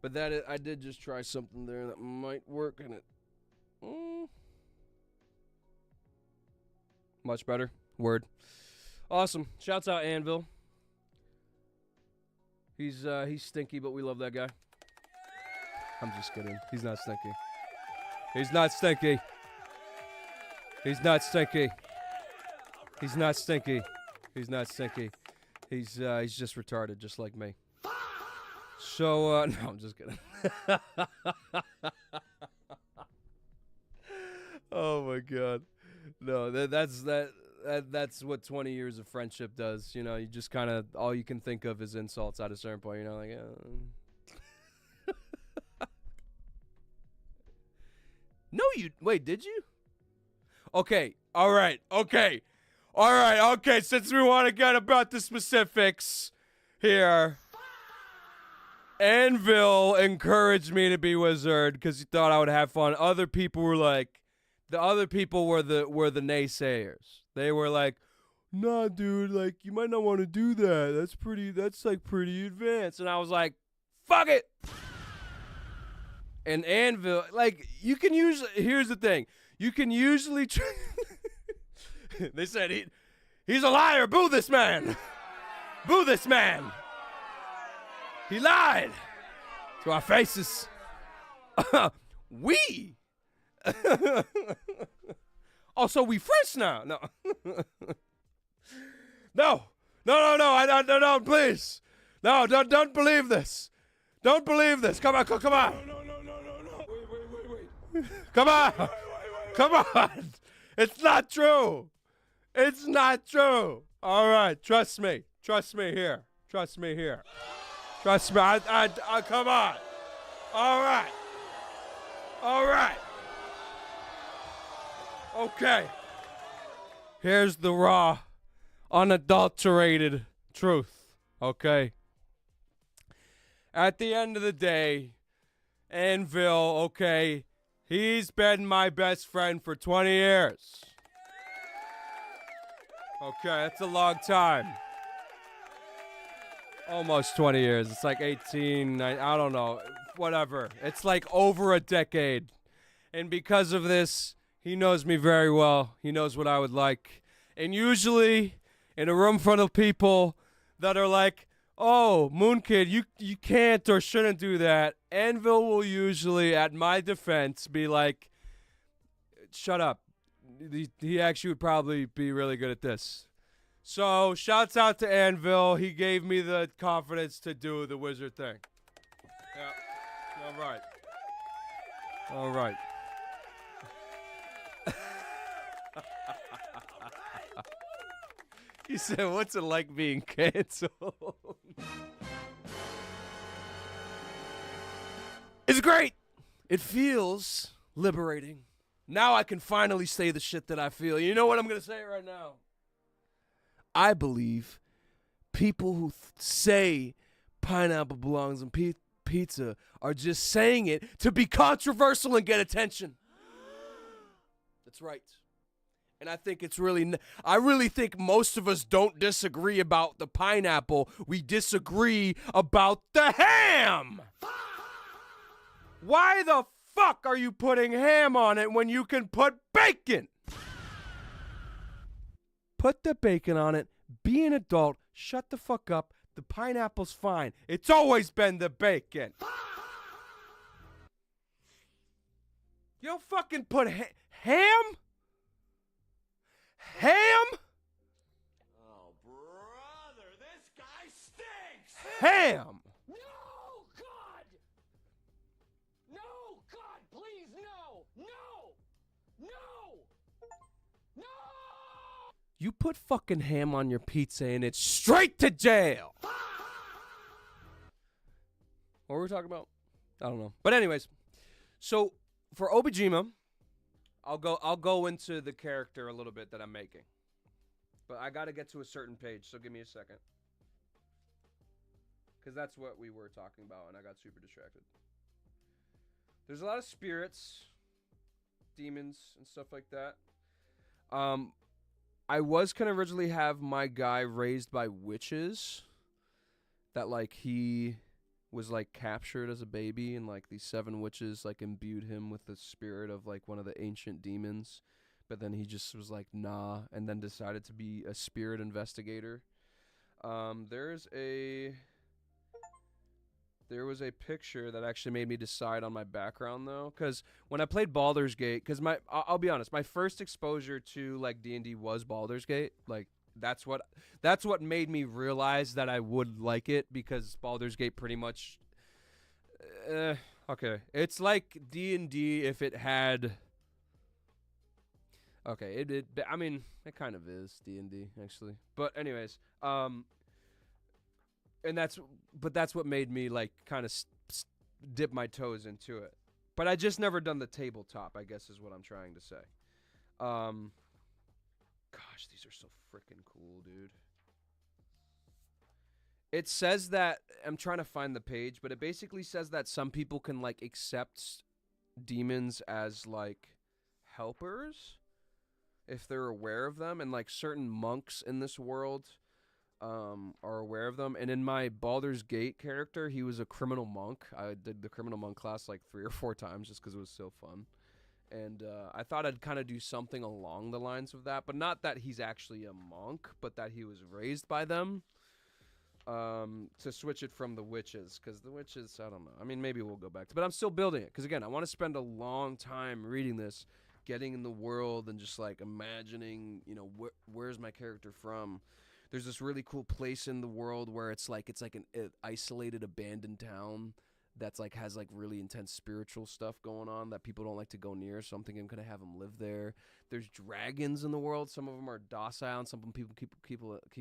Speaker 1: But I did just try something there that might work in it. Much better. Word. Awesome. Shouts out Anvil. He's stinky, but we love that guy. I'm just kidding. He's not stinky. He's not stinky. He's not stinky. He's not stinky. He's not stinky. He's just retarded, just like me. So no, I'm just kidding. Oh my god, no, that's what 20 years of friendship does. You know, you just kind of all you can think of is insults at a certain point. You know, like. No, you wait. Did you? Okay. All right. Okay. All right. Okay. Since we want to get about the specifics here, Anvil encouraged me to be wizard because he thought I would have fun. Other people were like, the other people were the naysayers. They were like, "Nah, dude. Like, you might not want to do that. That's like pretty advanced." And I was like, "Fuck it." And Anvil, like, you can usually, here's the thing. You can usually, they said, he's a liar. Boo this man. Boo this man. He lied to our faces. We. Also, we friends now. No. No, no, please. No, don't believe this. Don't believe this. Come on. No. Wait. Come on. Come on. It's not true. It's not true. All right. Trust me. Trust me here. Trust me. I come on. All right. Okay. Here's the raw, unadulterated truth. Okay. At the end of the day, Anvil, okay, he's been my best friend for 20 years. Okay, that's a long time. Almost 20 years. It's like 18, I don't know, whatever. It's like over a decade. And because of this, he knows me very well. He knows what I would like. And usually, in a room full of people that are like, "Oh, Moon Kid, you can't or shouldn't do that," Anvil will usually, at my defense, be like, "Shut up." He actually would probably be really good at this. So, shouts out to Anvil. He gave me the confidence to do the wizard thing. Yeah. All right. He said, "What's it like being canceled?" It's great. It feels liberating. Now I can finally say the shit that I feel. You know what? I'm going to say it right now. I believe people who say pineapple belongs in pizza are just saying it to be controversial and get attention. That's right. And I think it's I really think most of us don't disagree about the pineapple. We disagree about the ham. Why the fuck are you putting ham on it when you can put bacon? Put the bacon on it. Be an adult. Shut the fuck up. The pineapple's fine. It's always been the bacon. You don't fucking put ham? Ham?
Speaker 7: Oh, brother, this guy stinks!
Speaker 1: Ham.
Speaker 8: No, God! No, God, please, no! No!
Speaker 1: You put fucking ham on your pizza and it's straight to jail. What were we talking about? I don't know. But anyways, so for Obijima, I'll go into the character a little bit that I'm making. But I got to get to a certain page, so give me a second. Because that's what we were talking about, and I got super distracted. There's a lot of spirits, demons, and stuff like that. I was going to originally have my guy raised by witches. That, like, he was, like, captured as a baby, and, like, these 7 witches, like, imbued him with the spirit of, like, one of the ancient demons. But then he just was like, nah, and then decided to be a spirit investigator. There's a There was a picture that actually made me decide on my background though, because when I played Baldur's Gate, because I'll be honest, my first exposure to like D&D was Baldur's Gate. Like that's what made me realize that I would like it, because Baldur's Gate pretty much, okay, it's like D&D if it had. Okay, I mean, it kind of is D&D actually, but anyways, and that's what made me like kind of dip my toes into it. But I just never done the tabletop, I guess is what I'm trying to say. Gosh, these are so freaking cool, dude. It says that, I'm trying to find the page, but it basically says that some people can like accept demons as like helpers if they're aware of them, and like certain monks in this world are aware of them. And in my Baldur's Gate character, he was a criminal monk. I did the criminal monk class like 3 or 4 times just because it was so fun. And I thought I'd kind of do something along the lines of that, but not that he's actually a monk, but that he was raised by them. To switch it from the witches, because the witches, I don't know. I mean, maybe we'll go back to, but I'm still building it, because again, I want to spend a long time reading this, getting in the world, and just like imagining, you know, where's my character from. There's this really cool place in the world where it's like an isolated, abandoned town that's like has like really intense spiritual stuff going on that people don't like to go near. So I'm thinking I'm gonna have them live there. There's dragons in the world. Some of them are docile, and some of them people keep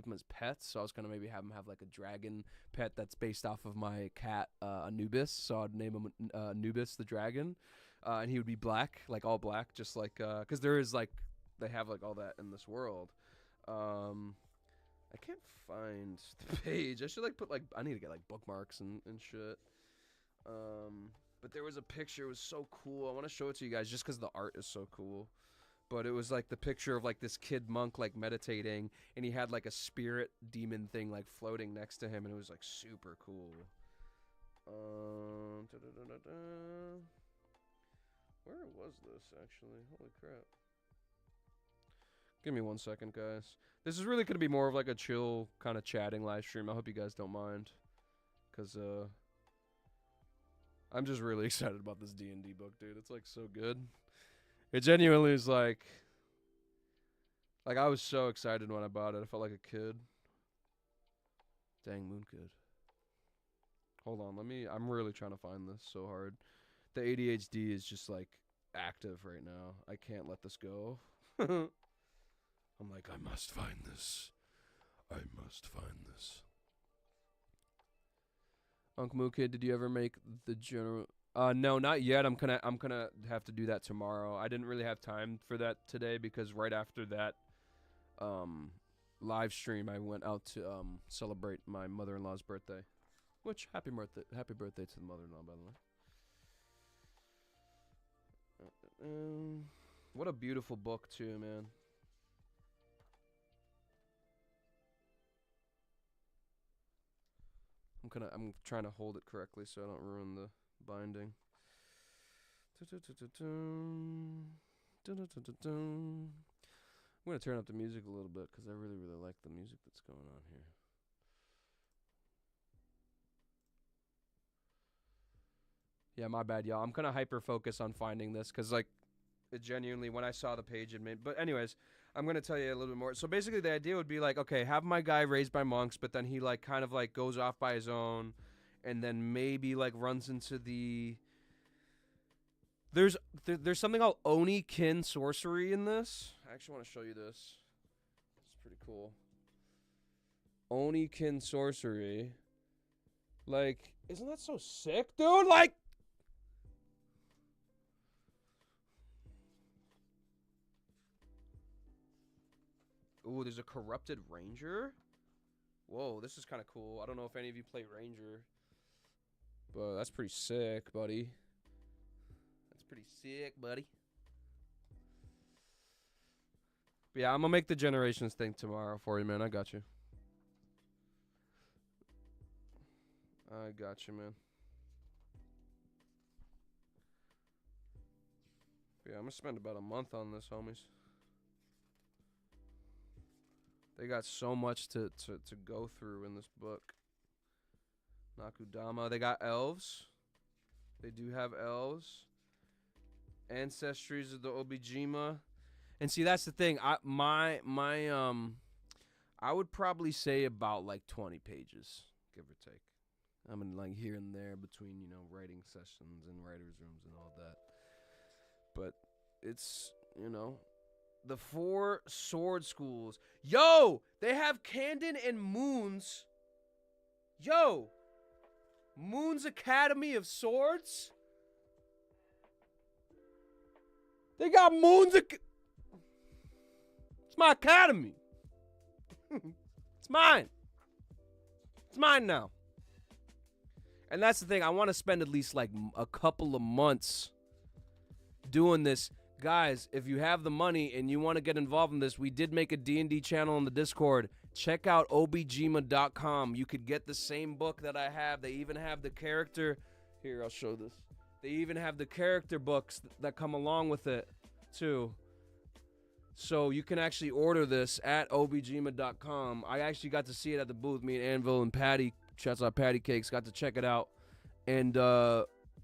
Speaker 1: them as pets. So I was gonna maybe have them have like a dragon pet that's based off of my cat Anubis. So I'd name him Anubis the dragon, and he would be black, like all black, just like because there is like they have like all that in this world. I can't find the page. I should like put like, I need to get like bookmarks and shit. But there was a picture. It was so cool. I want to show it to you guys just because the art is so cool. But it was like the picture of like this kid monk like meditating, and he had like a spirit demon thing like floating next to him, and it was like super cool. Where was this actually? Holy crap. Give me 1 second, guys. This is really going to be more of like a chill kind of chatting live stream. I hope you guys don't mind, because I'm just really excited about this D&D book, dude. It's like so good. It genuinely is like I was so excited when I bought it. I felt like a kid. Dang, Moon Kid. Hold on, I'm really trying to find this so hard. The ADHD is just like active right now. I can't let this go. I'm like, I must find this. I must find this. Uncle Moo Kid, did you ever make the general? No, not yet. I'm gonna have to do that tomorrow. I didn't really have time for that today because right after that live stream, I went out to celebrate my mother-in-law's birthday. Which happy birthday to the mother-in-law, by the way. What a beautiful book too, man. I'm trying to hold it correctly so I don't ruin the binding. I'm gonna turn up the music a little bit because I really like the music that's going on here. Yeah, my bad, y'all. I'm gonna hyper focus on finding this because like it genuinely, when I saw the page, it made. But anyways, I'm gonna tell you a little bit more. So basically, the idea would be like, okay, have my guy raised by monks, but then he like kind of like goes off by his own, and then maybe like runs into the. There's something called Oni-kin sorcery in this. I actually want to show you this. It's pretty cool. Oni-kin sorcery. Like, isn't that so sick, dude? Like. Ooh, there's a corrupted ranger. Whoa, this is kind of cool. I don't know if any of you play ranger, but that's pretty sick, buddy. That's pretty sick, buddy. But yeah, I'm gonna make the generations thing tomorrow for you, man. I got you. I got you, man. But yeah, I'm gonna spend about a month on this, homies. They got so much to go through in this book. Nakudama. They got elves. They do have elves. Ancestries of the Obijima. And see, that's the thing. I would probably say about like 20 pages, give or take. I mean, like here and there between, you know, writing sessions and writers' rooms and all that. But it's, you know, the 4 sword schools. Yo, they have Candon and Moon's. Yo, Moon's Academy of Swords? They got Moon's It's my academy. It's mine. It's mine now. And that's the thing. I want to spend at least like a couple of months doing this. Guys, if you have the money and you want to get involved in this, we did make a D&D channel on the Discord. Check out objima.com. You could get the same book that I have. They even have the character. Here, I'll show this. They even have the character books that come along with it, too. So you can actually order this at objima.com. I actually got to see it at the booth. Me and Anvil and Patty, shouts out Patty Cakes, got to check it out. And,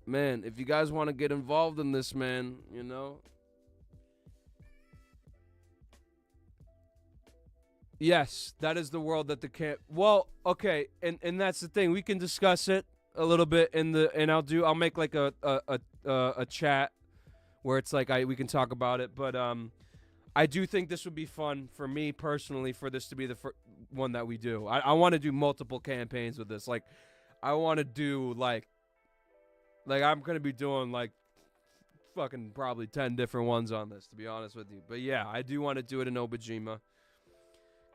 Speaker 1: man, if you guys want to get involved in this, man, you know. Yes, that is the world that the camp. Well, okay, and that's the thing. We can discuss it a little bit and I'll make like a chat where it's like we can talk about it. But I do think this would be fun for me personally for this to be the one that we do. I want to do multiple campaigns with this. Like I want to do like I'm gonna be doing like fucking probably 10 different ones on this, to be honest with you. But yeah, I do want to do it in Obijima.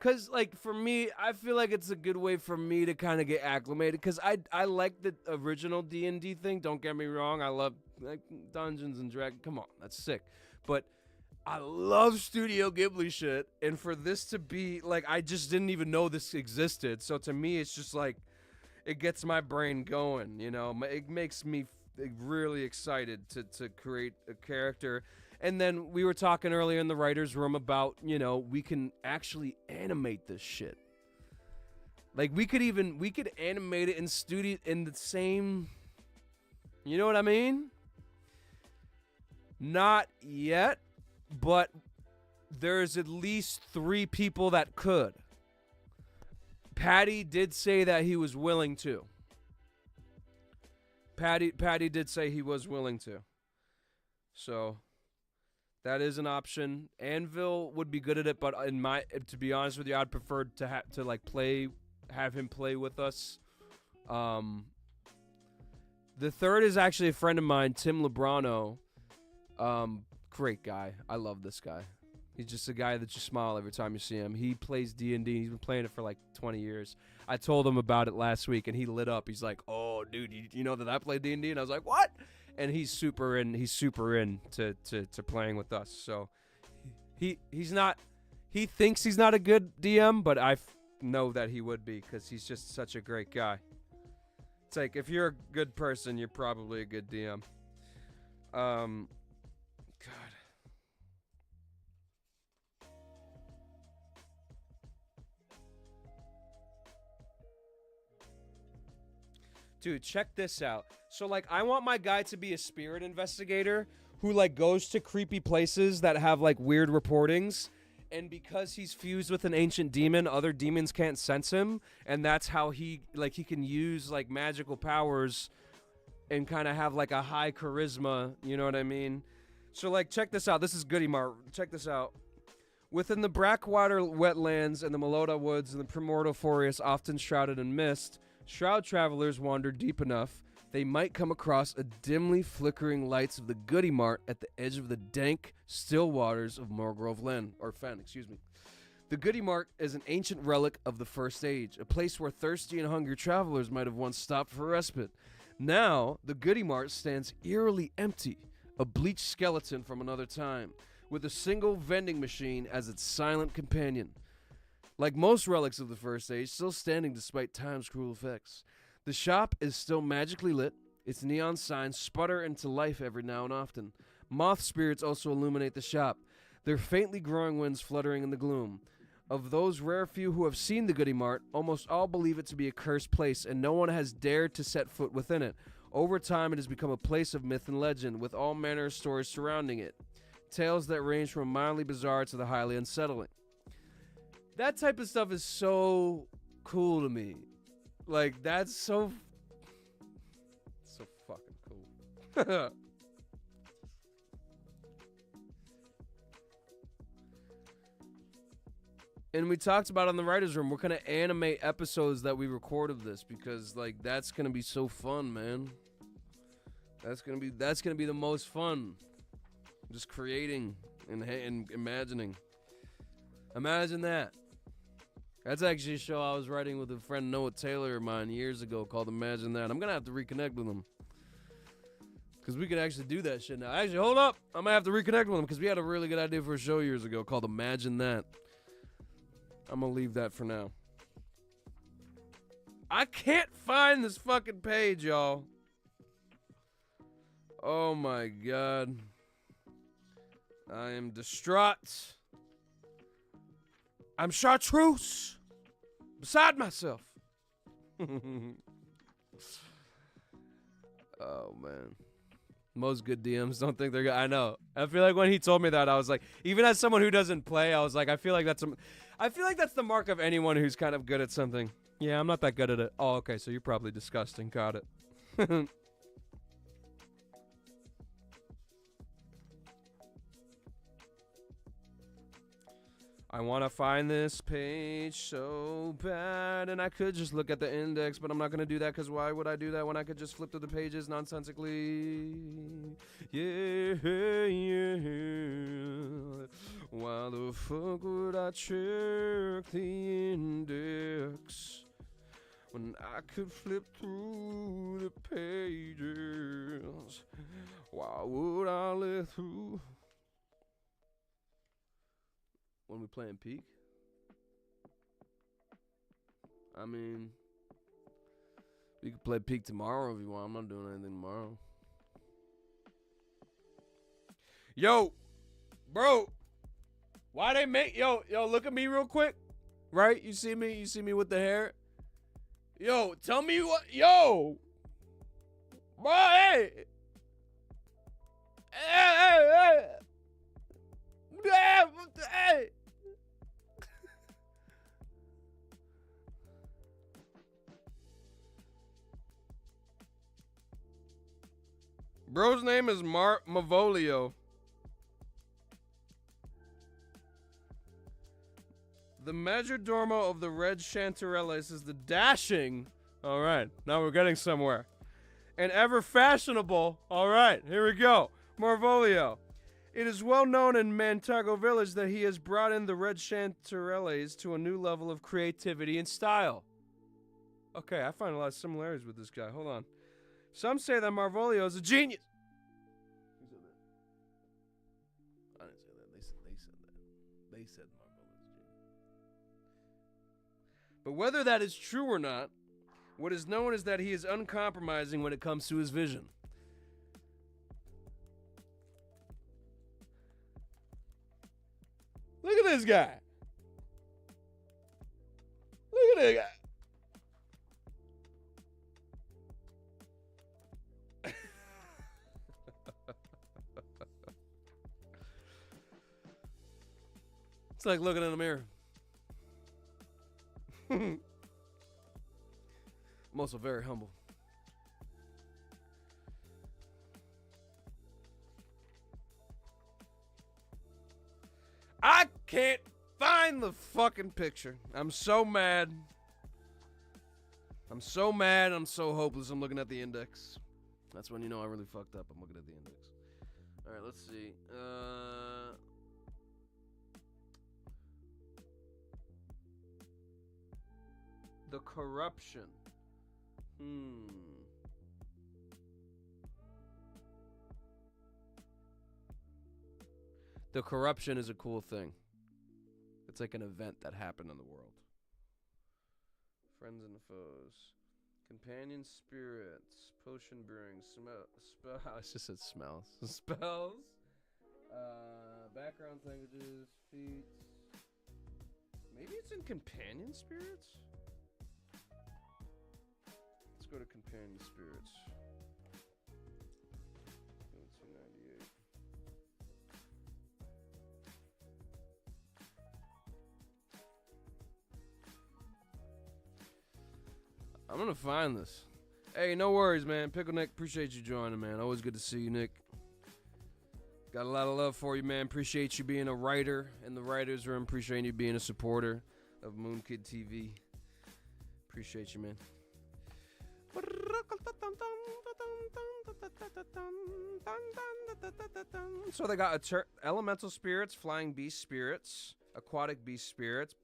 Speaker 1: Because, like, for me, I feel like it's a good way for me to kind of get acclimated. Because I like the original D&D thing. Don't get me wrong. I love, like, Dungeons and Dragons. Come on. That's sick. But I love Studio Ghibli shit. And for this to be, like, I just didn't even know this existed. So to me, it's just, like, it gets my brain going, you know. It makes me really excited to create a character. And then we were talking earlier in the writer's room about, you know, we can actually animate this shit. Like, we could animate it in studio in the same, you know what I mean? Not yet, but there's at least 3 people that could. Patty did say that he was willing to. Patty did say he was willing to. So that is an option. Anvil would be good at it, but to be honest with you, I'd prefer to have him play with us. The third is actually a friend of mine, Tim Lebrano. Great guy. I love this guy. He's just a guy that you smile every time you see him. He plays D&D. He's been playing it for like 20 years. I told him about it last week, and he lit up. He's like, "Oh, dude, you know that I play D&D?" And I was like, "What?" And he's super in to playing with us. So he's not. He thinks he's not a good DM, but I know that he would be because he's just such a great guy. It's like if you're a good person, you're probably a good DM. God. Dude, check this out. So, like, I want my guy to be a spirit investigator who, like, goes to creepy places that have, like, weird reportings. And because he's fused with an ancient demon, other demons can't sense him. And that's how he can use, like, magical powers and kind of have, like, a high charisma. You know what I mean? So, like, check this out. This is Goody Mart. Check this out. Within the Brackwater wetlands and the Melota woods and the primordial forest often shrouded in mist, shroud travelers wander deep enough, they might come across a dimly flickering lights of the Goody Mart at the edge of the dank, still waters of Morgrove Fen. The Goody Mart is an ancient relic of the First Age, a place where thirsty and hungry travelers might have once stopped for respite. Now, the Goody Mart stands eerily empty, a bleached skeleton from another time, with a single vending machine as its silent companion. Like most relics of the First Age, still standing despite time's cruel effects. The shop is still magically lit. Its neon signs sputter into life every now and often. Moth spirits also illuminate the shop, their faintly growing wings fluttering in the gloom. Of those rare few who have seen the Goody Mart, almost all believe it to be a cursed place, and no one has dared to set foot within it. Over time, it has become a place of myth and legend, with all manner of stories surrounding it. Tales that range from mildly bizarre to the highly unsettling. That type of stuff is so cool to me. Like, that's so fucking cool. And we talked about on the writers' room, we're gonna animate episodes that we record of this because, like, that's gonna be so fun, man. That's gonna be the most fun. Just creating and imagining. Imagine that. That's actually a show I was writing with a friend Noah Taylor of mine years ago called Imagine That. I'm gonna have to reconnect with him because we could actually do that shit now. Actually, hold up, I'm gonna have to reconnect with him because we had a really good idea for a show years ago called Imagine That. I'm gonna leave that for now. I can't find this fucking page, y'all. Oh my god. I am distraught. I'm chartreuse. Beside myself. Oh man. Most good DMs don't think they're good. I know. I feel like when he told me that, I was like, even as someone who doesn't play, I was like, I feel like that's the mark of anyone who's kind of good at something. Yeah, I'm not that good at it. Oh, okay, so you're probably disgusting. Got it. I want to find this page so bad, and I could just look at the index, but I'm not going to do that because why would I do that when I could just flip to the pages nonsensically? Yeah. Why the fuck would I check the index when I could flip through the pages? Why would I let through? When we playing Peak? I mean, we could play Peak tomorrow if you want. I'm not doing anything tomorrow. Yo, bro, why they make yo look at me real quick, right? You see me with the hair. Yo, tell me what, yo, bro, hey. Bro's name is Mavolio. The majordomo of the red chanterelles is the dashing. All right, now we're getting somewhere. And ever fashionable. All right, here we go. Marvolio. It is well known in Mantago Village that he has brought in the red chanterelles to a new level of creativity and style. Okay, I find a lot of similarities with this guy. Hold on. Some say that Marvolio is a genius. Who said that? I didn't say that. They said that. They said Marvolio is a genius. But whether that is true or not, what is known is that he is uncompromising when it comes to his vision. Look at this guy. Look at this guy. It's like looking in a mirror. I'm also very humble. I can't find the fucking picture. I'm so mad. I'm so mad. I'm so hopeless. I'm looking at the index. That's when you know I really fucked up. I'm looking at the index. All right, let's see. The corruption. The corruption is a cool thing. It's like an event that happened in the world. Friends and foes. Companion spirits. Potion brewing. Spell. I just said smells. Spells. Background languages. Feats. Maybe it's in companion spirits? Let's go to companion spirits. 1798. I'm gonna find this. Hey, no worries, man. Pickle Nick, appreciate you joining, man. Always good to see you, Nick. Got a lot of love for you, man. Appreciate you being a writer in the writer's room. Appreciate you being a supporter of Moon Kid TV. Appreciate you, man. So they got elemental spirits, flying beast spirits, aquatic beast spirits,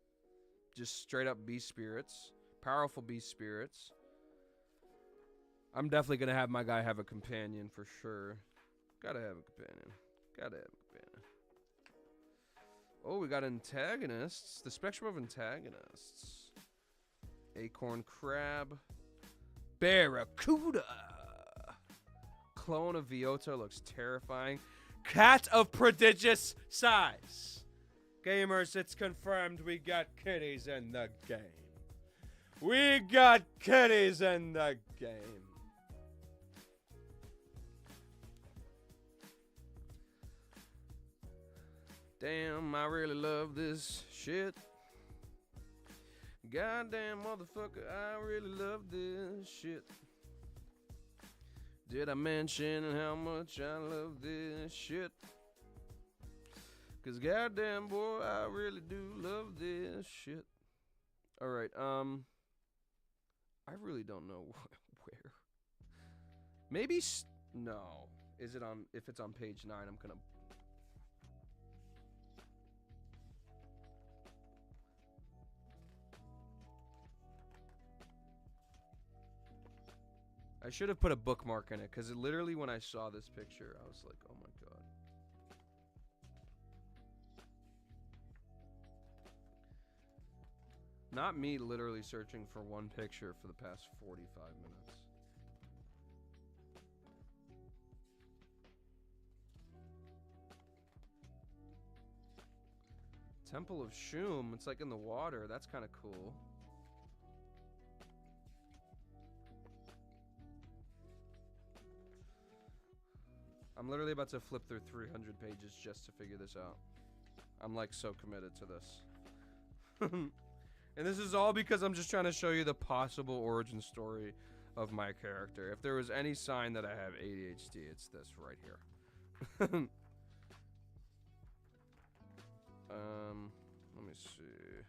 Speaker 1: just straight up beast spirits, powerful beast spirits. I'm definitely going to have my guy have a companion for sure. Gotta have a companion. Gotta have a companion. Oh, we got antagonists. The spectrum of antagonists. Acorn crab. Barracuda. Clone of Viota looks terrifying. Cat of prodigious size. Gamers, it's confirmed we got kitties in the game. We got kitties in the game. Damn, I really love this shit. Goddamn motherfucker, I really love this shit. Did I mention how much I love this shit? Cause goddamn boy, I really do love this shit. Alright, I really don't know where. Maybe, no. Is it on, if it's on page 9, I'm gonna... I should have put a bookmark in it, because literally when I saw this picture, I was like, oh my god. Not me literally searching for one picture for the past 45 minutes. Temple of Shum, it's like in the water, that's kind of cool. I'm literally about to flip through 300 pages just to figure this out. I'm like so committed to this. And this is all because I'm just trying to show you the possible origin story of my character. If there was any sign that I have ADHD, it's this right here. Let me see.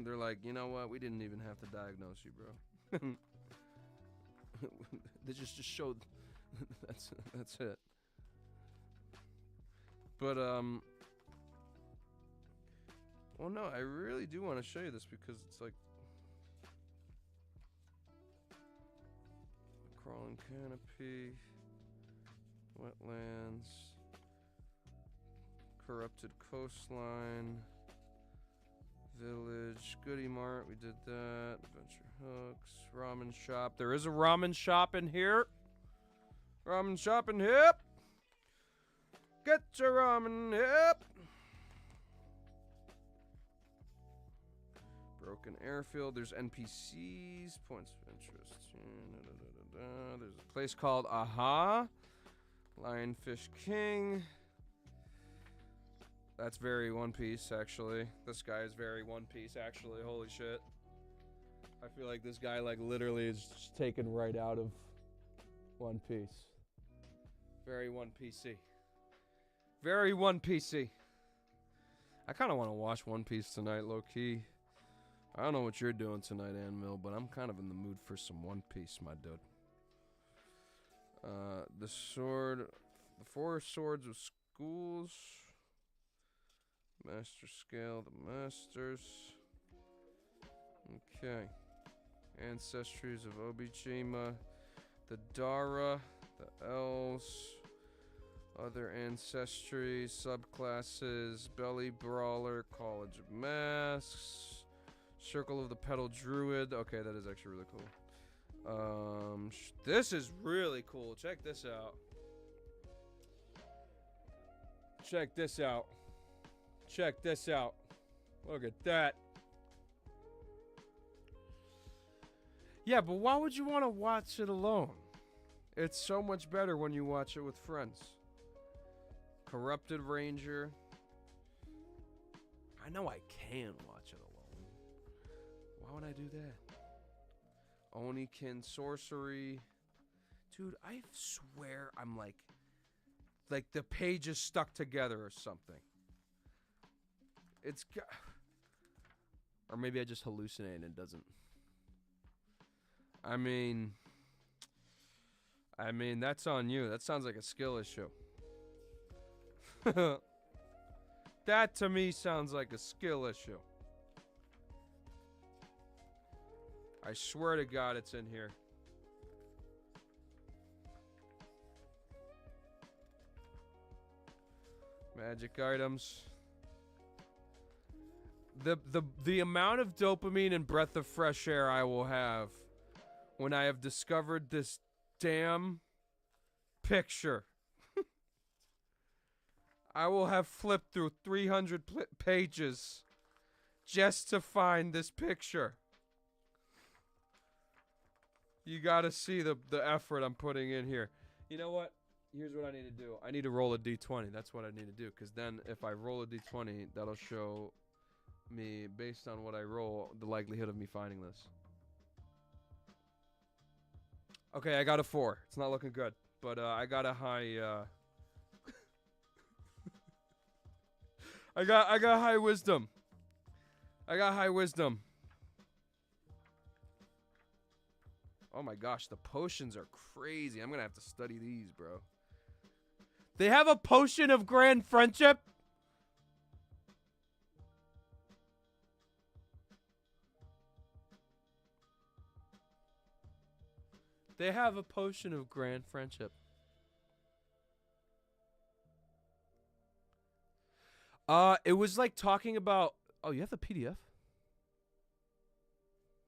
Speaker 1: They're like, you know what? We didn't even have to diagnose you, bro. They just showed... that's it. But well, no, I really do want to show you this because it's like crawling canopy, wetlands, corrupted coastline, village, goodie mart. We did that. Adventure hooks, ramen shop. There is a ramen shop in here. Ramen shop in here. Get your ramen here. Broken airfield. There's NPCs. Points of interest. There's a place called Aha. Lionfish King. That's very One Piece, actually. This guy is very One Piece, actually. Holy shit. I feel like this guy, like, literally is just taken right out of One Piece. Very One Piece-y. Very One Piece-y. I kind of want to watch One Piece tonight, low-key. I don't know what you're doing tonight, Anvil, but I'm kind of in the mood for some One Piece, my dude. The sword... The 4 swords of schools. Master scale, the masters. Okay. Ancestries of Obijima. The Dara. The elves. Other ancestries, subclasses, belly brawler, college of masks, circle of the petal druid. Okay, that is actually really cool. This is really cool. Check this out. Check this out. Check this out. Look at that. Yeah, but why would you want to watch it alone? It's so much better when you watch it with friends. Corrupted Ranger. I know I can watch it alone. Why would I do that? Onikin Sorcery. Dude, I swear I'm like the pages stuck together or something. It's or maybe I just hallucinate and it doesn't. I mean, that's on you. That sounds like a skill issue. That to me sounds like a skill issue. I swear to God it's in here. Magic items. The amount of dopamine and breath of fresh air I will have when I have discovered this damn picture. I will have flipped through 300 pages just to find this picture. You gotta see the effort I'm putting in here. You know what? Here's what I need to do. I need to roll a d20. That's what I need to do. Because then if I roll a d20, that'll show me, based on what I roll, the likelihood of me finding this. Okay, I got a 4. It's not looking good. But I got a high... I got high wisdom. I got high wisdom. Oh my gosh, the potions are crazy. I'm gonna have to study these, bro. They have a potion of grand friendship? They have a potion of grand friendship. It was like talking about... Oh, you have the PDF?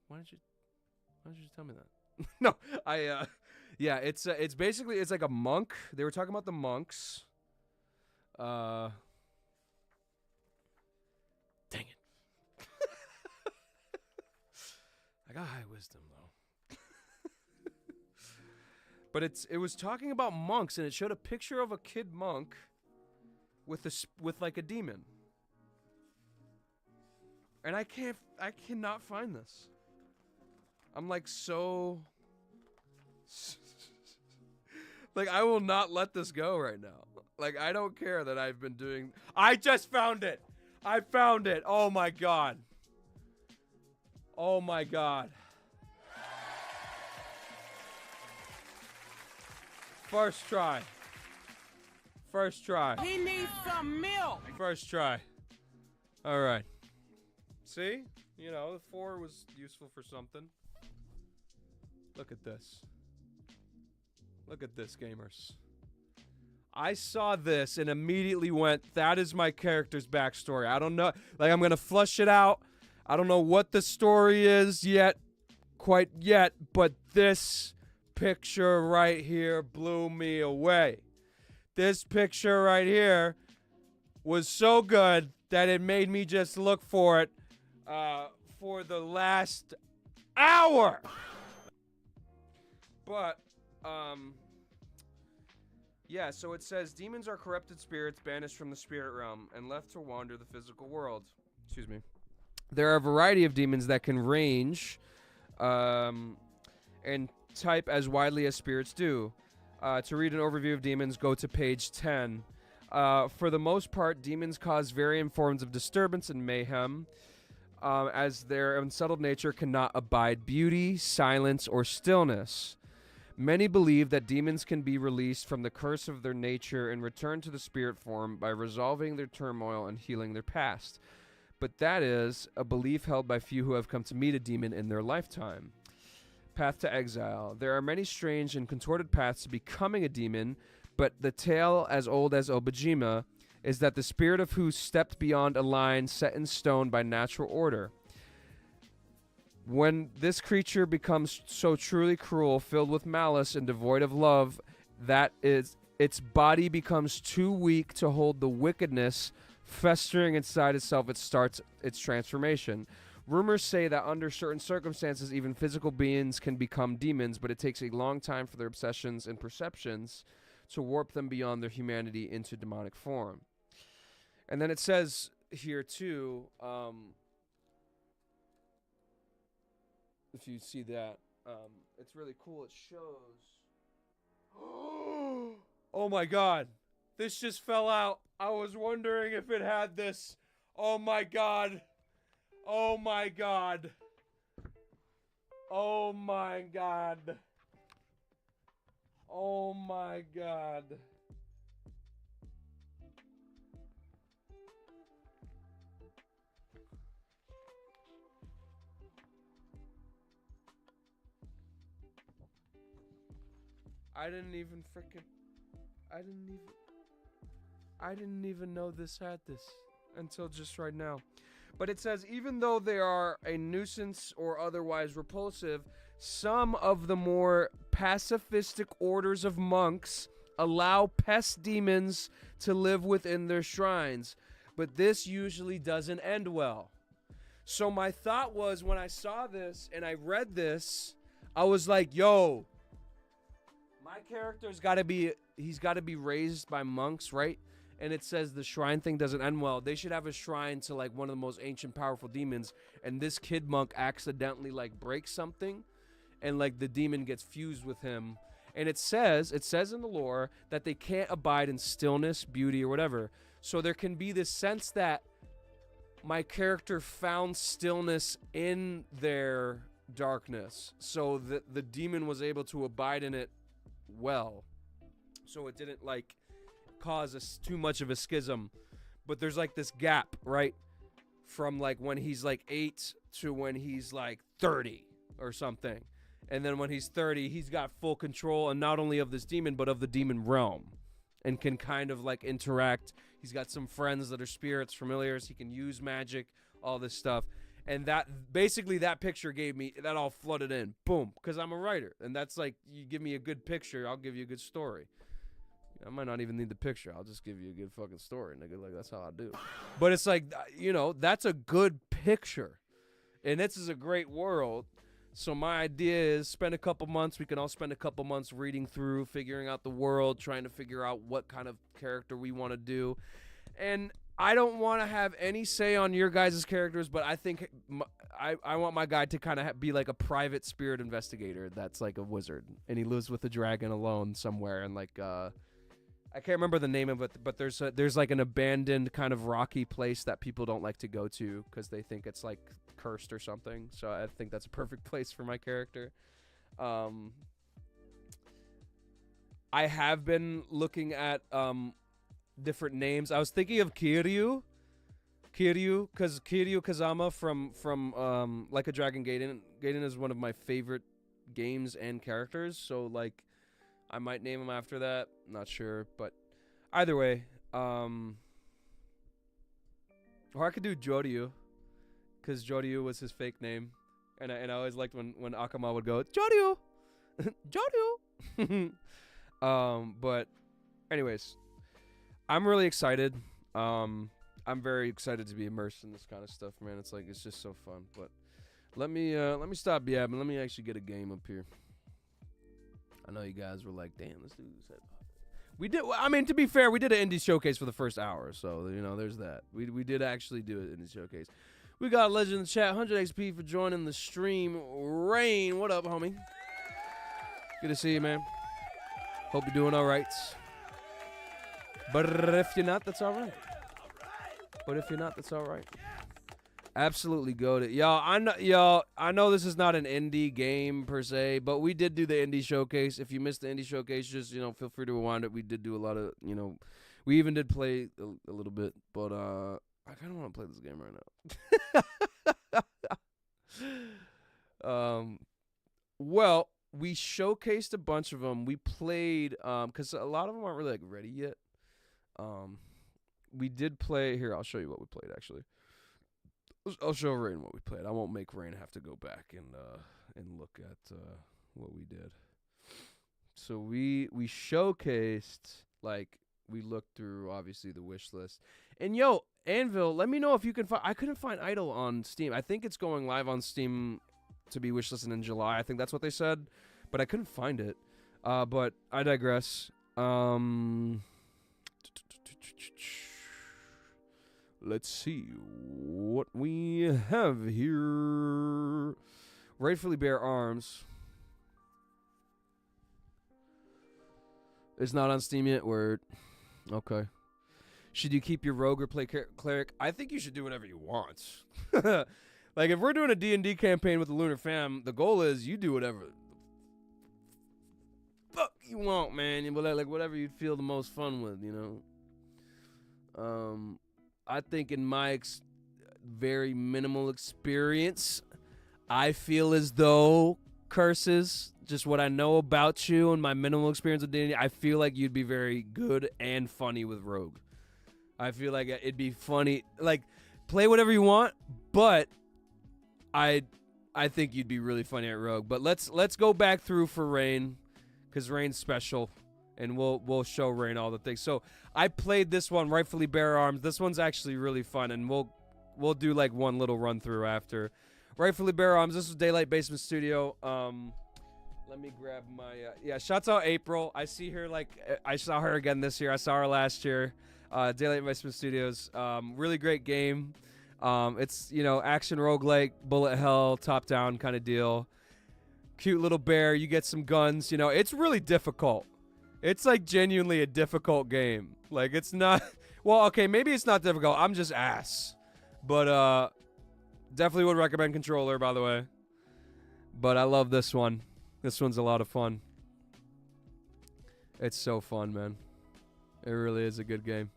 Speaker 1: Why did you tell me that? No, yeah, it's basically, it's like a monk. They were talking about the monks. Dang it. I got high wisdom though. But it was talking about monks, and it showed a picture of a kid monk with like a demon. And I cannot find this. I'm like so like, I will not let this go right now. Like, I don't care that I've been doing... I just found it! I found it! Oh my god. Oh my god. First try. First try.
Speaker 8: He needs some milk.
Speaker 1: First try. Alright. See? You know, the 4 was useful for something. Look at this. Look at this, gamers. I saw this and immediately went, that is my character's backstory. I don't know. Like, I'm going to flush it out. I don't know what the story is quite yet, but this picture right here blew me away. This picture right here was so good that it made me just look for it for the last hour. But, yeah, so it says, demons are corrupted spirits banished from the spirit realm and left to wander the physical world. Excuse me. There are a variety of demons that can range and type as widely as spirits do. To read an overview of demons, go to page 10. For the most part, demons cause varying forms of disturbance and mayhem, as their unsettled nature cannot abide beauty, silence, or stillness. Many believe that demons can be released from the curse of their nature and return to the spirit form by resolving their turmoil and healing their past. But that is a belief held by few who have come to meet a demon in their lifetime. Path to exile. There are many strange and contorted paths to becoming a demon, but the tale as old as Obajima is that the spirit of who stepped beyond a line set in stone by natural order. When this creature becomes so truly cruel, filled with malice and devoid of love, that is, its body becomes too weak to hold the wickedness Festering inside itself, it starts its transformation. Rumors say that under certain circumstances, even physical beings can become demons, but it takes a long time for their obsessions and perceptions to warp them beyond their humanity into demonic form. And then it says here, too, if you see that, it's really cool. It shows... Oh, my God. This just fell out. I was wondering if it had this. Oh, my God. Oh my God. Oh my God. Oh my God. I didn't even know this had this until just right now. But it says, even though they are a nuisance or otherwise repulsive, some of the more pacifistic orders of monks allow pest demons to live within their shrines. But this usually doesn't end well. So my thought was, when I saw this and I read this, I was like, yo, my character's got to be, he's got to be raised by monks, right? And it says the shrine thing doesn't end well. They should have a shrine to like one of the most ancient, powerful demons. And this kid monk accidentally like breaks something, and like the demon gets fused with him. And it says in the lore that they can't abide in stillness, beauty, or whatever. So there can be this sense that my character found stillness in their darkness, so that the demon was able to abide in it well. So it didn't like cause us too much of a schism. But there's like this gap, right? From like when he's like 8 to when he's like 30 or something. And then when he's 30, he's got full control, and not only of this demon, but of the demon realm, and can kind of like interact. He's got some friends that are spirits, familiars. He can use magic, all this stuff. And that basically that picture gave me, that all flooded in. Boom. Because I'm a writer. And that's like, you give me a good picture, I'll give you a good story. I might not even need the picture. I'll just give you a good fucking story, nigga. Like, that's how I do. But it's like, you know, that's a good picture. And this is a great world. So my idea is spend a couple months. We can all spend a couple months reading through, figuring out the world, trying to figure out what kind of character we want to do. And I don't want to have any say on your guys' characters, but I think I want my guy to kind of be like a private spirit investigator that's like a wizard. And he lives with a dragon alone somewhere. And like, I can't remember the name of it, but there's like an abandoned kind of rocky place that people don't like to go to because they think it's like cursed or something. So I think that's a perfect place for my character. I have been looking at different names. I was thinking of Kiryu, because Kiryu Kazama from Like a Dragon Gaiden is one of my favorite games and characters. So like, I might name him after that. Not sure, but either way, or I could do Joryu, because Joryu was his fake name, and I always liked when Akama would go Joryu, Joryu. But anyways, I'm really excited. I'm very excited to be immersed in this kind of stuff, man. It's like, it's just so fun. But let me stop yapping. Let me actually get a game up here. I know you guys were like, damn, this dude said. We did. I mean, to be fair, we did an indie showcase for the first hour, so you know, there's that. We did actually do an indie showcase. We got a legend in the chat, 100 XP for joining the stream. Rain, what up, homie? Good to see you, man. Hope you're doing all right. But if you're not, that's all right. But if you're not, that's all right. Absolutely goated. I know this is not an indie game per se, but we did do the indie showcase. If you missed the indie showcase, just, you know, feel free to rewind it. We did do a lot of, you know, we even did play a little bit, but I kind of want to play this game right now. Well, we showcased a bunch of them. We played, because a lot of them aren't really like ready yet. We did play, here, I'll show you what we played actually. I'll show Rain what we played. I won't make Rain have to go back and look at what we did. So we showcased, like, we looked through obviously the wish list, and Anvil, let me know if you can find. I couldn't find Idol on Steam. I think it's going live on Steam to be wishlisted in July. I think that's what they said, but I couldn't find it. But I digress. Let's see what we have here. Rightfully Bear Arms. It's not on Steam yet. Word. Okay. Should you keep your rogue or play cleric? I think you should do whatever you want. Like, if we're doing a D&D campaign with the Lunar Fam, the goal is you do whatever the fuck you want, man. Like, whatever you feel the most fun with, you know? I think in my very minimal experience, I feel as though Curses, just what I know about you and my minimal experience with D&D, I feel like you'd be very good and funny with Rogue. I feel like it'd be funny. Like, play whatever you want, but I think you'd be really funny at Rogue. But let's go back through for Rain, because Rain's special, and we'll show Rain all the things. So I played this one, Rightfully Bear Arms. This one's actually really fun, and we'll do like one little run through after. Rightfully Bear Arms. This was Daylight Basement Studio. Let me grab my yeah. Shouts out April. I see her I saw her again this year. I saw her last year. Daylight Basement Studios. Really great game. It's, you know, action roguelike, bullet hell, top down kind of deal. Cute little bear. You get some guns. You know, it's really difficult. It's like genuinely a difficult game. Like, it's not. Well, okay, maybe it's not difficult. I'm just ass. But definitely would recommend controller, by the way. But I love this one. This one's a lot of fun. It's so fun, man. It really is a good game.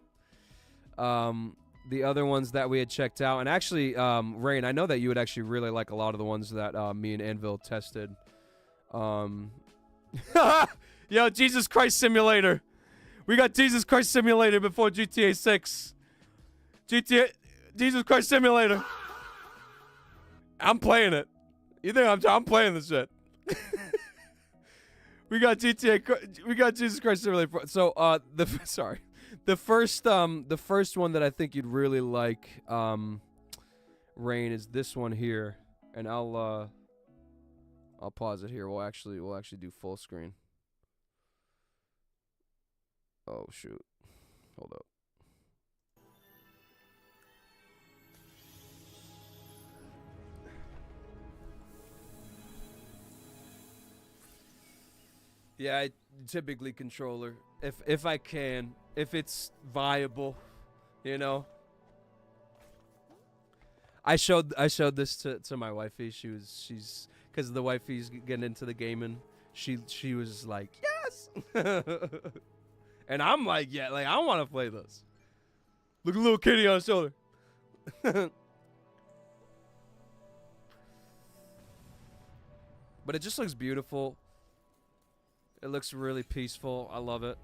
Speaker 1: The other ones that we had checked out, and actually, Rain, I know that you would actually really like a lot of the ones that me and Anvil tested. Yo, Jesus Christ Simulator. We got Jesus Christ Simulator before GTA 6. Jesus Christ Simulator. I'm playing it. You think I'm playing this shit? We got Jesus Christ Simulator. So the first one that I think you'd really like, Rain, is this one here, and I'll pause it here. We'll actually do full screen. Oh shoot, hold up. Yeah, I typically controller if I can, if it's viable, you know. I showed this to my wifey. She's because the wifey's getting into the gaming. She was like, yes, and I'm like, yeah, like I want to play this. Look at little kitty on the shoulder. But it just looks beautiful. It looks really peaceful. I love it.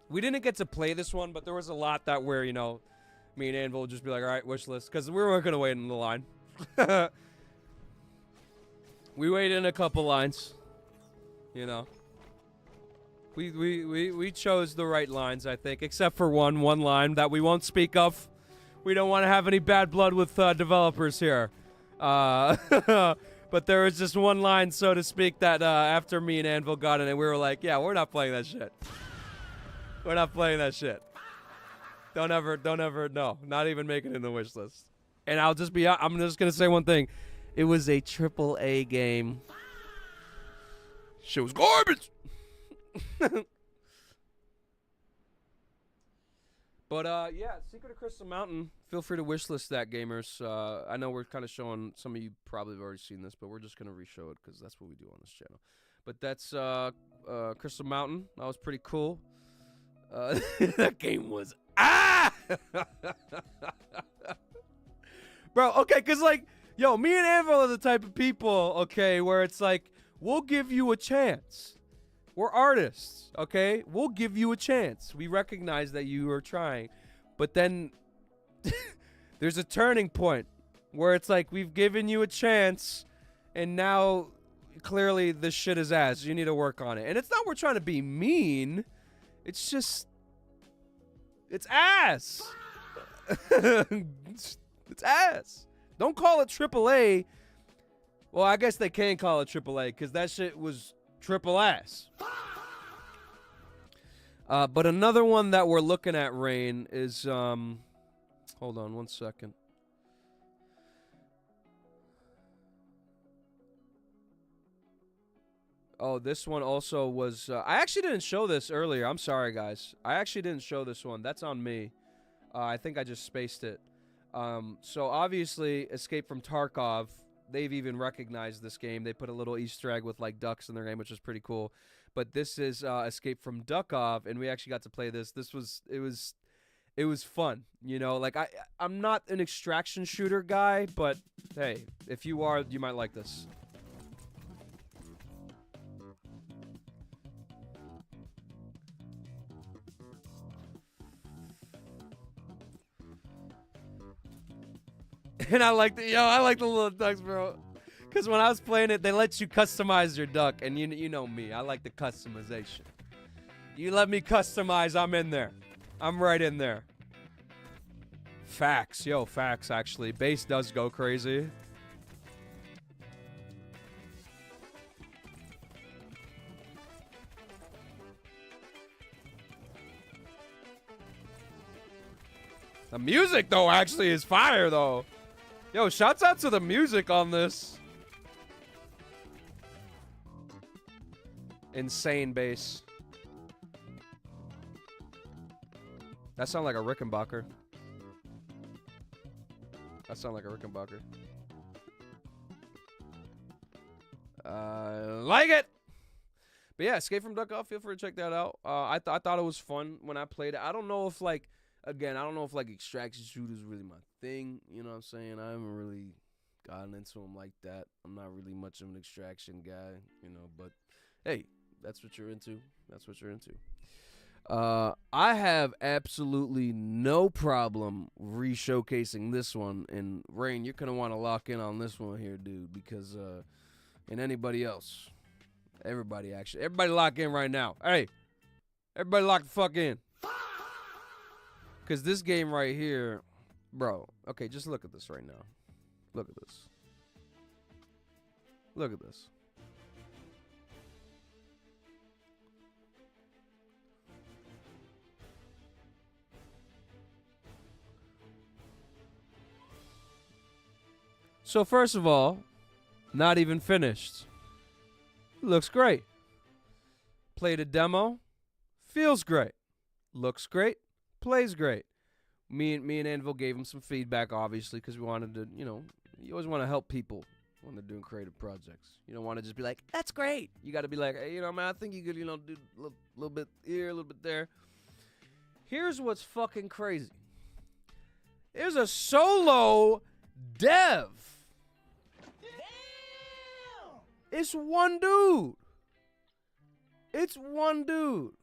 Speaker 1: We didn't get to play this one, but there was a lot that where, you know, me and Anvil would just be like, all right, wish list. Because we weren't going to wait in the line. We waited in a couple lines. You know. We chose the right lines, I think. Except for one line that we won't speak of. We don't want to have any bad blood with developers here. But there was just one line, so to speak, that after me and Anvil got in it, we were like, yeah, we're not playing that shit. We're not playing that shit. Don't ever, no. Not even make it in the wish list. And I'm just going to say one thing. It was a AAA game. Shit was garbage. But, yeah, Secret of Crystal Mountain. Feel free to wishlist that, gamers. I know we're kind of showing, some of you probably have already seen this, but we're just going to re-show it because that's what we do on this channel. But that's Crystal Mountain. That was pretty cool. That game was... Bro, okay, because, like, yo, me and Anvil are the type of people, okay, where it's like, we'll give you a chance. We're artists, okay? We'll give you a chance. We recognize that you are trying. But then there's a turning point where it's like, we've given you a chance, and now clearly this shit is ass. You need to work on it. And it's not we're trying to be mean. It's just, it's ass. It's ass. Don't call it AAA. Well, I guess they can call it AAA because that shit was triple ass. But another one that we're looking at, Rain, is hold on one second. Oh, this one also was... I actually didn't show this earlier. I'm sorry, guys. I actually didn't show this one. That's on me. I think I just spaced it. So, obviously, Escape from Tarkov, they've even recognized this game. They put a little Easter egg with, like, ducks in their game, which is pretty cool. But this is Escape from Duckov, and we actually got to play this. It was fun, you know? Like, I'm not an extraction shooter guy, but, hey, if you are, you might like this. And I like the little ducks, bro. Because when I was playing it, they let you customize your duck. And you know me. I like the customization. You let me customize, I'm in there. I'm right in there. Facts. Yo, facts, actually. Bass does go crazy. The music, though, actually is fire, though. Yo, shouts out to the music on this. Insane bass. That sound like a Rickenbacker. That sound like a Rickenbacker. Like it! But yeah, Escape from Duckov, feel free to check that out. I thought it was fun when I played it. I don't know if, like, again, I don't know if, like, extraction shooters really my thing. You know what I'm saying? I haven't really gotten into them like that. I'm not really much of an extraction guy, you know. But, hey, that's what you're into. That's what you're into. I have absolutely no problem re-showcasing this one. And, Rain, you're going to want to lock in on this one here, dude. Because, and anybody else. Everybody lock in right now. Hey, everybody lock the fuck in. Because this game right here, bro. Okay, just look at this right now. Look at this. Look at this. So first of all, not even finished. Looks great. Played a demo. Feels great. Looks great. Plays great. Me and Anvil gave him some feedback, obviously, because we wanted to, you know, you always want to help people when they're doing creative projects. You don't want to just be like, that's great. You got to be like, hey, you know, man, I think you could, you know, do a little bit here, a little bit there. Here's what's fucking crazy. There's a solo dev. Damn! It's one dude. It's one dude.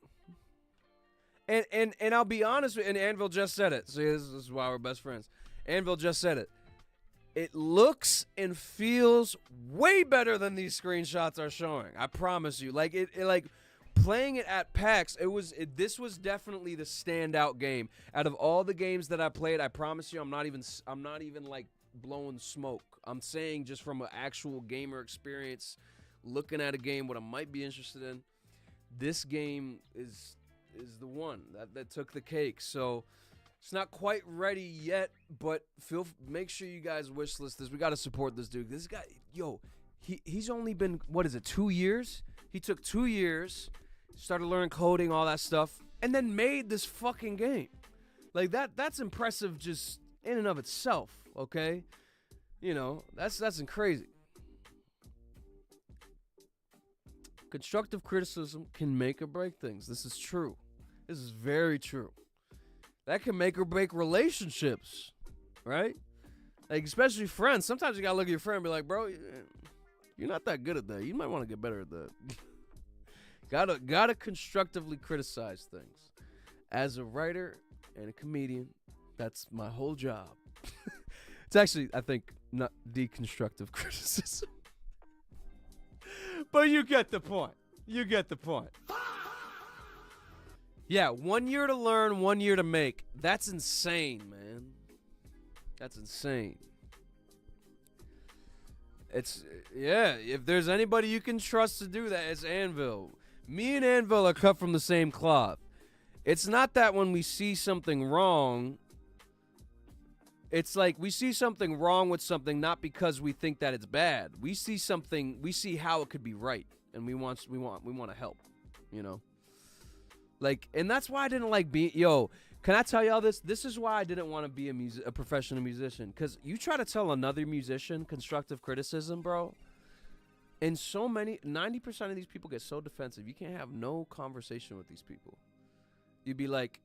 Speaker 1: And I'll be honest with you, and Anvil just said it. See, this is why we're best friends. Anvil just said it. It looks and feels way better than these screenshots are showing. I promise you. Like like playing it at PAX, this was definitely the standout game. Out of all the games that I played, I promise you I'm not even like blowing smoke. I'm saying just from an actual gamer experience, looking at a game what I might be interested in. This game is the one that took the cake. So it's not quite ready yet, but make sure you guys wishlist this. We got to support this dude. This guy, yo, he's only been, what is it, 2 years? He took 2 years, started learning coding, all that stuff, and then made this fucking game. Like that's impressive just in and of itself, okay? You know, that's crazy. Constructive criticism can make or break things. This is true. This is very true. That can make or break relationships, right? Like, especially friends. Sometimes you gotta look at your friend and be like, bro, you're not that good at that. You might want to get better at that. Gotta constructively criticize things. As a writer and a comedian, that's my whole job. It's actually, I think, not deconstructive criticism. But you get the point. You get the point. Yeah, 1 year to learn, 1 year to make. That's insane, man. That's insane. It's, yeah, if there's anybody you can trust to do that, it's Anvil. Me and Anvil are cut from the same cloth. It's not that when we see something wrong, it's like we see something wrong with something not because we think that it's bad. We see something, we see how it could be right, and we want to help, you know? Like, and that's why I didn't like being, can I tell y'all this? This is why I didn't want to be a professional musician. Because you try to tell another musician constructive criticism, bro, and 90% of these people get so defensive. You can't have no conversation with these people. You'd be like,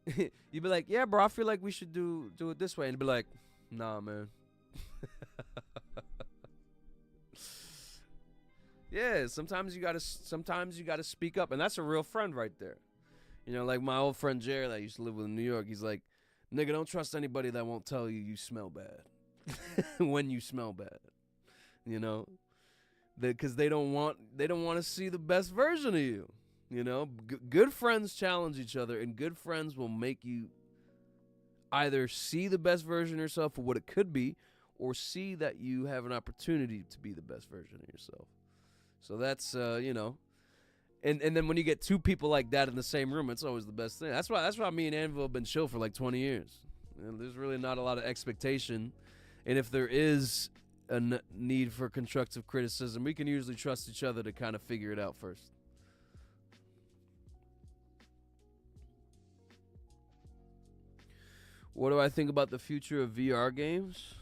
Speaker 1: yeah, bro, I feel like we should do it this way. And be like, nah, man. Yeah, sometimes you gotta speak up. And that's a real friend right there. You know, like my old friend Jared that I used to live with in New York. He's like, nigga, don't trust anybody that won't tell you smell bad when you smell bad. You know, because they don't want to see the best version of you. You know, good friends challenge each other, and good friends will make you either see the best version of yourself for what it could be, or see that you have an opportunity to be the best version of yourself. So that's you know. And then when you get two people like that in the same room, it's always the best thing. That's why me and Anvil have been chill for like 20 years. And there's really not a lot of expectation. And if there is a need for constructive criticism, we can usually trust each other to kind of figure it out first. What do I think about the future of VR games?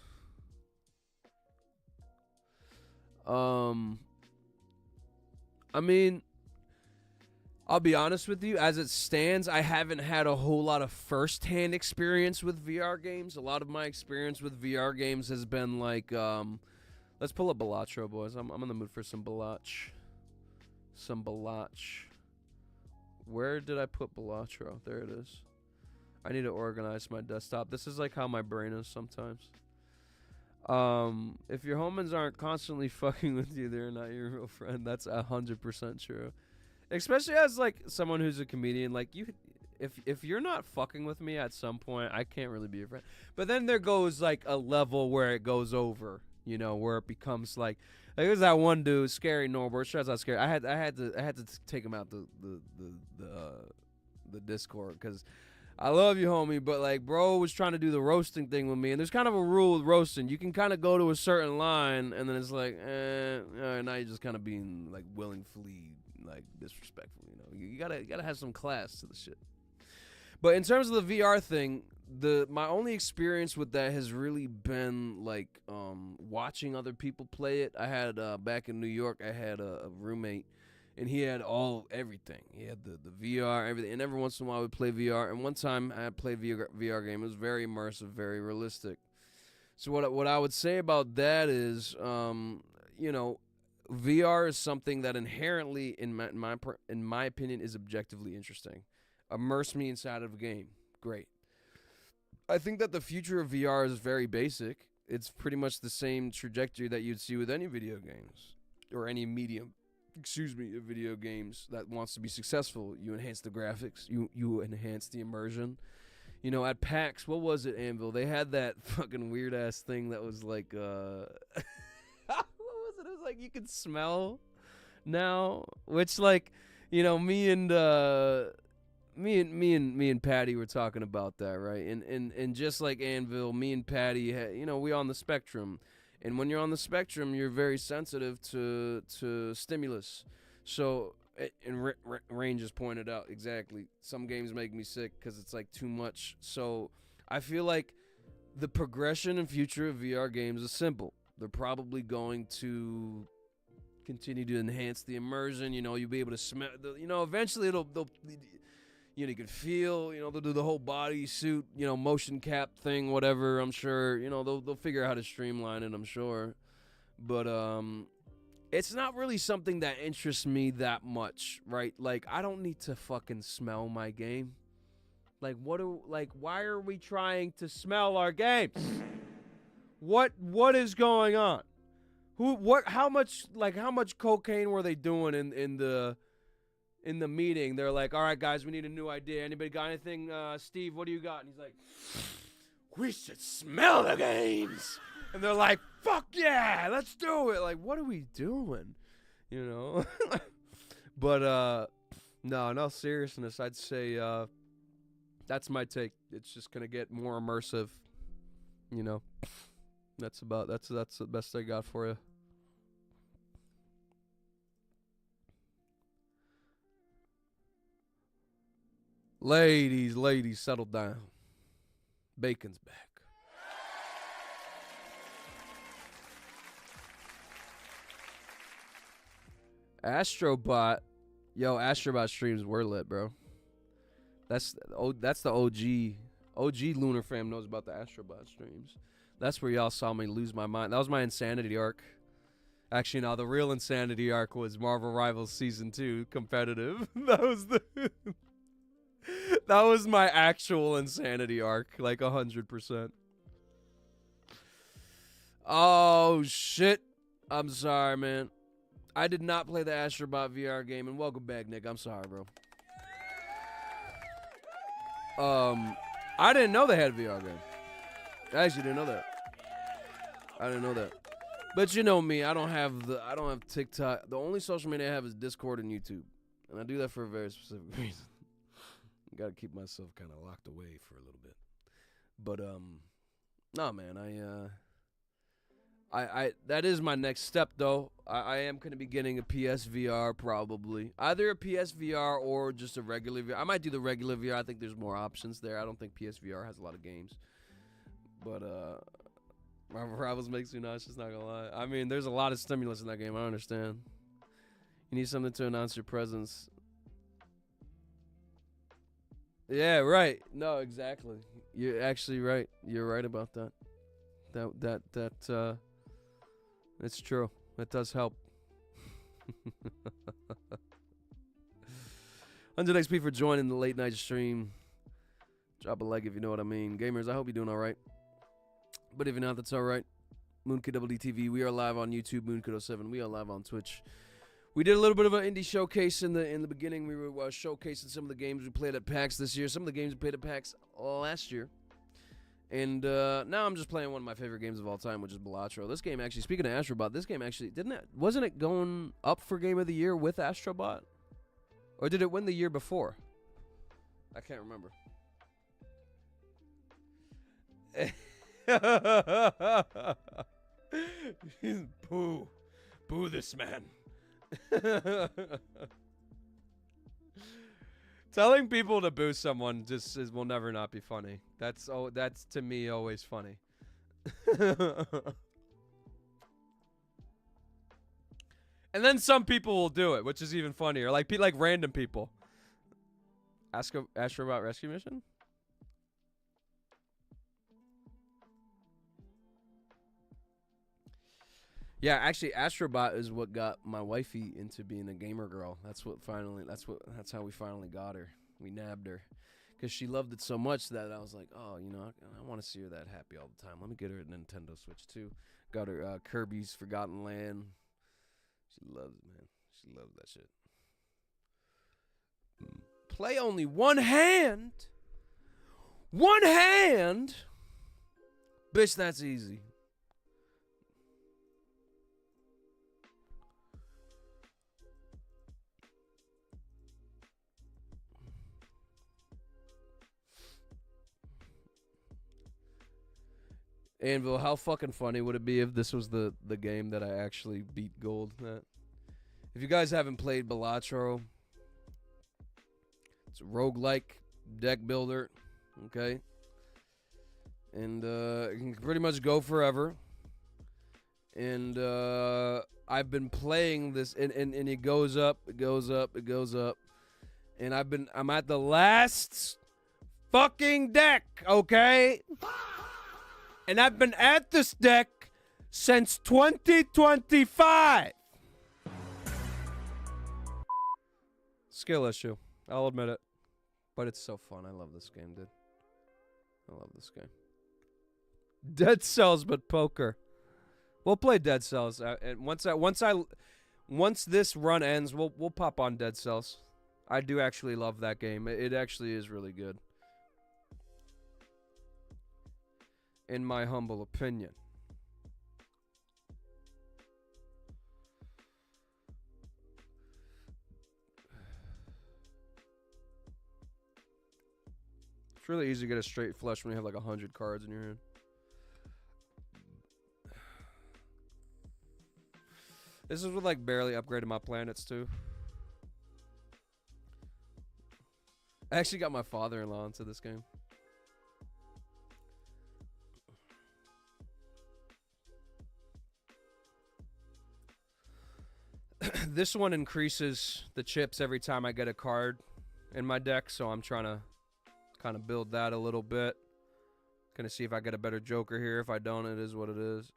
Speaker 1: I mean, I'll be honest with you, as it stands, I haven't had a whole lot of first-hand experience with VR games. A lot of my experience with VR games has been like, let's pull up Balatro, boys. I'm in the mood for some Balach. Some Balach. Where did I put Balatro? There it is. I need to organize my desktop. This is like how my brain is sometimes. If your homins aren't constantly fucking with you, they're not your real friend. That's 100% true. Especially as like someone who's a comedian, like if you're not fucking with me at some point, I can't really be your friend. But then there goes like a level where it goes over, you know, where it becomes like there's that one dude, Scary Norbert. Shouts out Scary. I had to take him out the Discord because I love you, homie, but like bro was trying to do the roasting thing with me, and there's kind of a rule with roasting. You can kind of go to a certain line, and then it's like, now you're just kind of being like willingly like disrespectful, you know. You gotta have some class to the shit. But in terms of the VR thing, my only experience with that has really been like watching other people play it. I had back in New York, I had a roommate, and he had everything. He had the VR, everything, and every once in a while we play VR. And one time I played VR game. It was very immersive, very realistic. So what I would say about that is, you know, VR is something that inherently, in my opinion, is objectively interesting. Immerse me inside of a game. Great. I think that the future of VR is very basic. It's pretty much the same trajectory that you'd see with any video games or any medium. Of video games that wants to be successful. You enhance the graphics. You enhance the immersion. You know, at PAX, what was it, Anvil? They had that fucking weird ass thing that was like, what was it? It was like you could smell now, which like, you know, me and Patty were talking about that, right? And just like Anvil, me and Patty, you know, we on the spectrum. And when you're on the spectrum, you're very sensitive to stimulus. So, and Rain just pointed out exactly, some games make me sick because it's like too much. So I feel like the progression and future of VR games is simple. They're probably going to continue to enhance the immersion. You know, you'll be able to smell. You know, eventually they'll you know, you can feel, you know, they'll do the whole body suit, you know, motion cap thing, whatever. I'm sure, you know, they'll figure out how to streamline it, I'm sure. But it's not really something that interests me that much, right? Like, I don't need to fucking smell my game. Like, why are we trying to smell our games? What is going on? How much cocaine were they doing in in the meeting, they're like, all right, guys, we need a new idea. Anybody got anything? Steve, what do you got? And he's like, we should smell the games. And they're like, fuck yeah, let's do it. Like, what are we doing? You know? But, no, in all seriousness, I'd say that's my take. It's just going to get more immersive, you know? That's the best I got for you. Ladies, settle down. Bacon's back. Astrobot. Yo, Astrobot streams were lit, bro. That's the OG. OG Lunar fam knows about the Astrobot streams. That's where y'all saw me lose my mind. That was my insanity arc. Actually, no, the real insanity arc was Marvel Rivals Season 2 competitive. That was my actual insanity arc, like 100%. Oh, shit. I'm sorry, man. I did not play the Astrobot VR game, and welcome back, Nick. I'm sorry, bro. I didn't know they had a VR game. I actually didn't know that. I didn't know that. But you know me, I don't have TikTok. The only social media I have is Discord and YouTube. And I do that for a very specific reason. I gotta keep myself kind of locked away for a little bit. But no, man, I that is my next step though. I am gonna be getting a PSVR probably. Either a PSVR or just a regular VR. I might do the regular VR. I think there's more options there. I don't think PSVR has a lot of games. But Marvel Rivals makes me nauseous, not gonna lie. I mean, there's a lot of stimulus in that game. I understand. You need something to announce your presence. Yeah, right. No, exactly. You're actually right. You're right about that. It's true. That does help. 100 XP for joining the late night stream. Drop a like if you know what I mean. Gamers, I hope you're doing all right. But if you're not, that's all right. MoonKid we are live on YouTube, MoonKid07. We are live on Twitch. We did a little bit of an indie showcase in the beginning. We were showcasing some of the games we played at PAX this year, some of the games we played at PAX last year. And now I'm just playing one of my favorite games of all time, which is Balatro. This game actually, speaking of Astrobot, this game actually, wasn't it going up for Game of the Year with Astrobot? Or did it win the year before? I can't remember. Boo. Boo this man. Telling people to boo someone will never not be funny. That's to me always funny. And then some people will do it, which is even funnier. Like random people. Ask her about rescue mission? Yeah, actually, Astrobot is what got my wifey into being a gamer girl. That's how we finally got her. We nabbed her. Because she loved it so much that I was like, oh, you know, I want to see her that happy all the time. Let me get her a Nintendo Switch, too. Got her Kirby's Forgotten Land. She loves it, man. She loves that shit. Play only one hand? One hand? Bitch, that's easy. Anvil, how fucking funny would it be if this was the game that I actually beat gold at? If you guys haven't played Balatro, it's a roguelike deck builder, okay? And it can pretty much go forever. And I've been playing this, and it goes up, it goes up, it goes up. And I'm at the last fucking deck, okay? And I've been at this deck since 2025. Skill issue. I'll admit it. But it's so fun. I love this game, dude. I love this game. Dead Cells, but poker. We'll play Dead Cells. And once this run ends, we'll pop on Dead Cells. I do actually love that game. It actually is really good. In my humble opinion. It's really easy to get a straight flush when you have like 100 cards in your hand. This is with like barely upgrading my planets too. I actually got my father-in-law into this game. This one increases the chips every time I get a card in my deck, so I'm trying to kind of build that a little bit. Gonna see if I get a better Joker here. If I don't, it is what it is.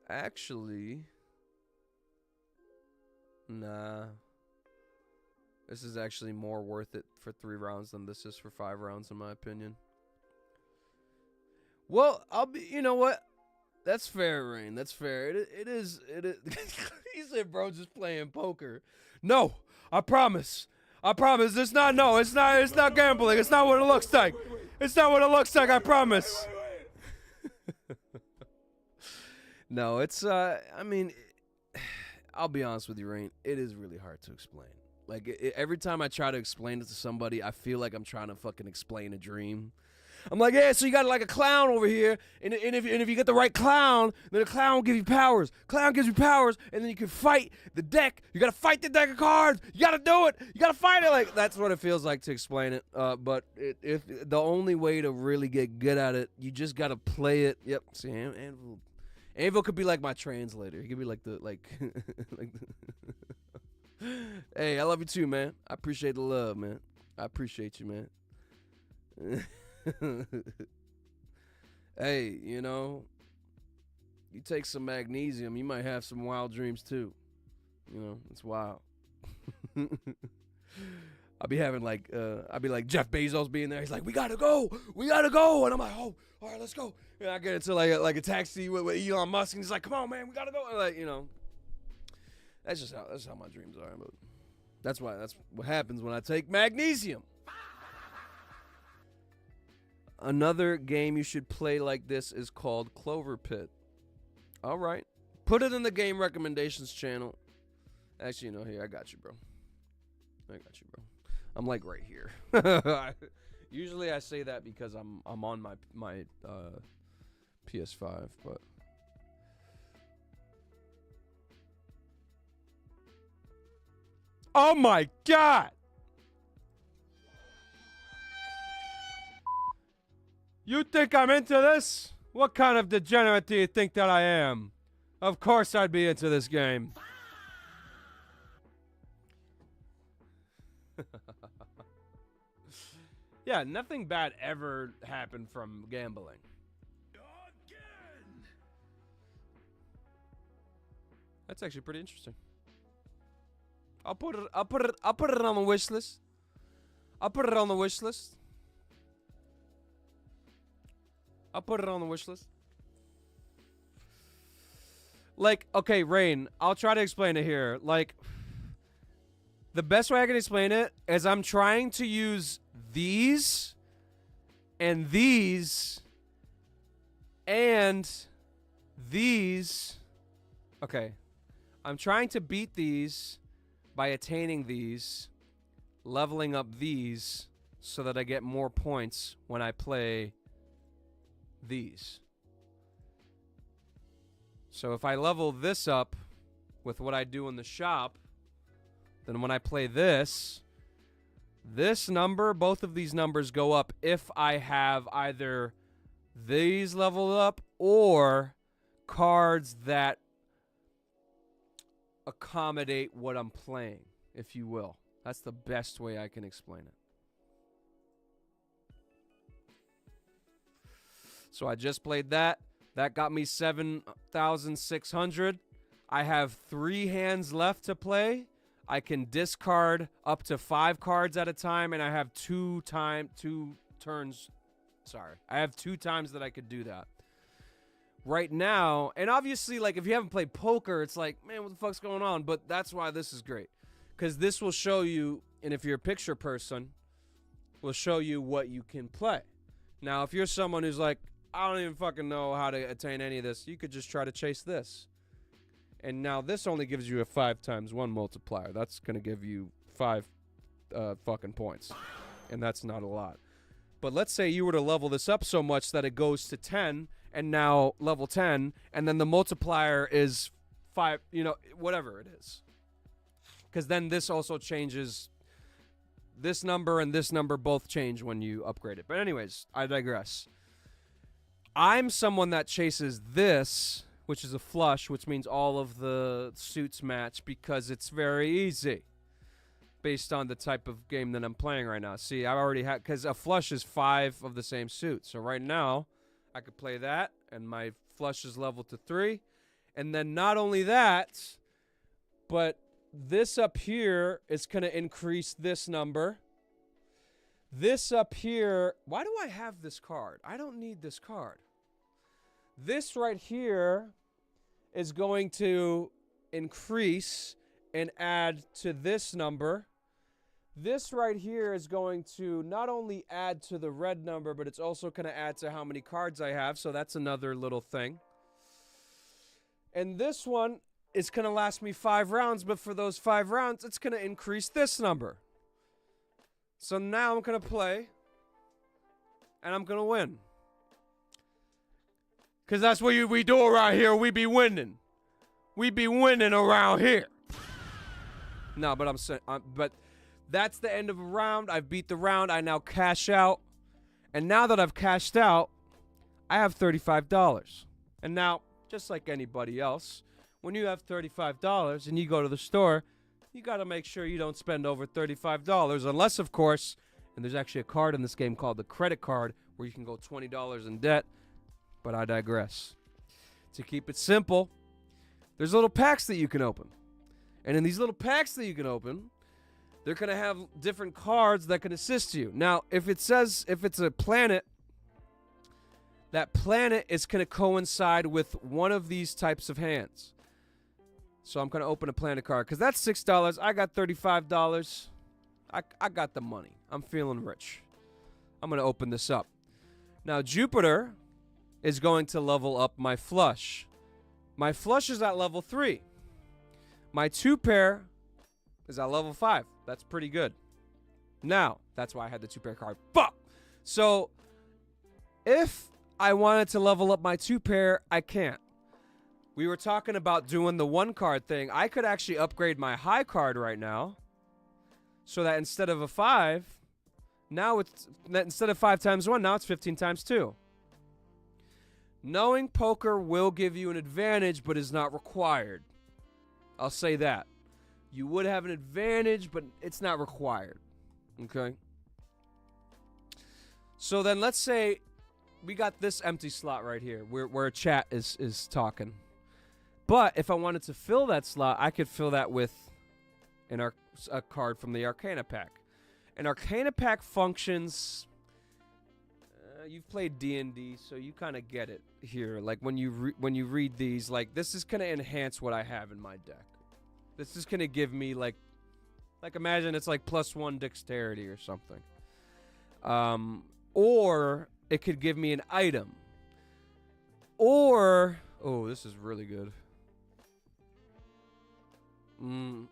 Speaker 1: Actually, nah. This is actually more worth it for 3 rounds than this is for 5 rounds, in my opinion. Well, you know what? That's fair, Rain. That's fair. It is. He said, bro, just playing poker. No, I promise. It's not gambling. It's not what it looks like. It's not what it looks like, I promise. No, it's, I mean, I'll be honest with you, Rain. It is really hard to explain. Like, every time I try to explain it to somebody, I feel like I'm trying to fucking explain a dream. I'm like, yeah, so you got like a clown over here, and if you get the right clown, then the clown will give you powers. Clown gives you powers, and then you can fight the deck. You got to fight the deck of cards. You got to do it. You got to fight it. Like, that's what it feels like to explain it. But if the only way to really get good at it, you just got to play it. Yep. See, Anvil could be like my translator. He could be like Hey, I love you too, man. I appreciate the love, man. I appreciate you, man. Hey, you know, you take some magnesium, you might have some wild dreams too. You know, it's wild. I'll be having like, I'll be like Jeff Bezos being there. He's like, we gotta go. And I'm like, oh, all right, let's go. And I get into like a taxi with Elon Musk, and he's like, come on, man, we gotta go. And like, you know, that's how my dreams are. But that's what happens when I take magnesium. Another game you should play like this is called Clover Pit. All right. Put it in the game recommendations channel. Actually, you know, here, I got you, bro. I'm like right here. Usually I say that because I'm on my PS5, but oh my God! You think I'm into this? What kind of degenerate do you think that I am? Of course I'd be into this game. Yeah, nothing bad ever happened from gambling. Again. That's actually pretty interesting. I'll put it on the wish list. I'll put it on the wish list. Like, okay, Rain, I'll try to explain it here. Like, the best way I can explain it is I'm trying to use these and these and these. Okay. I'm trying to beat these by attaining these, leveling up these so that I get more points when I play these. So if I level this up with what I do in the shop, then when I play this number, both of these numbers go up if I have either these leveled up or cards that accommodate what I'm playing, if you will. That's the best way I can explain it. So I just played that. That got me 7,600. I have 3 hands left to play. I can discard up to 5 cards at a time, and I have 2 turns. Sorry. I have 2 times that I could do that. right now, and obviously, like, if you haven't played poker, it's like, man, what the fuck's going on? But that's why this is great. Because this will show you, and if you're a picture person, will show you what you can play. Now, if you're someone who's like, I don't even fucking know how to attain any of this, you could just try to chase this. And now this only gives you a 5 times 1 multiplier. That's going to give you 5 fucking points. And that's not a lot. But let's say you were to level this up so much that it goes to 10, and now level 10, and then the multiplier is 5, you know, whatever it is. Because then this also changes. This number and this number both change when you upgrade it. But anyways, I digress. I'm someone that chases this, which is a flush, which means all of the suits match because it's very easy based on the type of game that I'm playing right now. See, I already had, because a flush is 5 of the same suit. So right now, I could play that, and my flush is level to 3. And then not only that, but this up here is going to increase this number. This up here, why do I have this card? I don't need this card. This right here is going to increase and add to this number. This right here is going to not only add to the red number, but it's also going to add to how many cards I have. So that's another little thing. And this one is going to last me 5 rounds, but for those 5 rounds, it's going to increase this number. So now I'm going to play, and I'm going to win. Because that's what we do around here. We be winning. We be winning around here. No, but but that's the end of a round. I've beat the round. I now cash out. And now that I've cashed out, I have $35. And now, just like anybody else, when you have $35 and you go to the store, you got to make sure you don't spend over $35. Unless, of course, and there's actually a card in this game called the credit card where you can go $20 in debt. But I digress. To keep it simple, there's little packs that you can open. And in these little packs that you can open, they're going to have different cards that can assist you. Now, if it's a planet, that planet is going to coincide with one of these types of hands. So I'm going to open a planet card because that's $6. I got $35. I got the money. I'm feeling rich. I'm going to open this up. Now, Jupiter is going to level up my flush. My flush is at level 3. My 2 pair is at level 5. That's pretty good. Now, that's why I had the 2 pair card. Fuck! So, if I wanted to level up my 2 pair, I can't. We were talking about doing the 1 card thing. I could actually upgrade my high card right now so that instead of a 5, now it's instead of 5 times 1, now it's 15 times 2. Knowing poker will give you an advantage, but is not required. I'll say that. You would have an advantage, but it's not required. Okay? So then let's say we got this empty slot right here where chat is talking. But if I wanted to fill that slot, I could fill that with a card from the Arcana pack. An Arcana pack functions... you've played D&D, so you kind of get it here. Like when you read these, like this is going to enhance what I have in my deck. This is going to give me like imagine it's like +1 dexterity or something. Or it could give me an item. Or, oh, this is really good. And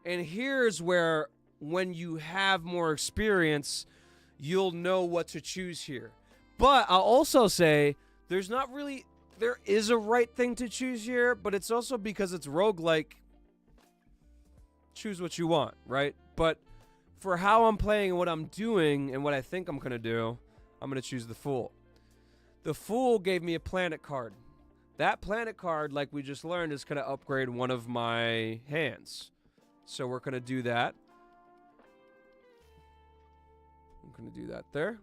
Speaker 1: here's where when you have more experience, you'll know what to choose here. But I'll also say there is a right thing to choose here, but it's also because it's roguelike. Choose what you want, right? But for how I'm playing and what I'm doing and what I think I'm going to do, I'm going to choose the Fool. The Fool gave me a planet card. That planet card, like we just learned, is going to upgrade one of my hands. So we're going to do that. I'm going to do that there.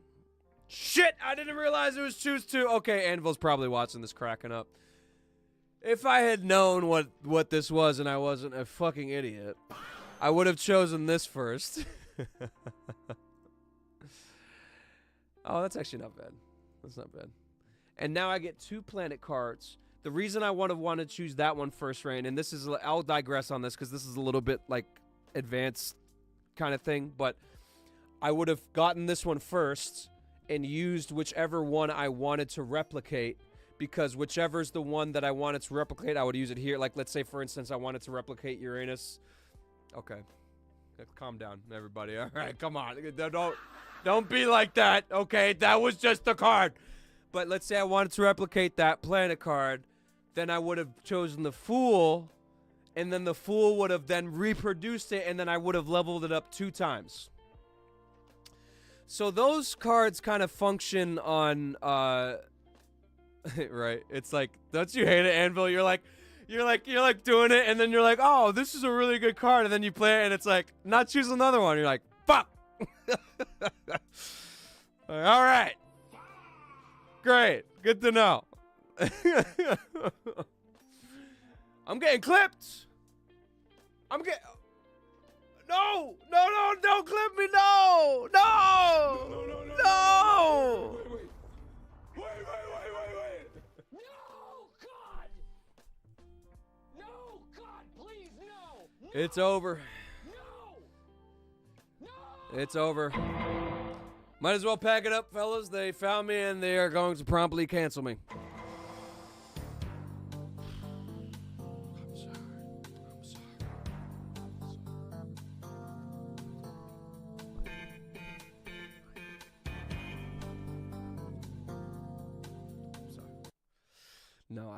Speaker 1: Shit! I didn't realize it was choose 2. Okay, Anvil's probably watching this cracking up. If I had known what this was and I wasn't a fucking idiot, I would have chosen this first. Oh, that's actually not bad. That's not bad. And now I get 2 planet cards. The reason I would have wanted to choose that one first, Rain, and this is, I'll digress on this because this is a little bit like advanced kind of thing, but I would have gotten this one first and used whichever one I wanted to replicate, because whichever's the one that I wanted to replicate, I would use it here. Like, let's say, for instance, I wanted to replicate Uranus. Okay. Calm down, everybody. All right, come on. Don't be like that, okay? That was just a card. But let's say I wanted to replicate that planet card. Then I would have chosen the Fool, and then the Fool would have then reproduced it, and then I would have leveled it up 2 times. So those cards kind of function on, right? It's like, don't you hate it, Anvil? You're like doing it, and then you're like, oh, this is a really good card, and then you play it, and it's like, not choose another one. You're like, fuck. All right. Great. Good to know. I'm getting clipped. No, don't clip me. No.
Speaker 2: Wait. No, God, please, no.
Speaker 1: It's over. It's over. Might as well pack it up, fellas. They found me and they are going to promptly cancel me. I'm sorry. No,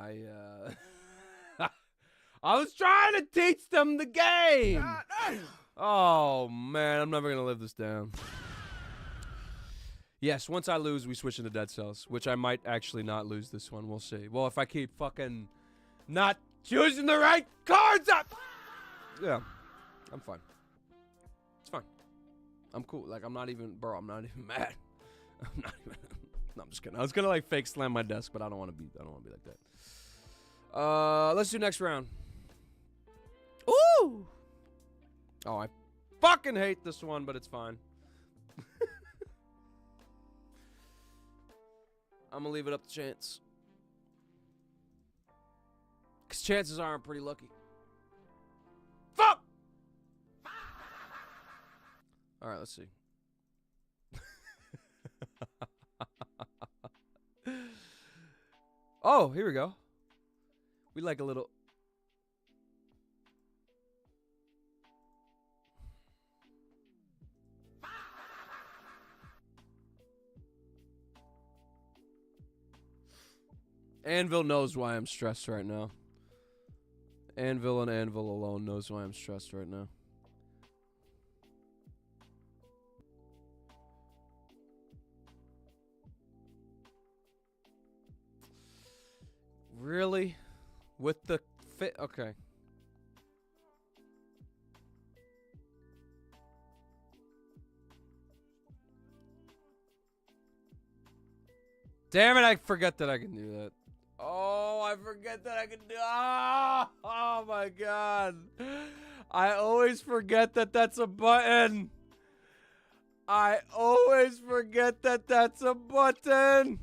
Speaker 1: I was trying to teach them the game. Oh, man, I'm never going to live this down. Yes, once I lose, we switch into Dead Cells, which I might actually not lose this one. We'll see. Well, if I keep fucking not choosing the right cards up. Yeah, I'm fine. It's fine. I'm cool. Like, I'm not even mad. I'm not even. No, I'm just kidding. I was gonna like fake slam my desk, but I don't want to be like that. Let's do next round. Ooh. Oh, I fucking hate this one, but it's fine. I'm gonna leave it up to chance. Because chances are I'm pretty lucky. Fuck! Alright, let's see. Oh, here we go. We like a little... Anvil knows why I'm stressed right now. Anvil and Anvil alone knows why I'm stressed right now. Really? With the fit? Okay. Damn it, I forget that I can do that. Oh, I forget that I can do... Oh my God. I always forget that that's a button. I always forget that that's a button.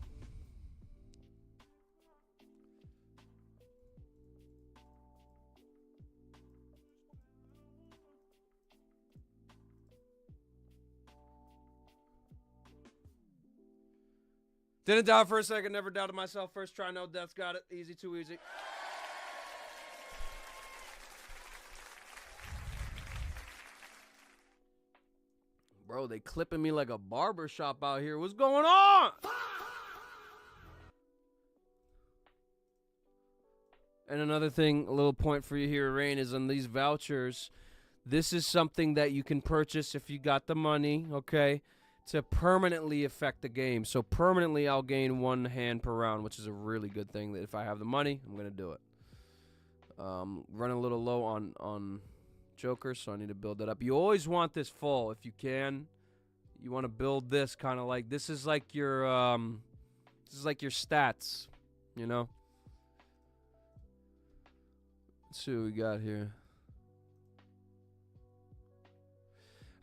Speaker 1: Didn't doubt for a second, never doubted myself. First try, no deaths, got it. Easy, too easy. Bro, they clipping me like a barber shop out here. What's going on? And another thing, a little point for you here, Rain, is on these vouchers. This is something that you can purchase if you got the money, okay? To permanently affect the game. So permanently I'll gain 1 hand per round, which is a really good thing. That if I have the money, I'm going to do it. Running a little low on Joker, so I need to build that up. You always want this full if you can. You want to build this kind of like, this is like your stats, you know? Let's see what we got here.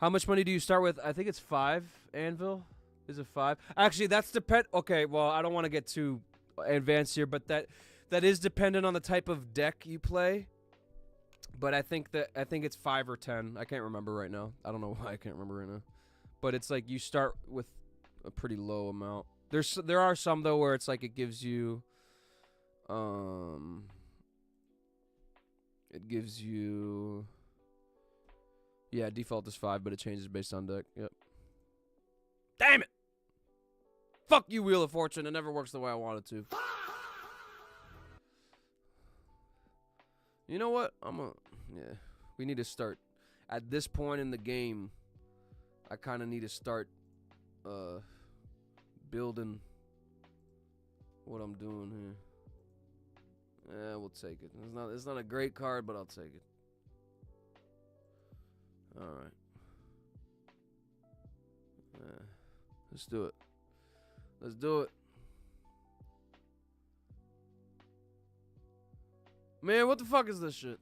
Speaker 1: How much money do you start with? I think it's 5, Anvil. Is it 5? Actually, that's depend. Okay, well, I don't want to get too advanced here, but that is dependent on the type of deck you play. But I think it's 5 or 10. I can't remember right now. I don't know why I can't remember right now. But it's like you start with a pretty low amount. There are some though where it's like it gives you yeah, default is 5, but it changes based on deck. Yep. Damn it! Fuck you, Wheel of Fortune. It never works the way I want it to. You know what? Yeah. We need to start. At this point in the game, I kind of need to start building what I'm doing here. Yeah, we'll take it. It's not a great card, but I'll take it. All right. Let's do it. Let's do it. Man, what the fuck is this shit?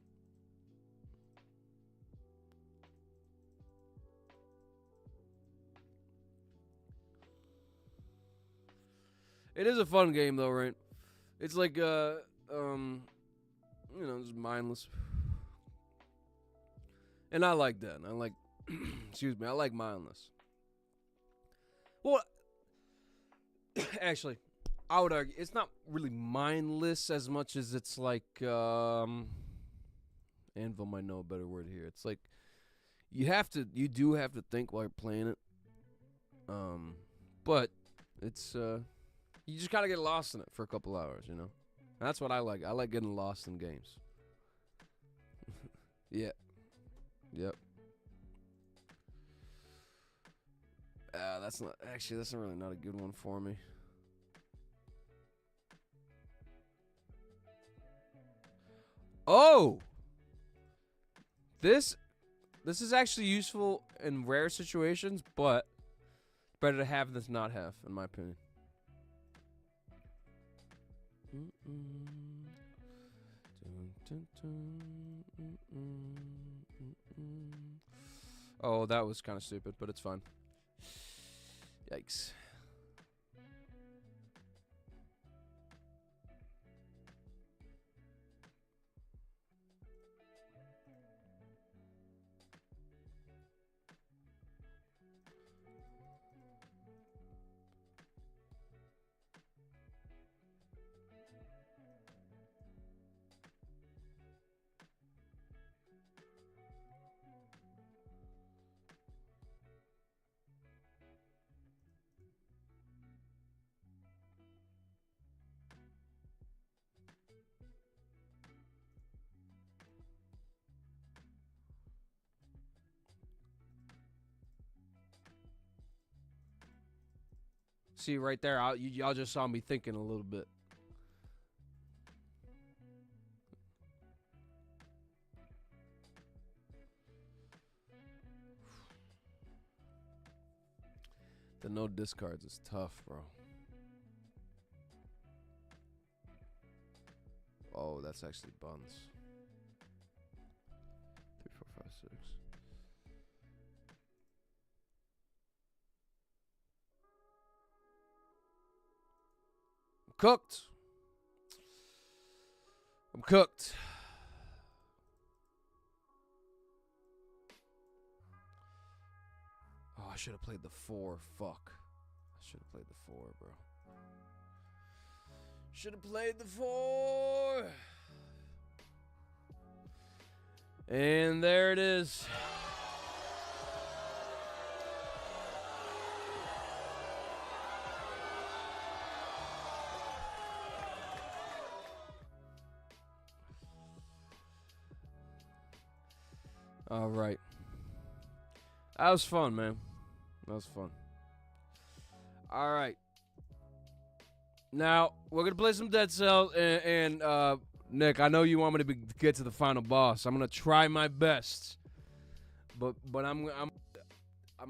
Speaker 1: It is a fun game though, right? It's like you know, it's mindless. And I like that. I like excuse me, I like mindless. Well, actually, I would argue it's not really mindless as much as it's like Anvil might know a better word here. It's like you do have to think while you're playing it. But it's you just gotta get lost in it for a couple hours, you know? That's what I like. I like getting lost in games. Yeah. Yep. That's really not a good one for me. Oh! This is actually useful in rare situations, but better to have than not have, in my opinion. Oh, that was kind of stupid, but it's fine. Yikes. See right there, y'all just saw me thinking a little bit. The no discards is tough, bro. Oh, that's actually buns. 3, 4, 5, 6. Cooked. I'm cooked. Oh, I should have played the 4. Fuck. I should have played the 4, bro. Should have played the 4. And there it is. All right. That was fun, man. That was fun. All right. Now, we're going to play some Dead Cells. And Nick, I know you want me to get to the final boss. I'm going to try my best. But I'm going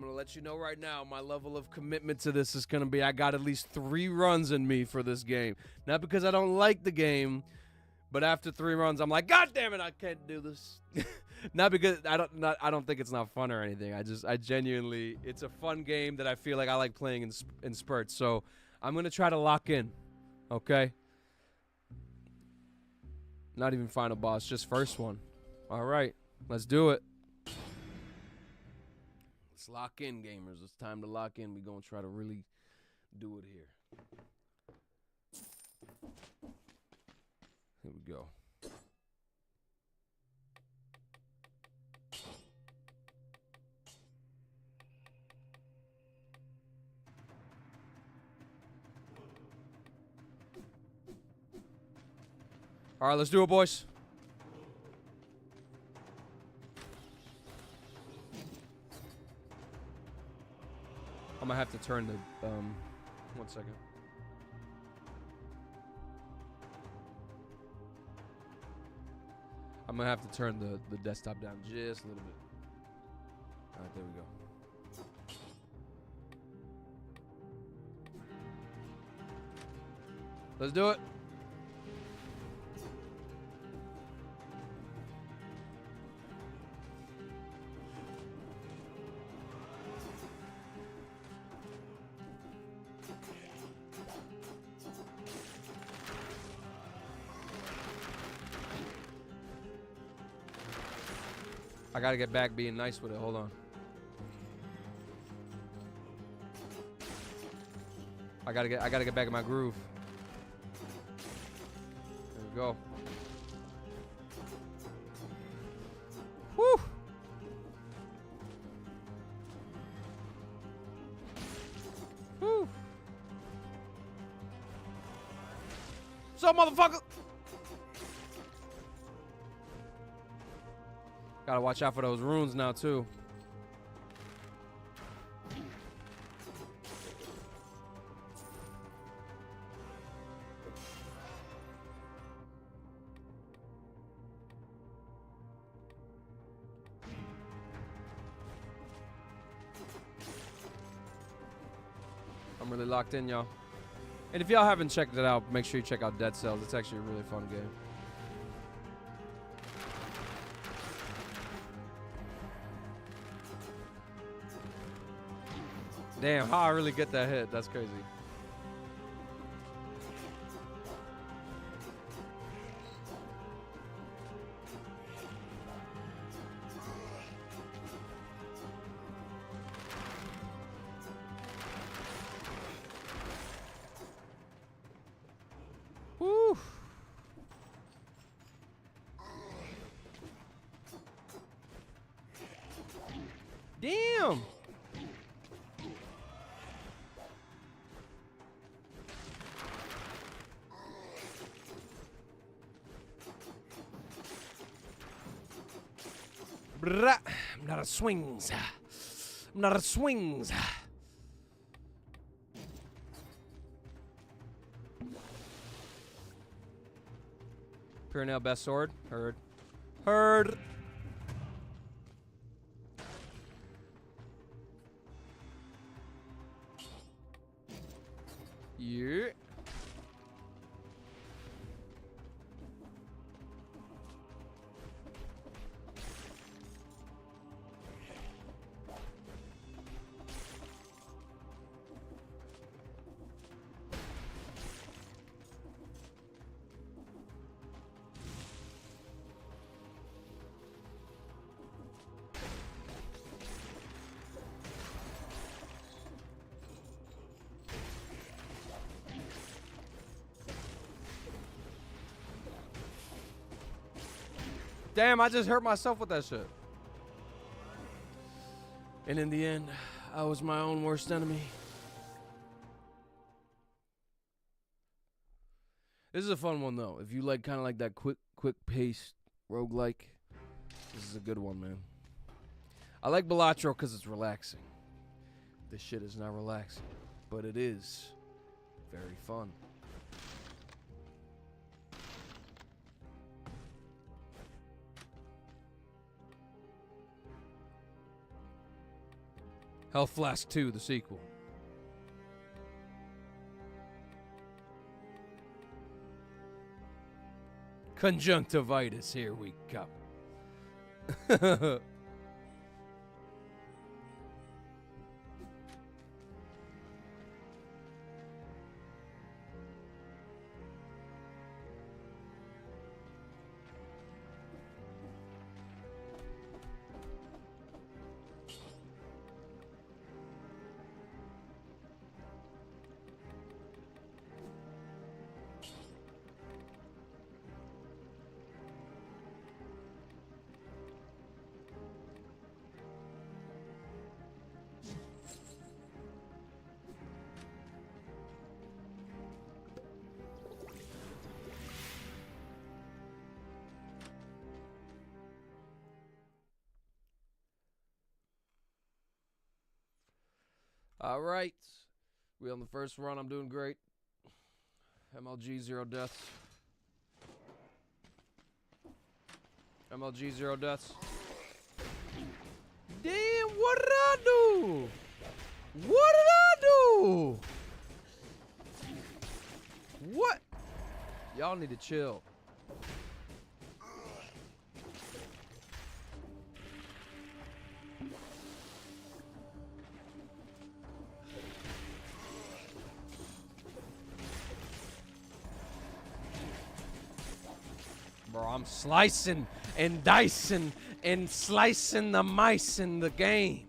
Speaker 1: to let you know right now, my level of commitment to this is going to be, I got at least 3 runs in me for this game. Not because I don't like the game, but after 3 runs, I'm like, God damn it, I can't do this. Not because I don't think it's not fun or anything. I genuinely, it's a fun game that I feel like I like playing in spurts. So I'm gonna try to lock in. Okay. Not even final boss, just first one. All right, let's do it. Let's lock in, gamers. It's time to lock in. We're going to try to really do it here. Here we go. All right, let's do it, boys. I'm gonna have to turn the 1 second. I'm gonna have to turn the desktop down just a little bit. All right, there we go. Let's do it. I gotta get back being nice with it. Hold on. I gotta get back in my groove. There we go. Woo! Woo! What's up, motherfucker? Gotta watch out for those runes now, too. I'm really locked in, y'all. And if y'all haven't checked it out, make sure you check out Dead Cells. It's actually a really fun game. Damn, how I really get that hit. That's crazy. Woo. Damn. I'm not a swings. I'm not a swings. Pyrenel best sword. Heard. Heard. Yeah. Damn, I just hurt myself with that shit. And in the end, I was my own worst enemy. This is a fun one, though. If you like kind of like that quick-paced roguelike, this is a good one, man. I like Balatro because it's relaxing. This shit is not relaxing, but it is very fun. Health Flask 2, the sequel. Conjunctivitis, here we come. All right. We on the first run. I'm doing great. MLG 0 deaths. MLG 0 deaths. Damn, what did I do? What did I do? What? Y'all need to chill. Bro, I'm slicing and dicing and slicing the mice in the game.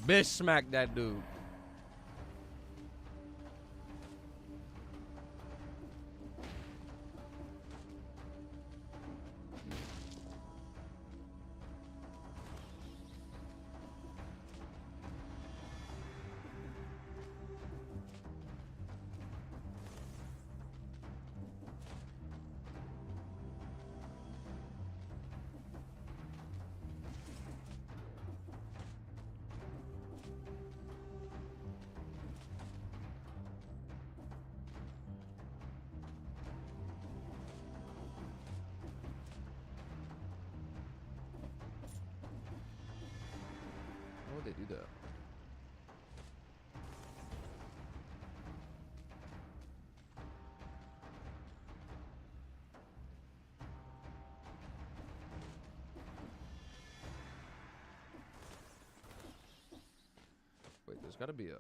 Speaker 1: Bitch smack that dude. Why would they do that? Wait, there's gotta be a...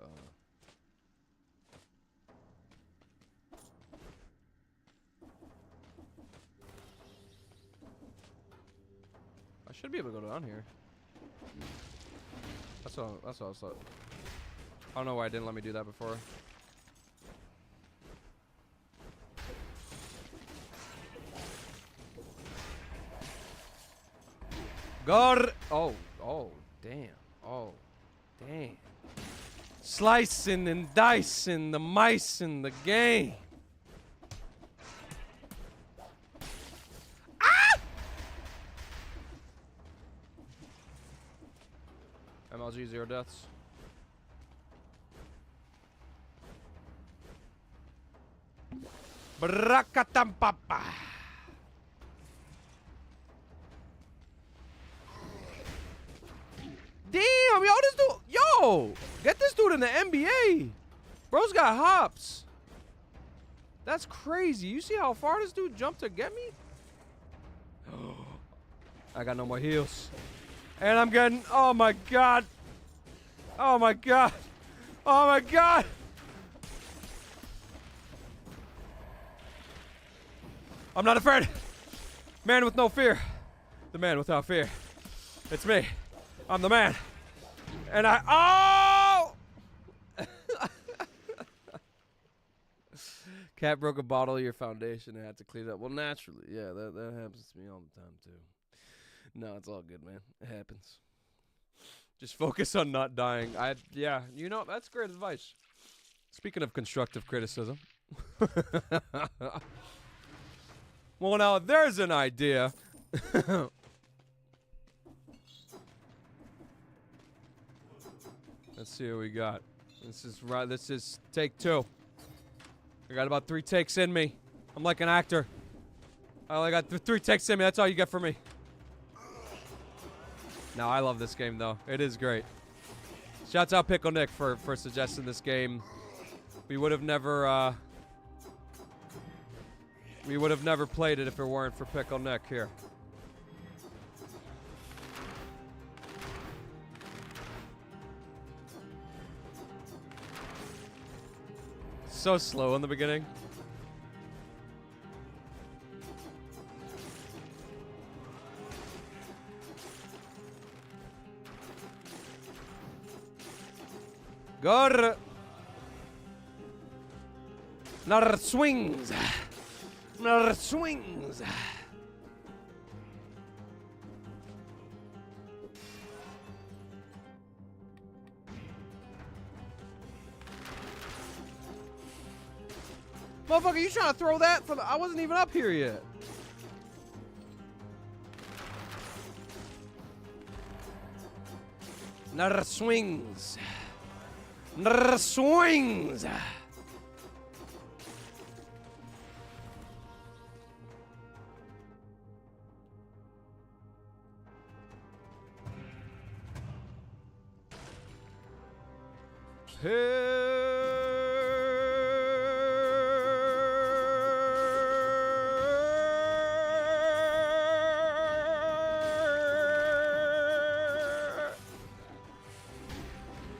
Speaker 1: I should be able to go down here. That's all I thought. I don't know why it didn't let me do that before. God! Oh, damn. Oh, damn. Slicing and dicing the mice in the game. MLG 0 deaths. Brakatampapa. Damn, yo, this dude, yo, get this dude in the NBA. Bro's got hops. That's crazy. You see how far this dude jumped to get me? I got no more heals. And I'm getting, oh my god. Oh my god. Oh my god. I'm not afraid. Man with no fear. The man without fear. It's me. I'm the man. And oh! Cat broke a bottle of your foundation and had to clean it up. Well, naturally. Yeah, that happens to me all the time, too. No, it's all good, man. It happens. Just focus on not dying. Yeah, you know, that's great advice. Speaking of constructive criticism. Well, now, there's an idea. Let's see what we got. This is take 2. I got about 3 takes in me. I'm like an actor. I only got 3 takes in me. That's all you get from me. No, I love this game, though. It is great. Shouts out Pickle Nick for suggesting this game. We would have never played it if it weren't for Pickle Nick here. So slow in the beginning. Good. Another swings. Another swings. Motherfucker, you trying to throw that for the... I wasn't even up here yet. Another swings. Another swings.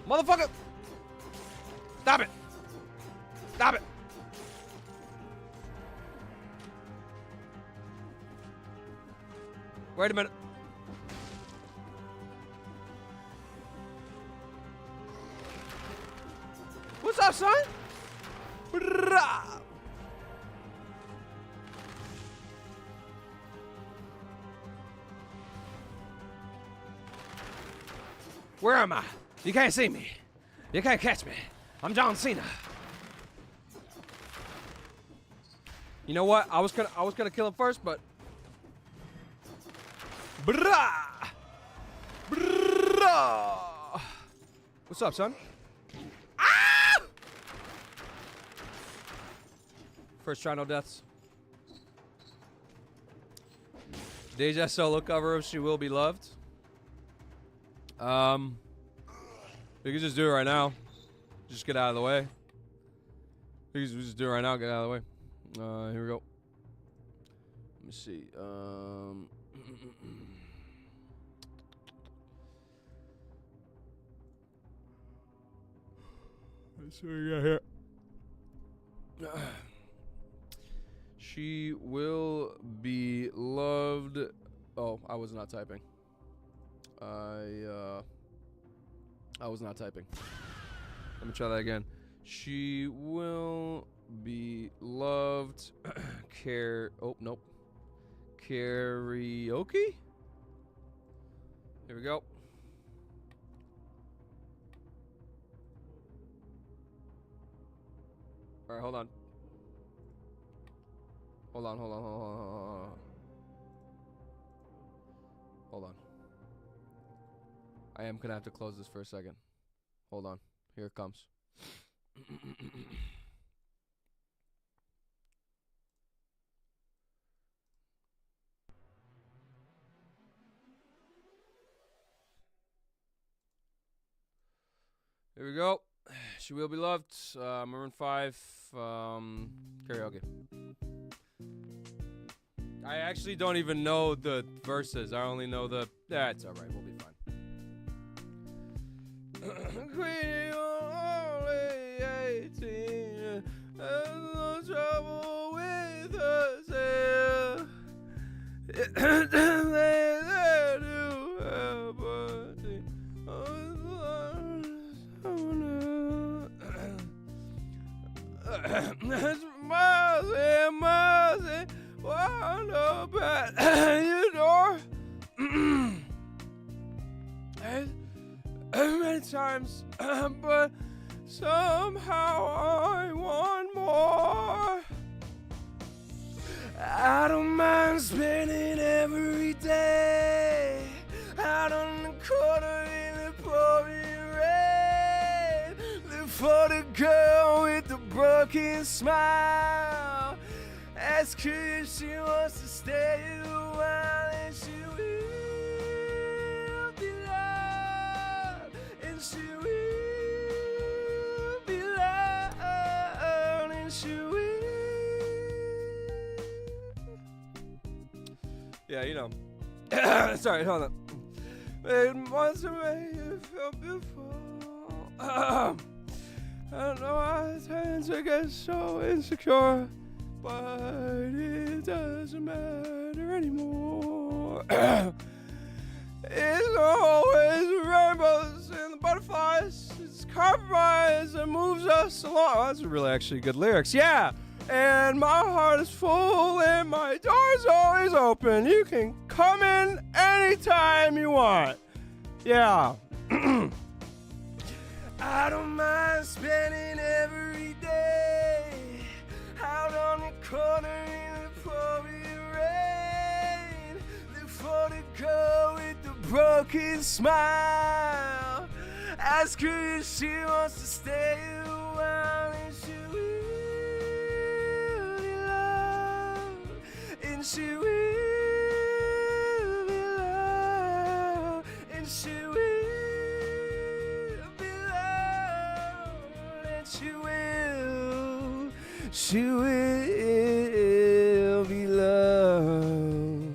Speaker 1: Motherfucker! Stop it! Stop it! Wait a minute. What's up, son? Where am I? You can't see me. You can't catch me. I'm John Cena. You know what? I was gonna kill him first, but what's up, son? Ah! First try, no deaths. Deja solo cover of She Will Be Loved. We can just do it right now. Just get out of the way. We can just do it right now. Get out of the way. Here we go. Let me see. Let's see what we got here. She will be loved. Oh, I was not typing. I was not typing. Let me try that again. She will be loved. Oh, nope. Karaoke? Here we go. All right, hold on. Hold on. Hold on. I am gonna have to close this for a second. Hold on. Here it comes. Here we go. She Will Be Loved. Maroon 5. Karaoke. I actually don't even know the verses. I only know the... That's alright. We'll be fine. Queen, only 18. There's no trouble with herself. Mercy, wonder about your door. Many times, but somehow I want more. I don't mind spending every day out on the corner in the pouring rain. Look for the girl with the broken smile. Ask her if she wants to stay a while, and she will be loved, and she will be loved, and she will. Yeah, you know. Sorry, hold on. It was the way you felt before. I don't know why I tend to get so insecure, but it doesn't matter anymore. It's always rainbows and the butterflies. It's compromise that moves us along. Oh, that's really actually good lyrics. Yeah. And my heart is full and my door's always open. You can come in anytime you want. Yeah. I don't mind spending every day out corner in the pouring rain. Look for the girl with the broken smile. Ask her if she wants to stay a while, and she will be loved, and she will be loved, and she will be loved, and she will be loved.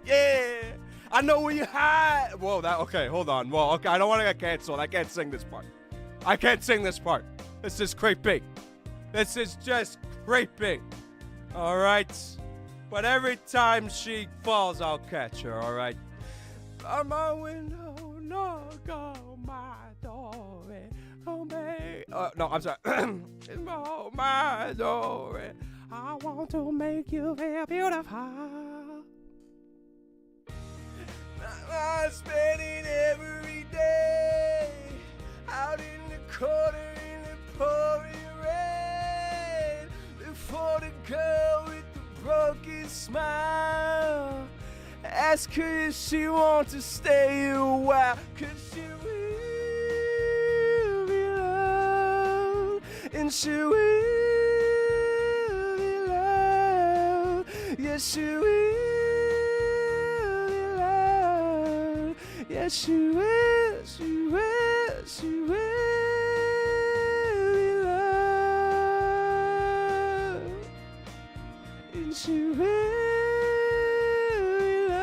Speaker 1: Yeah, I know where you hide. Whoa, okay, hold on. Well, okay, I don't want to get canceled. I can't sing this part. I can't sing this part. This is creepy. This is just creepy. All right? But every time she falls, I'll catch her, all right? On my window, knock on my door. Oh, baby. No, I'm sorry. It's my door. I want to make you feel beautiful. I'm spending every day out in the corner in the pouring rain. Look for the girl with the broken smile. Ask her if she wants to stay a while, 'cause she will be loved, and she will be loved. Yes, she will. Yes, she will, she will, she will be loved, and she will be loved.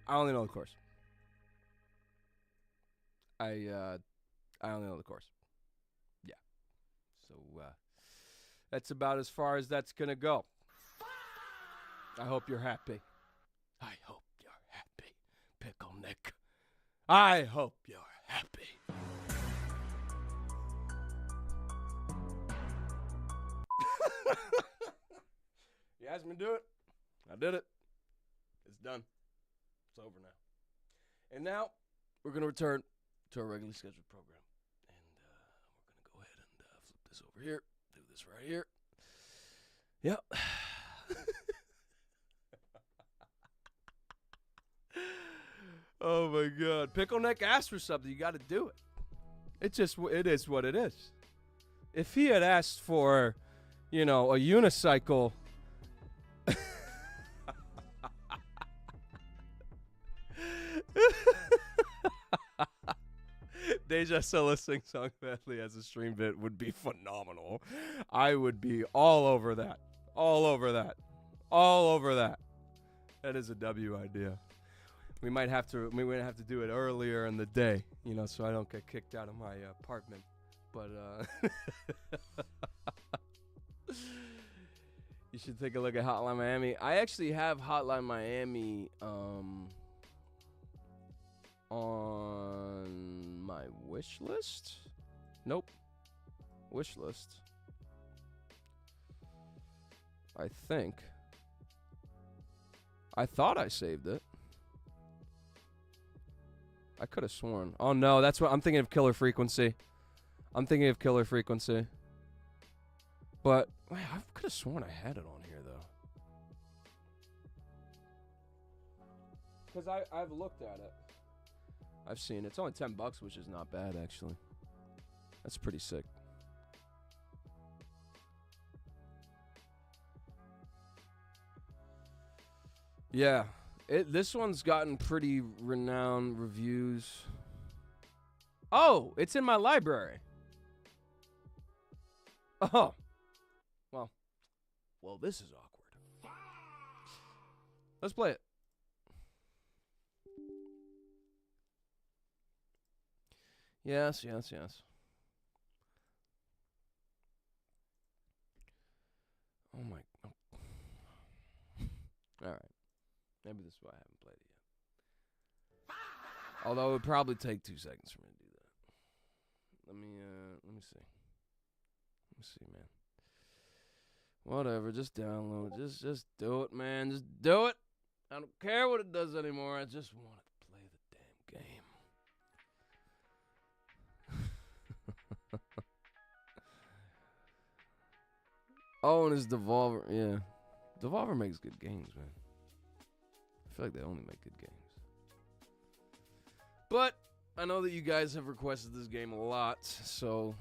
Speaker 1: I only know the chorus. I only know the chorus. Yeah. So that's about as far as that's gonna go. I hope you're happy. I hope you're happy, Pickle Nick. I hope you're happy. You asked me to do it. I did it. It's done. It's over now. And now we're going to return to our regularly scheduled program. And we're going to go ahead and flip this over here. Do this right here. Yep. Oh my God. Pickle Neck asked for something. You got to do it. It is what it is. If he had asked for, a unicycle. Deja Sola sing song medley as a stream bit would be phenomenal. I would be all over that. All over that. All over that. That is a W idea. We might have to do it earlier in the day, so I don't get kicked out of my apartment. But you should take a look at Hotline Miami. I actually have Hotline Miami on my wish list. Nope. Wish list. I think. I thought I saved it. I could have sworn. Oh no, that's what I'm thinking of. Killer Frequency. I'm thinking of Killer Frequency. But wait, I could have sworn I had it on here though. Because I've looked at it. I've seen it. It's only $10, which is not bad actually. That's pretty sick. Yeah. This one's gotten pretty renowned reviews. Oh, it's in my library. Oh. Well, this is awkward. Let's play it. Yes. Oh my. Oh. All right. Maybe this is why I haven't played it yet. Although it would probably take 2 seconds for me to do that. Let me see. see, man. Whatever, just download it. Just do it, man. Just do it. I don't care what it does anymore. I just want to play the damn game. Oh, and it's Devolver. Yeah. Devolver makes good games, man. I feel like they only make good games. But I know that you guys have requested this game a lot, so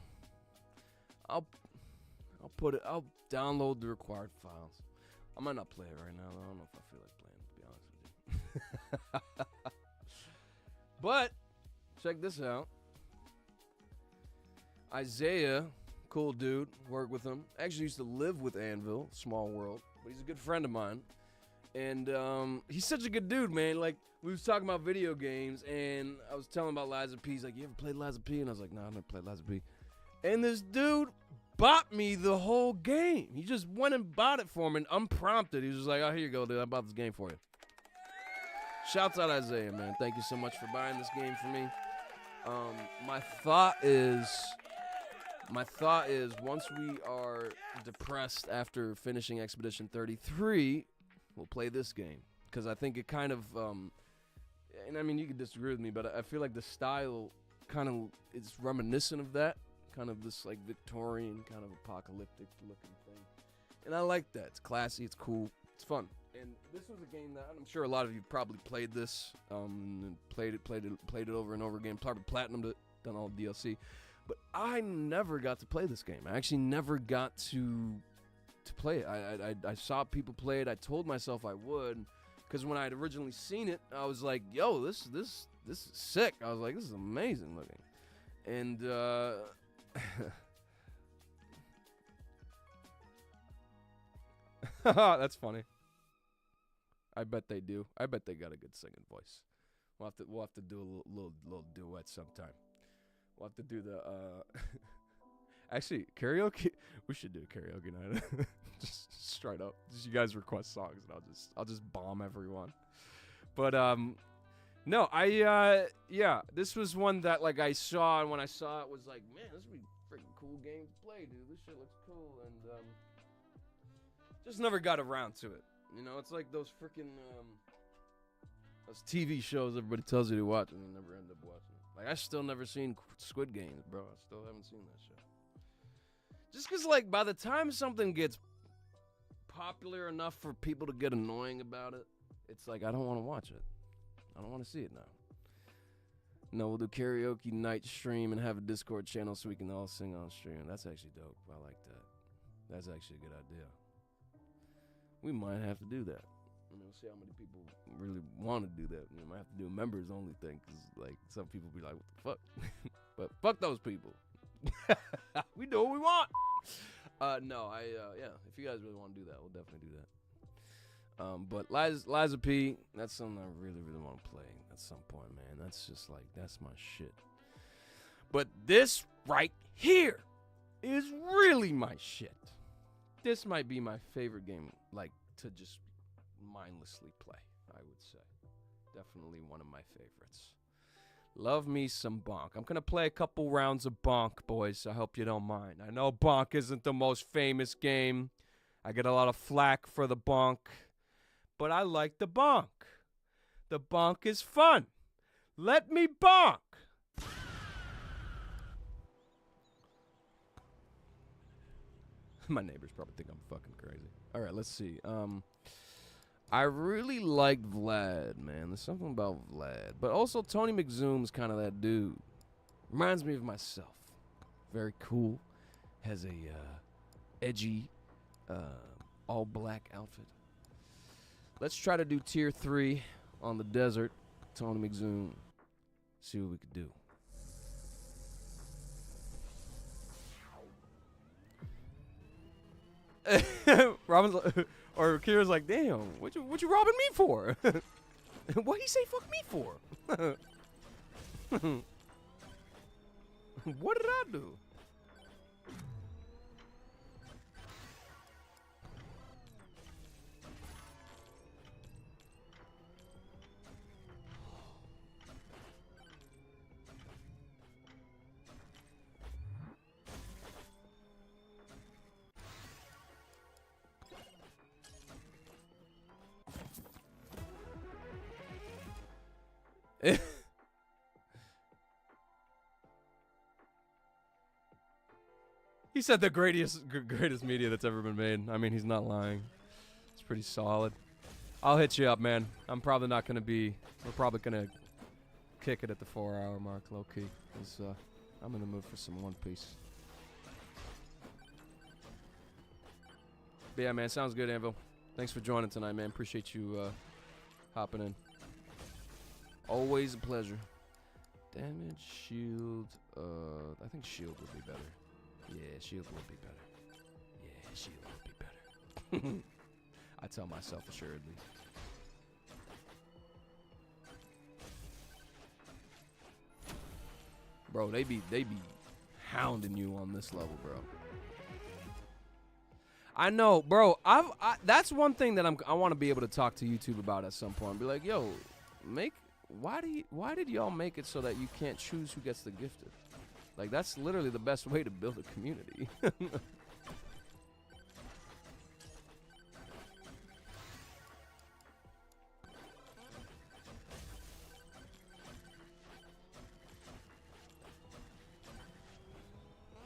Speaker 1: I'll download the required files. I might not play it right now. I don't know if I feel like playing it, to be honest with you. But check this out. Isaiah, cool dude, work with him. Actually used to live with Anvil, small world, but he's a good friend of mine. And he's such a good dude, man. Like, we was talking about video games, and I was telling him about Liza P. He's like, you ever played Liza P? And I was like, nah, I never played Liza P. And this dude bought me the whole game. He just went and bought it for me, and unprompted. He was just like, oh, here you go, dude. I bought this game for you. Shouts out Isaiah, man. Thank you so much for buying this game for me. My thought is once we are depressed after finishing Expedition 33, we'll play this game. Because I think it kind of, and I mean, you could disagree with me, but I feel like the style kind of is reminiscent of that. Kind of this like Victorian, kind of apocalyptic looking thing. And I like that. It's classy, it's cool, it's fun. And this was a game that I'm sure a lot of you probably played this, and played it over and over again. Probably platinumed it, done all the DLC. But I never got to play this game. I actually never got to play it. I saw people play it. I told myself I would, because when I had originally seen it, I was like, "Yo, this is sick." I was like, "This is amazing looking," and that's funny. I bet they do. I bet they got a good singing voice. We'll have to do a little duet sometime. We'll have to do the actually karaoke. We should do a karaoke night. Just straight up. Just you guys request songs and I'll just bomb everyone. But no, yeah, this was one that like I saw, and when I saw it was like, man, this would be a freaking cool game to play, dude. This shit looks cool, and just never got around to it. You know, it's like those freaking those TV shows everybody tells you to watch and you never end up watching. Like, I still never seen Squid Games, bro. I still haven't seen that show. Just because, like, by the time something gets popular enough for people to get annoying about it, it's like, I don't want to watch it. I don't want to see it now. No, we'll do karaoke night stream and have a Discord channel so we can all sing on stream. That's actually dope. I like that. That's actually a good idea. We might have to do that. I mean, we'll see how many people really want to do that. We might have to do a members only thing, because like some people be like, what the fuck? But fuck those people. We do what we want. No, yeah, if you guys really want to do that, we'll definitely do that. But Liza P, that's something I really, really want to play at some point, man. That's just like, that's my shit. But this right here is really my shit. This might be my favorite game, like, to just mindlessly play, I would say. Definitely one of my favorites. Love me some Bonk. I'm going to play a couple rounds of Bonk, boys. I hope you don't mind. I know Bonk isn't the most famous game. I get a lot of flack for the Bonk. But I like the Bonk. The Bonk is fun. Let me bonk. My neighbors probably think I'm fucking crazy. All right, let's see. I really like Vlad, man. There's something about Vlad. But also Tony McZoom's kind of that dude. Reminds me of myself. Very cool. Has a edgy all-black outfit. Let's try to do tier 3 on the desert. Tony McZoom. See what we could do. Robin's or Kira's like, damn, what you robbing me for? What he say fuck me for? What did I do? He said the greatest media that's ever been made. I mean, he's not lying. It's pretty solid. I'll hit you up, man. I'm probably not going to be... We're probably going to kick it at the 4-hour mark, low-key. Because I'm in the mood for some One Piece. But yeah, man, sounds good, Anvil. Thanks for joining tonight, man. Appreciate you hopping in. Always a pleasure. Damage, shield. I think shield would be better. Yeah, shield would be better. Yeah, shield would be better. I tell myself assuredly. Bro, they be hounding you on this level, bro. I know, bro. That's one thing that I want to be able to talk to YouTube about at some point. Be like, yo, why did y'all make it so that you can't choose who gets the gifted? Like, that's literally the best way to build a community.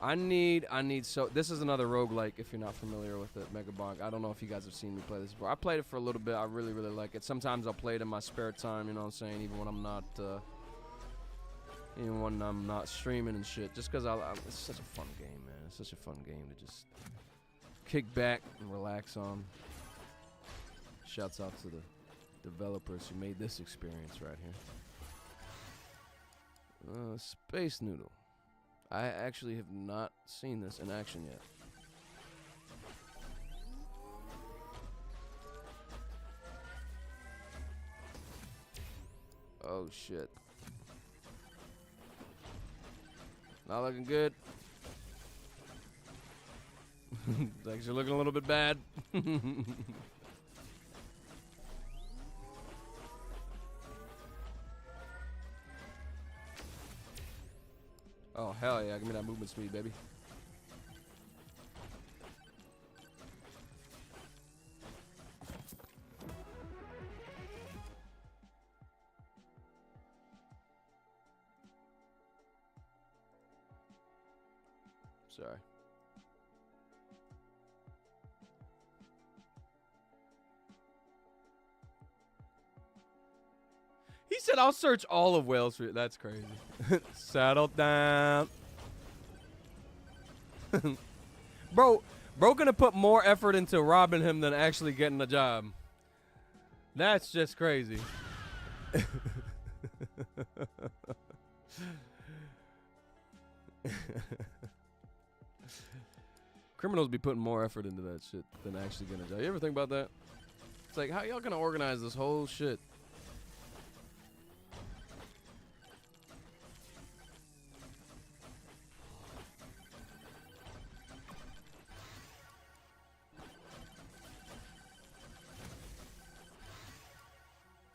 Speaker 1: I need so this is another roguelike if you're not familiar with it, Megabonk. I don't know if you guys have seen me play this before. I played it for a little bit. I really like it. Sometimes I'll play it in my spare time, you know what I'm saying, even when I'm not streaming and shit. Just because it's such a fun game, man. It's such a fun game to just kick back and relax on. Shouts out to the developers who made this experience right here. Space Noodle. I actually have not seen this in action yet. Oh shit. Not looking good. It's actually looking a little bit bad. Oh, hell yeah. Give me that movement speed, baby. Sorry. He said, I'll search all of Wales for you. That's crazy. Settle down. Bro gonna put more effort into robbing him than actually getting a job. That's just crazy. Criminals be putting more effort into that shit than actually getting a job. You ever think about that? It's like, how y'all gonna organize this whole shit?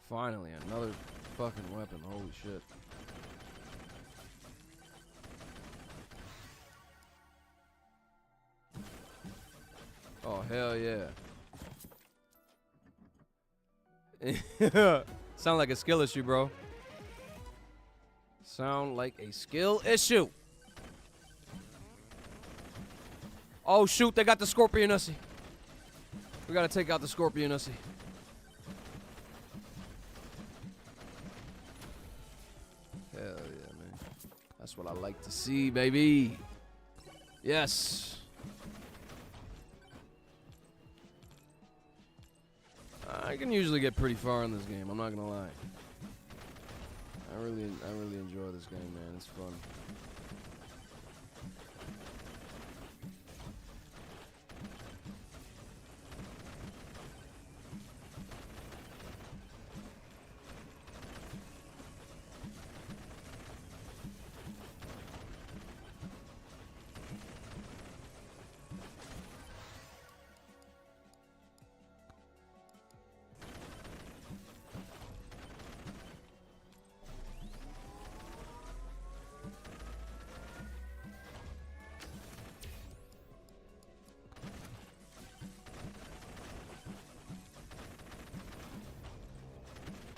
Speaker 1: Finally, another fucking weapon. Holy shit. Oh, hell yeah. Sound like a skill issue, bro. Sound like a skill issue. Oh, shoot. They got the Scorpion Ussy. We gotta take out the Scorpion Ussy. Hell yeah, man. That's what I like to see, baby. Yes. I can usually get pretty far in this game, I'm not gonna lie. I really enjoy this game, man. It's fun.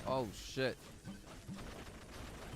Speaker 1: Oh shit.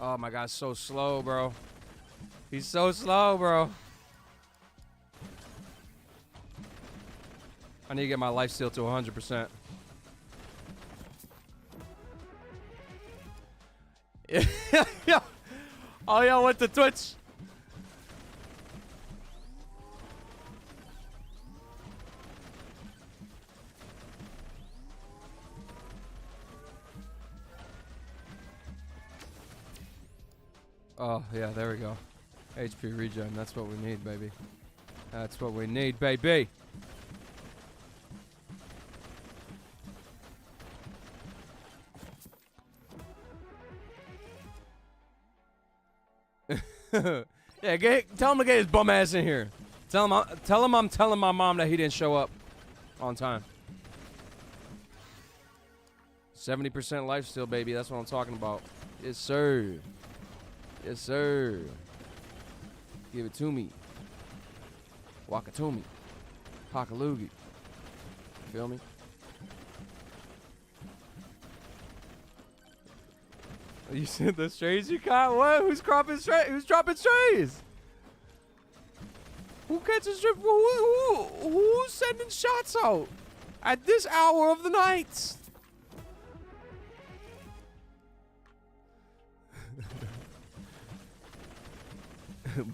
Speaker 1: Oh my god, so slow, bro. He's so slow, bro. I need to get my life steal to 100%. Yeah. Oh, yeah, went to Twitch. Oh, yeah, there we go. HP regen, that's what we need, baby. That's what we need, baby. Yeah, tell him to get his bum ass in here. Tell him I'm telling my mom that he didn't show up on time. 70% life steal, baby. That's what I'm talking about. Yes, sir. Yes, sir. Give it to me. Wakatomi. Hakalugi. Feel me? You said the strays you caught? What? Who's dropping strays? Who's dropping strays? Who catches strip? Who's sending shots out at this hour of the night?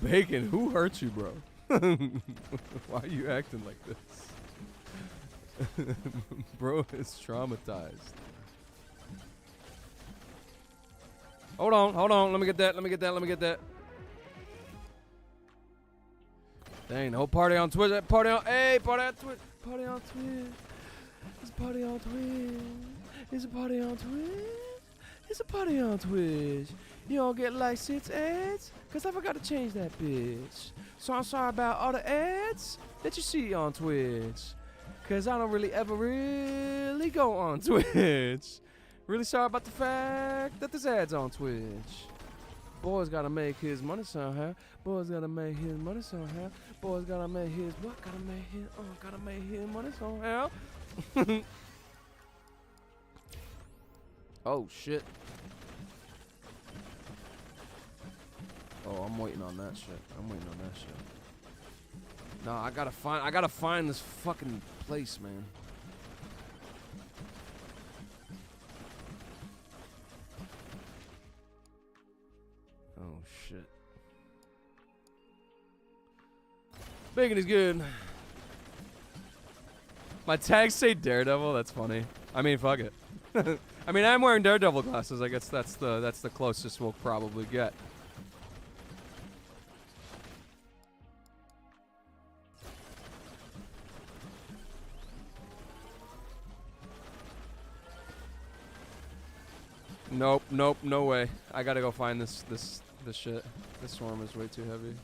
Speaker 1: Bacon, who hurt you, bro? Why are you acting like this? Bro is traumatized. Hold on. Let me get that. Dang, the whole party on Twitch. Party on Twitch. It's a party on Twitch. It's a party on Twitch. It's a party on Twitch. You don't get like 6 ads? Cause I forgot to change that bitch. So I'm sorry about all the ads that you see on Twitch. Cause I don't really ever really go on Twitch. Really sorry about the fact that there's ads on Twitch. Boys gotta make his money somehow. Boys gotta make his money somehow. Boys gotta make his what? Gotta make his money somehow. Oh shit. Oh, I'm waiting on that shit. No, I gotta find this fucking place, man. Oh shit. Bacon is good. My tags say Daredevil. That's funny. I mean, fuck it. I mean, I'm wearing Daredevil glasses. I guess that's the closest we'll probably get. Nope, no way. I gotta go find this shit. This swarm is way too heavy.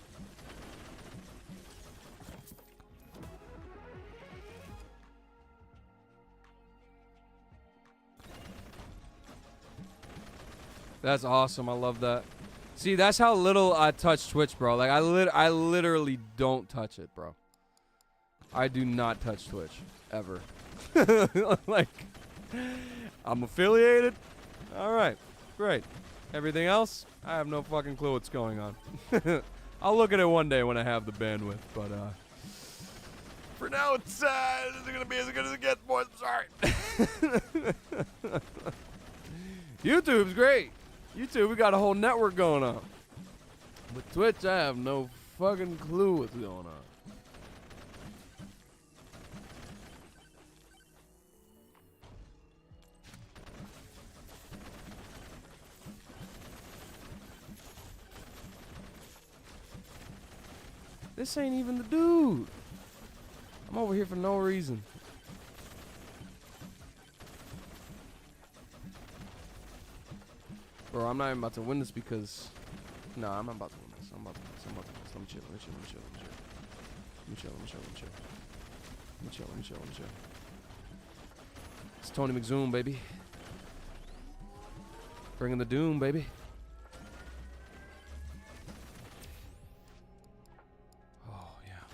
Speaker 1: That's awesome. I love that. See, that's how little I touch Twitch, bro. Like I literally don't touch it, bro. I do not touch Twitch ever. Like I'm affiliated. All right, great. Everything else, I have no fucking clue what's going on. I'll look at it one day when I have the bandwidth, but for now it's isn't gonna be as good as it gets, boys. I'm sorry. YouTube's great. YouTube, we got a whole network going on. With Twitch, I have no fucking clue what's going on. This ain't even the dude. I'm over here for no reason. Bro, I'm not even about to win this because... Nah, I'm not about to win this. I'm about to win this. Let me chill. It's Tony McZoom, baby. Bringing the doom, baby. Oh, yeah.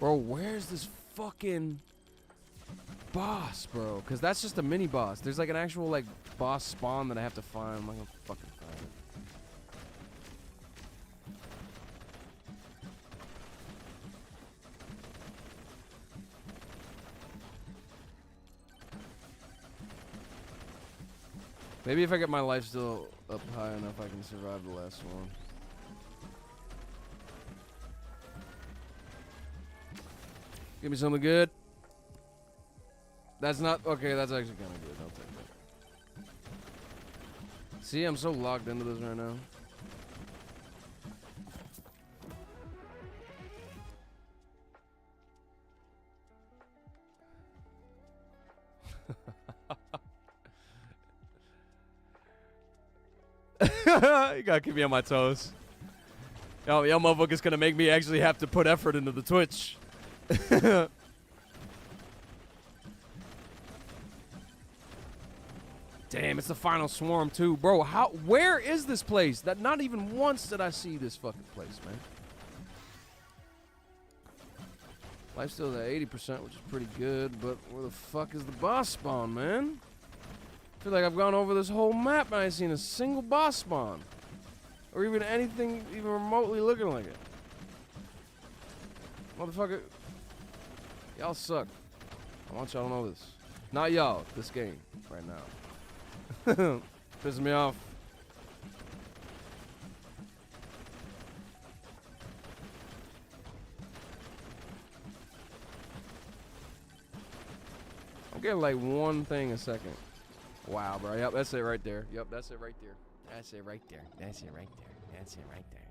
Speaker 1: Bro, where's this fucking boss, bro? Because that's just a mini boss. There's like an actual like boss spawn that I have to find. I'm not gonna fucking find it. Maybe if I get my life still up high enough, I can survive the last one. Give me something good. That's not okay. That's actually kind of good. I'll take that. See, I'm so locked into this right now. You gotta keep me on my toes. Yo, motherfucker's gonna make me actually have to put effort into the Twitch. Damn, it's the final swarm too, bro. Where is this place? That not even once did I see this fucking place, man. Life's still at 80%, which is pretty good, but where the fuck is the boss spawn, man? I feel like I've gone over this whole map and I ain't seen a single boss spawn. Or even anything even remotely looking like it. Motherfucker. Y'all suck. I want y'all to know this. Not y'all, this game right now. Pisses me off. I'm getting like one thing a second. Wow, bro. Yep, that's it right there. Yep, that's it right there. That's it right there. That's it right there. That's it right there.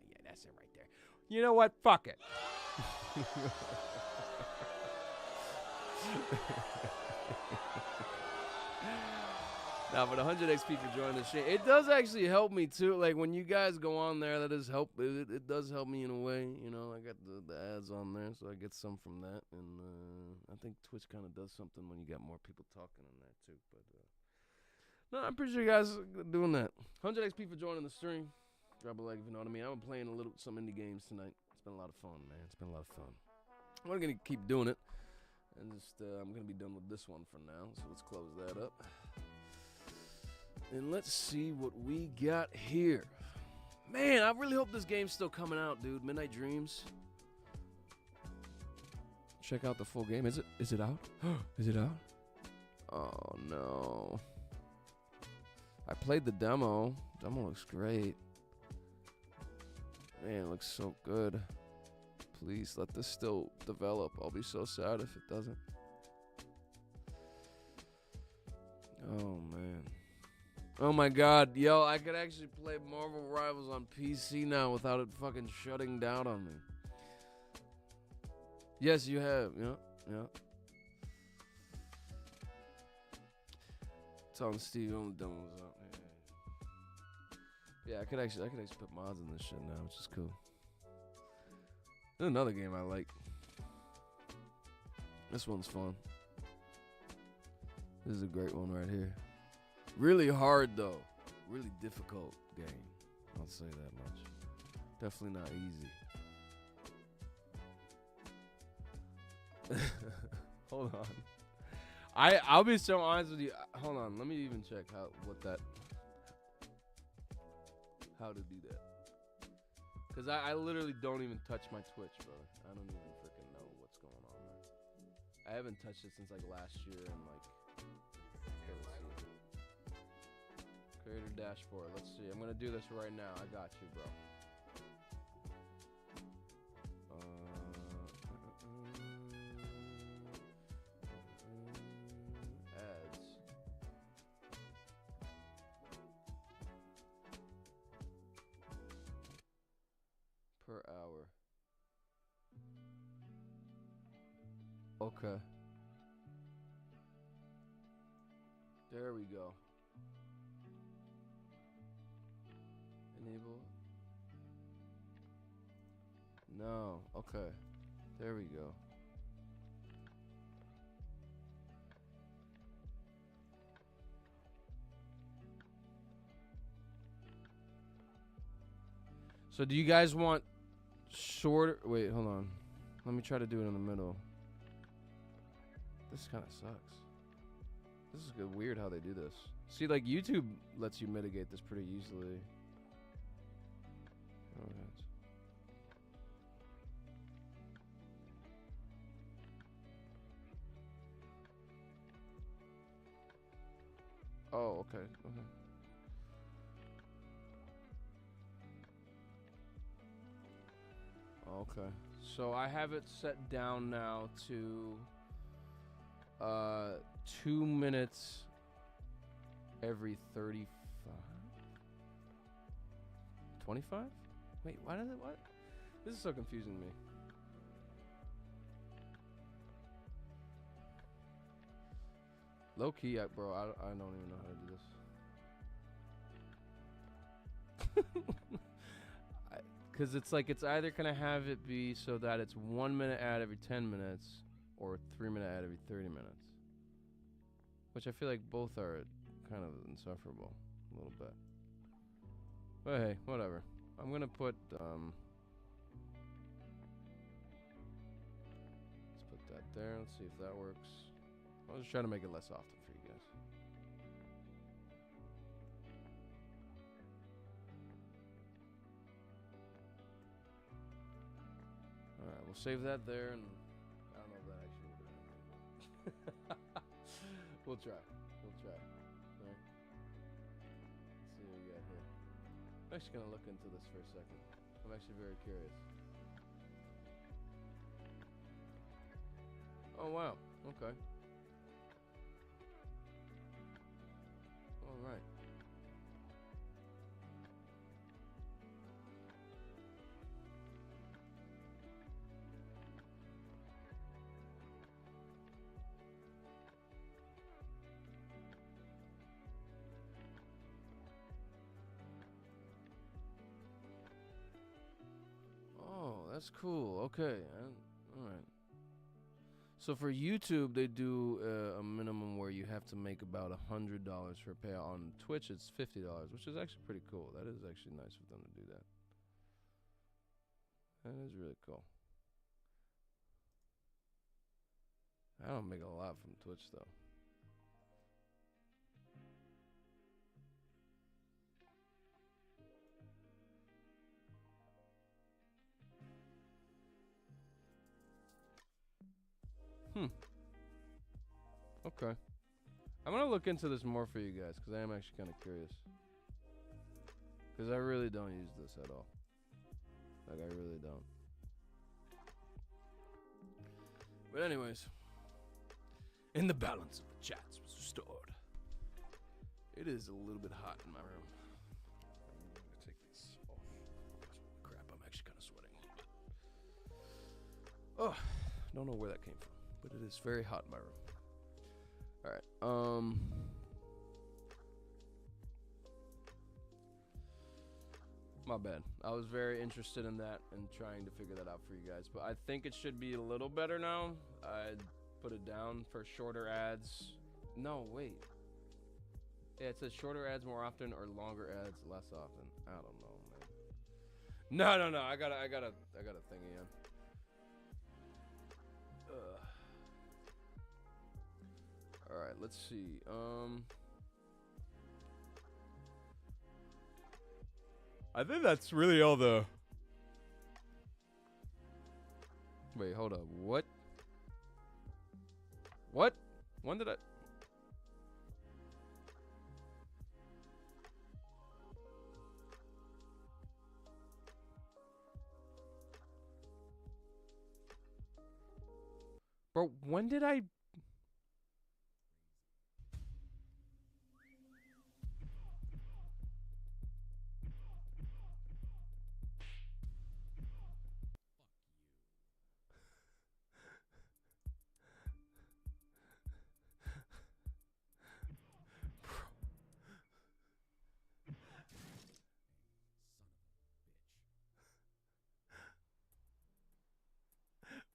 Speaker 1: Yeah. That's it right there. You know what? Fuck it. Now, for the 100 XP for joining the shit, it does actually help me too. Like when you guys go on there, that does help. It does help me in a way. You know, I got the ads on there, so I get some from that. And I think Twitch kind of does something when you got more people talking on that too. But no, I'm pretty sure you guys are doing that. 100 XP for joining the stream. Drop a like if you know what I mean. I'm playing some indie games tonight. It's been a lot of fun, man. It's been a lot of fun. I'm gonna keep doing it, and just I'm gonna be done with this one for now. So let's close that up. And let's see what we got here. Man, I really hope this game's still coming out, dude. Midnight Dreams. Check out the full game. Is it out? Is it out? Oh no. I played the demo. Demo looks great. Man, it looks so good. Please let this still develop. I'll be so sad if it doesn't. Oh man. Oh my god, yo, I could actually play Marvel Rivals on PC now without it fucking shutting down on me. Yes, you have, yeah. Telling Steve only demo was out. Yeah, I could actually put mods in this shit now, which is cool. There's another game I like. This one's fun. This is a great one right here. Really hard though. Really difficult game. I'll say that much. Definitely not easy. Hold on. I'll be so honest with you. Hold on. Let me even check how to do that. Cause I literally don't even touch my Twitch, brother. I don't even freaking know what's going on there. I haven't touched it since like last year and like. Creator dashboard. Let's see. I'm gonna do this right now. I got you, bro. Ads. Per hour. Okay. There we go. Enable. No. Okay. There we go. So do you guys want shorter. Wait, hold on. Let me try to do it in the middle. This kind of sucks. This is good. Weird how they do this. See, like YouTube lets you mitigate this pretty easily. Alright. Oh, okay. Okay. Okay. So I have it set down now to 2 minutes every 35. 25? Wait, why does it what? This is so confusing to me. Low key, bro, I don't even know how to do this. Because it's like it's either going to have it be so that it's 1 minute ad every 10 minutes or 3 minute ad every 30 minutes. Which I feel like both are kind of insufferable a little bit. But hey, whatever. I'm going to put, let's put that there. Let's see if that works. I'll just try to make it less often for you guys. Alright, we'll save that there, and I don't know if that actually will do anything. We'll try. We'll try. Alright. Let's see what we got here. I'm actually going to look into this for a second. I'm actually very curious. Oh, wow. Okay. Alright. That's cool. Okay. All right. So for YouTube, they do a minimum where you have to make about $100 for a payout. On Twitch, it's $50, which is actually pretty cool. That is actually nice of them to do that. That is really cool. I don't make a lot from Twitch, though. Okay. I'm gonna look into this more for you guys because I am actually kind of curious. Because I really don't use this at all. Like, I really don't. But anyways, in the balance of the chats was restored. It is a little bit hot in my room. I'm gonna take this off. Crap, I'm actually kind of sweating. Oh, don't know where that came from, but it is very hot in my room. All right. My bad. I was very interested in that and trying to figure that out for you guys, but I think it should be a little better now. I put it down for shorter ads. No, wait. Yeah, it says shorter ads more often or longer ads less often. I don't know, man. No. I got a thing again. All right, let's see. I think that's really all the. Wait, hold up. What? What? When did I? Bro, when did I?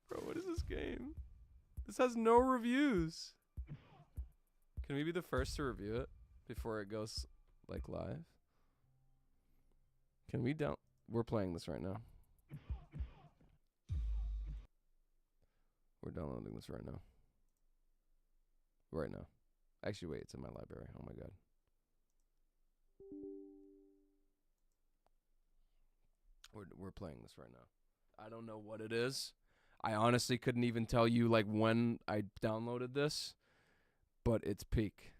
Speaker 1: Bro, what is this game? This has no reviews. Can we be the first to review it before it goes like live? Can we down? We're playing this right now. We're downloading this right now. Right now. Actually, wait, it's in my library. Oh my god. We're playing this right now. I don't know what it is. I honestly couldn't even tell you like when I downloaded this, but it's peak.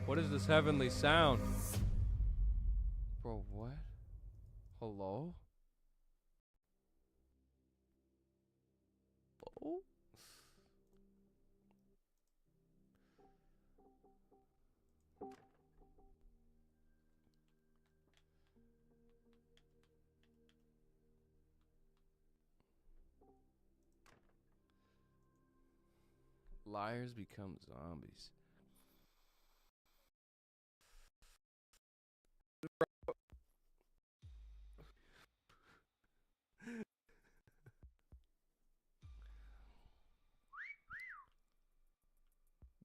Speaker 1: What is this heavenly sound? Bro, what? Hello? Oh? Liars become zombies.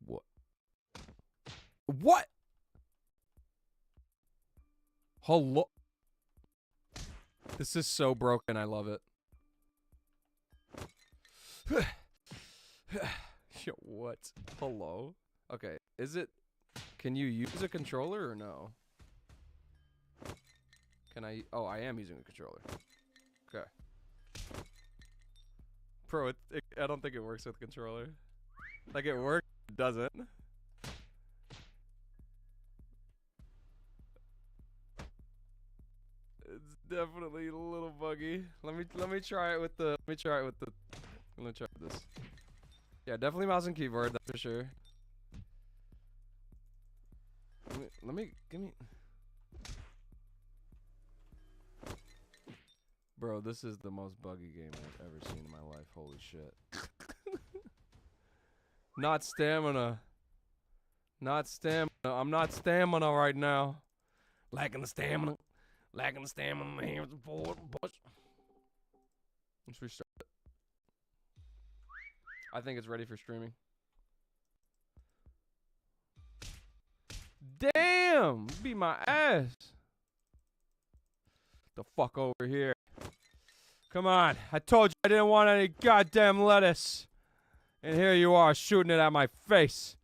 Speaker 1: What? What? Hello? This is so broken. I love it. Yo, what? Hello? Okay. Is it... Can you use a controller or no? Can I... Oh, I am using a controller. Okay. Bro, I don't think it works with a controller. Like, it works, it doesn't. It's definitely a little buggy. Let me try it with the... Let me try this. Yeah, definitely mouse and keyboard, that's for sure. Give me... Bro, this is the most buggy game I've ever seen in my life. Holy shit. Not stamina. Not stamina. I'm not stamina right now. Lacking the stamina. Lacking the stamina. Here's the board. Let's restart it. I think it's ready for streaming. Damn! Beat my ass. The fuck over here. Come on. I told you I didn't want any goddamn lettuce. And here you are shooting it at my face.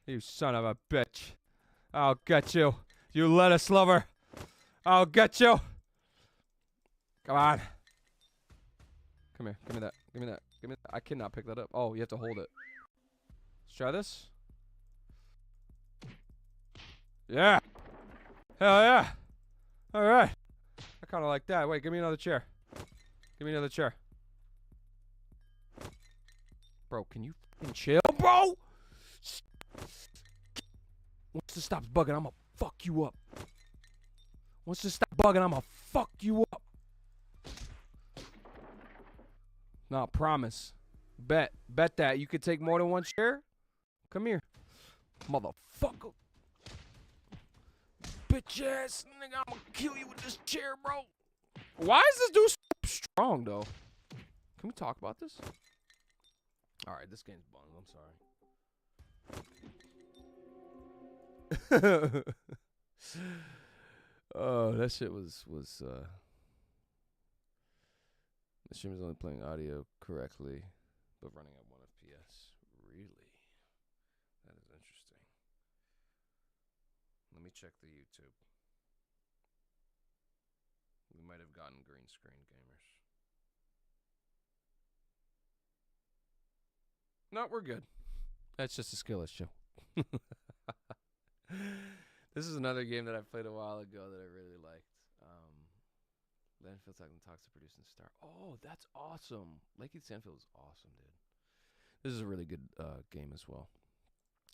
Speaker 1: You son of a bitch. I'll get you. You lettuce lover. I'll get you. Come on. Come here. Give me that. Give me that. Give me that. I cannot pick that up. Oh, you have to hold it. Let's try this. Yeah. Hell yeah. All right. I kind of like that. Wait, give me another chair. Give me another chair. Bro, can you fucking chill, bro? Once this stops bugging, I'm gonna fuck you up. Once this stops bugging, I'm gonna fuck you up. Nah, promise. Bet that. You could take more than one chair? Come here. Motherfucker. Bitch ass nigga, I'm gonna kill you with this chair, bro. Why is this dude so strong, though? Can we talk about this? Alright, this game's bunk. I'm sorry. Oh, that shit was the stream is only playing audio correctly, but running at 1 FPS. Really? That is interesting. Let me check the YouTube. We might have gotten green screen gamers. No, we're good. That's just a skill issue. This is another game that I played a while ago that I really liked. Landfill Talks to Produce and Star. Oh, that's awesome. Lakey Sandfield is awesome, dude. This is a really good game as well.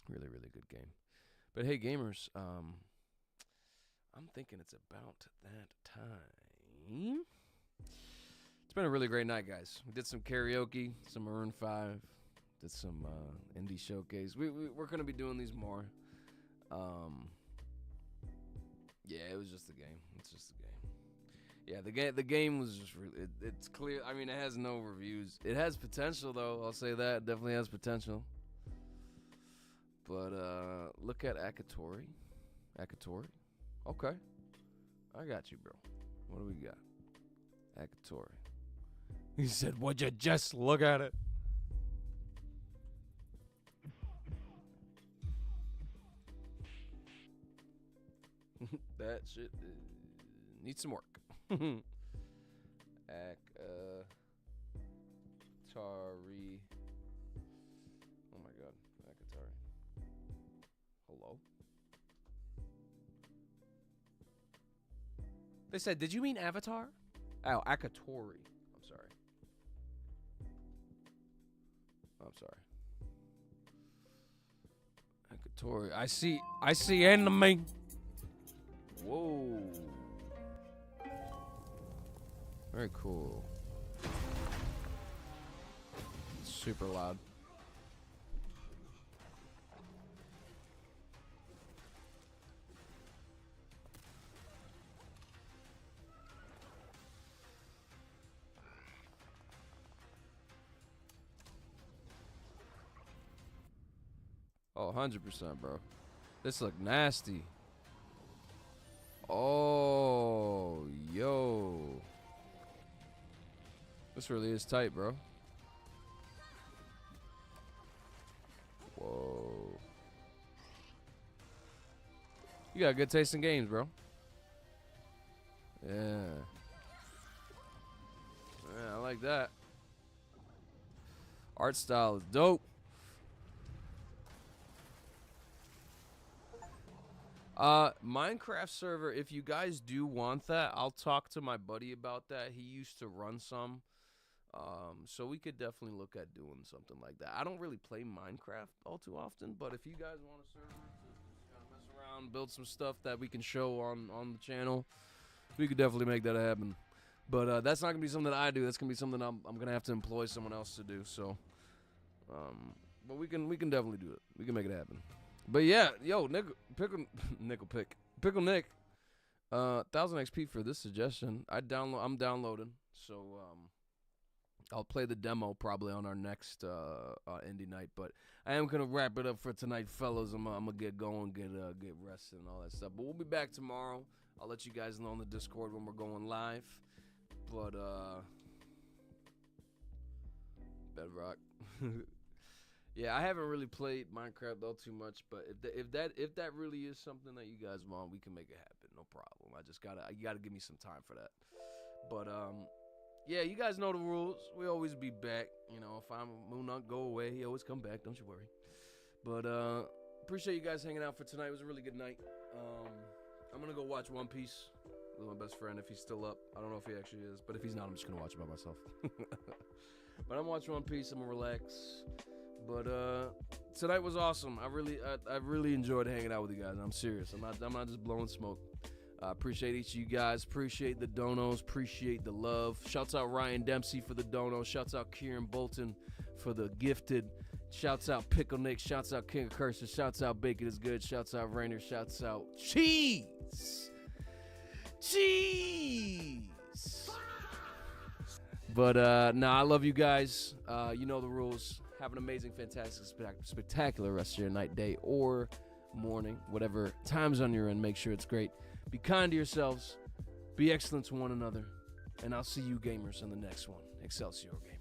Speaker 1: Really, really good game. But hey, gamers, I'm thinking it's about that time. It's been a really great night, guys. We did some karaoke, some Maroon 5, did some indie showcase. We're going to be doing these more. Yeah, it was just a game. It's just a game. Yeah, the game was just really, it's clear. I mean, it has no reviews. It has potential, though. I'll say that. It definitely has potential. But look at Akatori. Okay. I got you, bro. What do we got? Akatori. He said, would you just look at it? That shit needs some work. Akatari. Oh my god. Akatari. Hello? They said, did you mean Avatar? Oh, Akatori. I'm sorry. Akatori. I see enemy. Whoa. Very cool. Super loud. Oh, 100%, bro. This look nasty. Oh, yo. This really is tight, bro. Whoa. You got good taste in games, bro. Yeah. Yeah, I like that. Art style is dope. Minecraft server, if you guys do want that, I'll talk to my buddy about that. He used to run some. So we could definitely look at doing something like that. I don't really play Minecraft all too often, but if you guys want a server to just kind of mess around, build some stuff that we can show on the channel, we could definitely make that happen. But that's not gonna be something that I do. That's gonna be something I'm gonna have to employ someone else to do. So, but we can definitely do it. We can make it happen. But yeah, yo, Pickle Nick, 1000 XP for this suggestion. I'm downloading, so I'll play the demo probably on our next indie night. But I am gonna wrap it up for tonight, fellas. I'm gonna get going, get rested and all that stuff. But we'll be back tomorrow. I'll let you guys know on the Discord when we're going live. But Bedrock. Yeah, I haven't really played Minecraft all too much, but if that really is something that you guys want, we can make it happen. No problem. You gotta give me some time for that. But yeah, you guys know the rules. We always be back. You know, if I'm Moon not go away, he always come back. Don't you worry. But appreciate you guys hanging out for tonight. It was a really good night. I'm gonna go watch One Piece with my best friend if he's still up. I don't know if he actually is, but if he's not, I'm just gonna watch it by myself. But I'm watching One Piece. I'm gonna relax. But tonight was awesome. I really enjoyed hanging out with you guys. I'm serious. I'm not just blowing smoke. I appreciate each of you guys. Appreciate the donos. Appreciate the love. Shouts out Ryan Dempsey for the dono. Shouts out Kieran Bolton for the gifted. Shouts out Pickle Nick. Shouts out King of Curses. Shouts out Bacon is Good. Shouts out Rainer. Shouts out Cheese. But I love you guys. You know the rules. Have an amazing, fantastic, spectacular rest of your night, day, or morning, whatever time zone you're in. Make sure it's great. Be kind to yourselves. Be excellent to one another. And I'll see you gamers in the next one. Excelsior Game.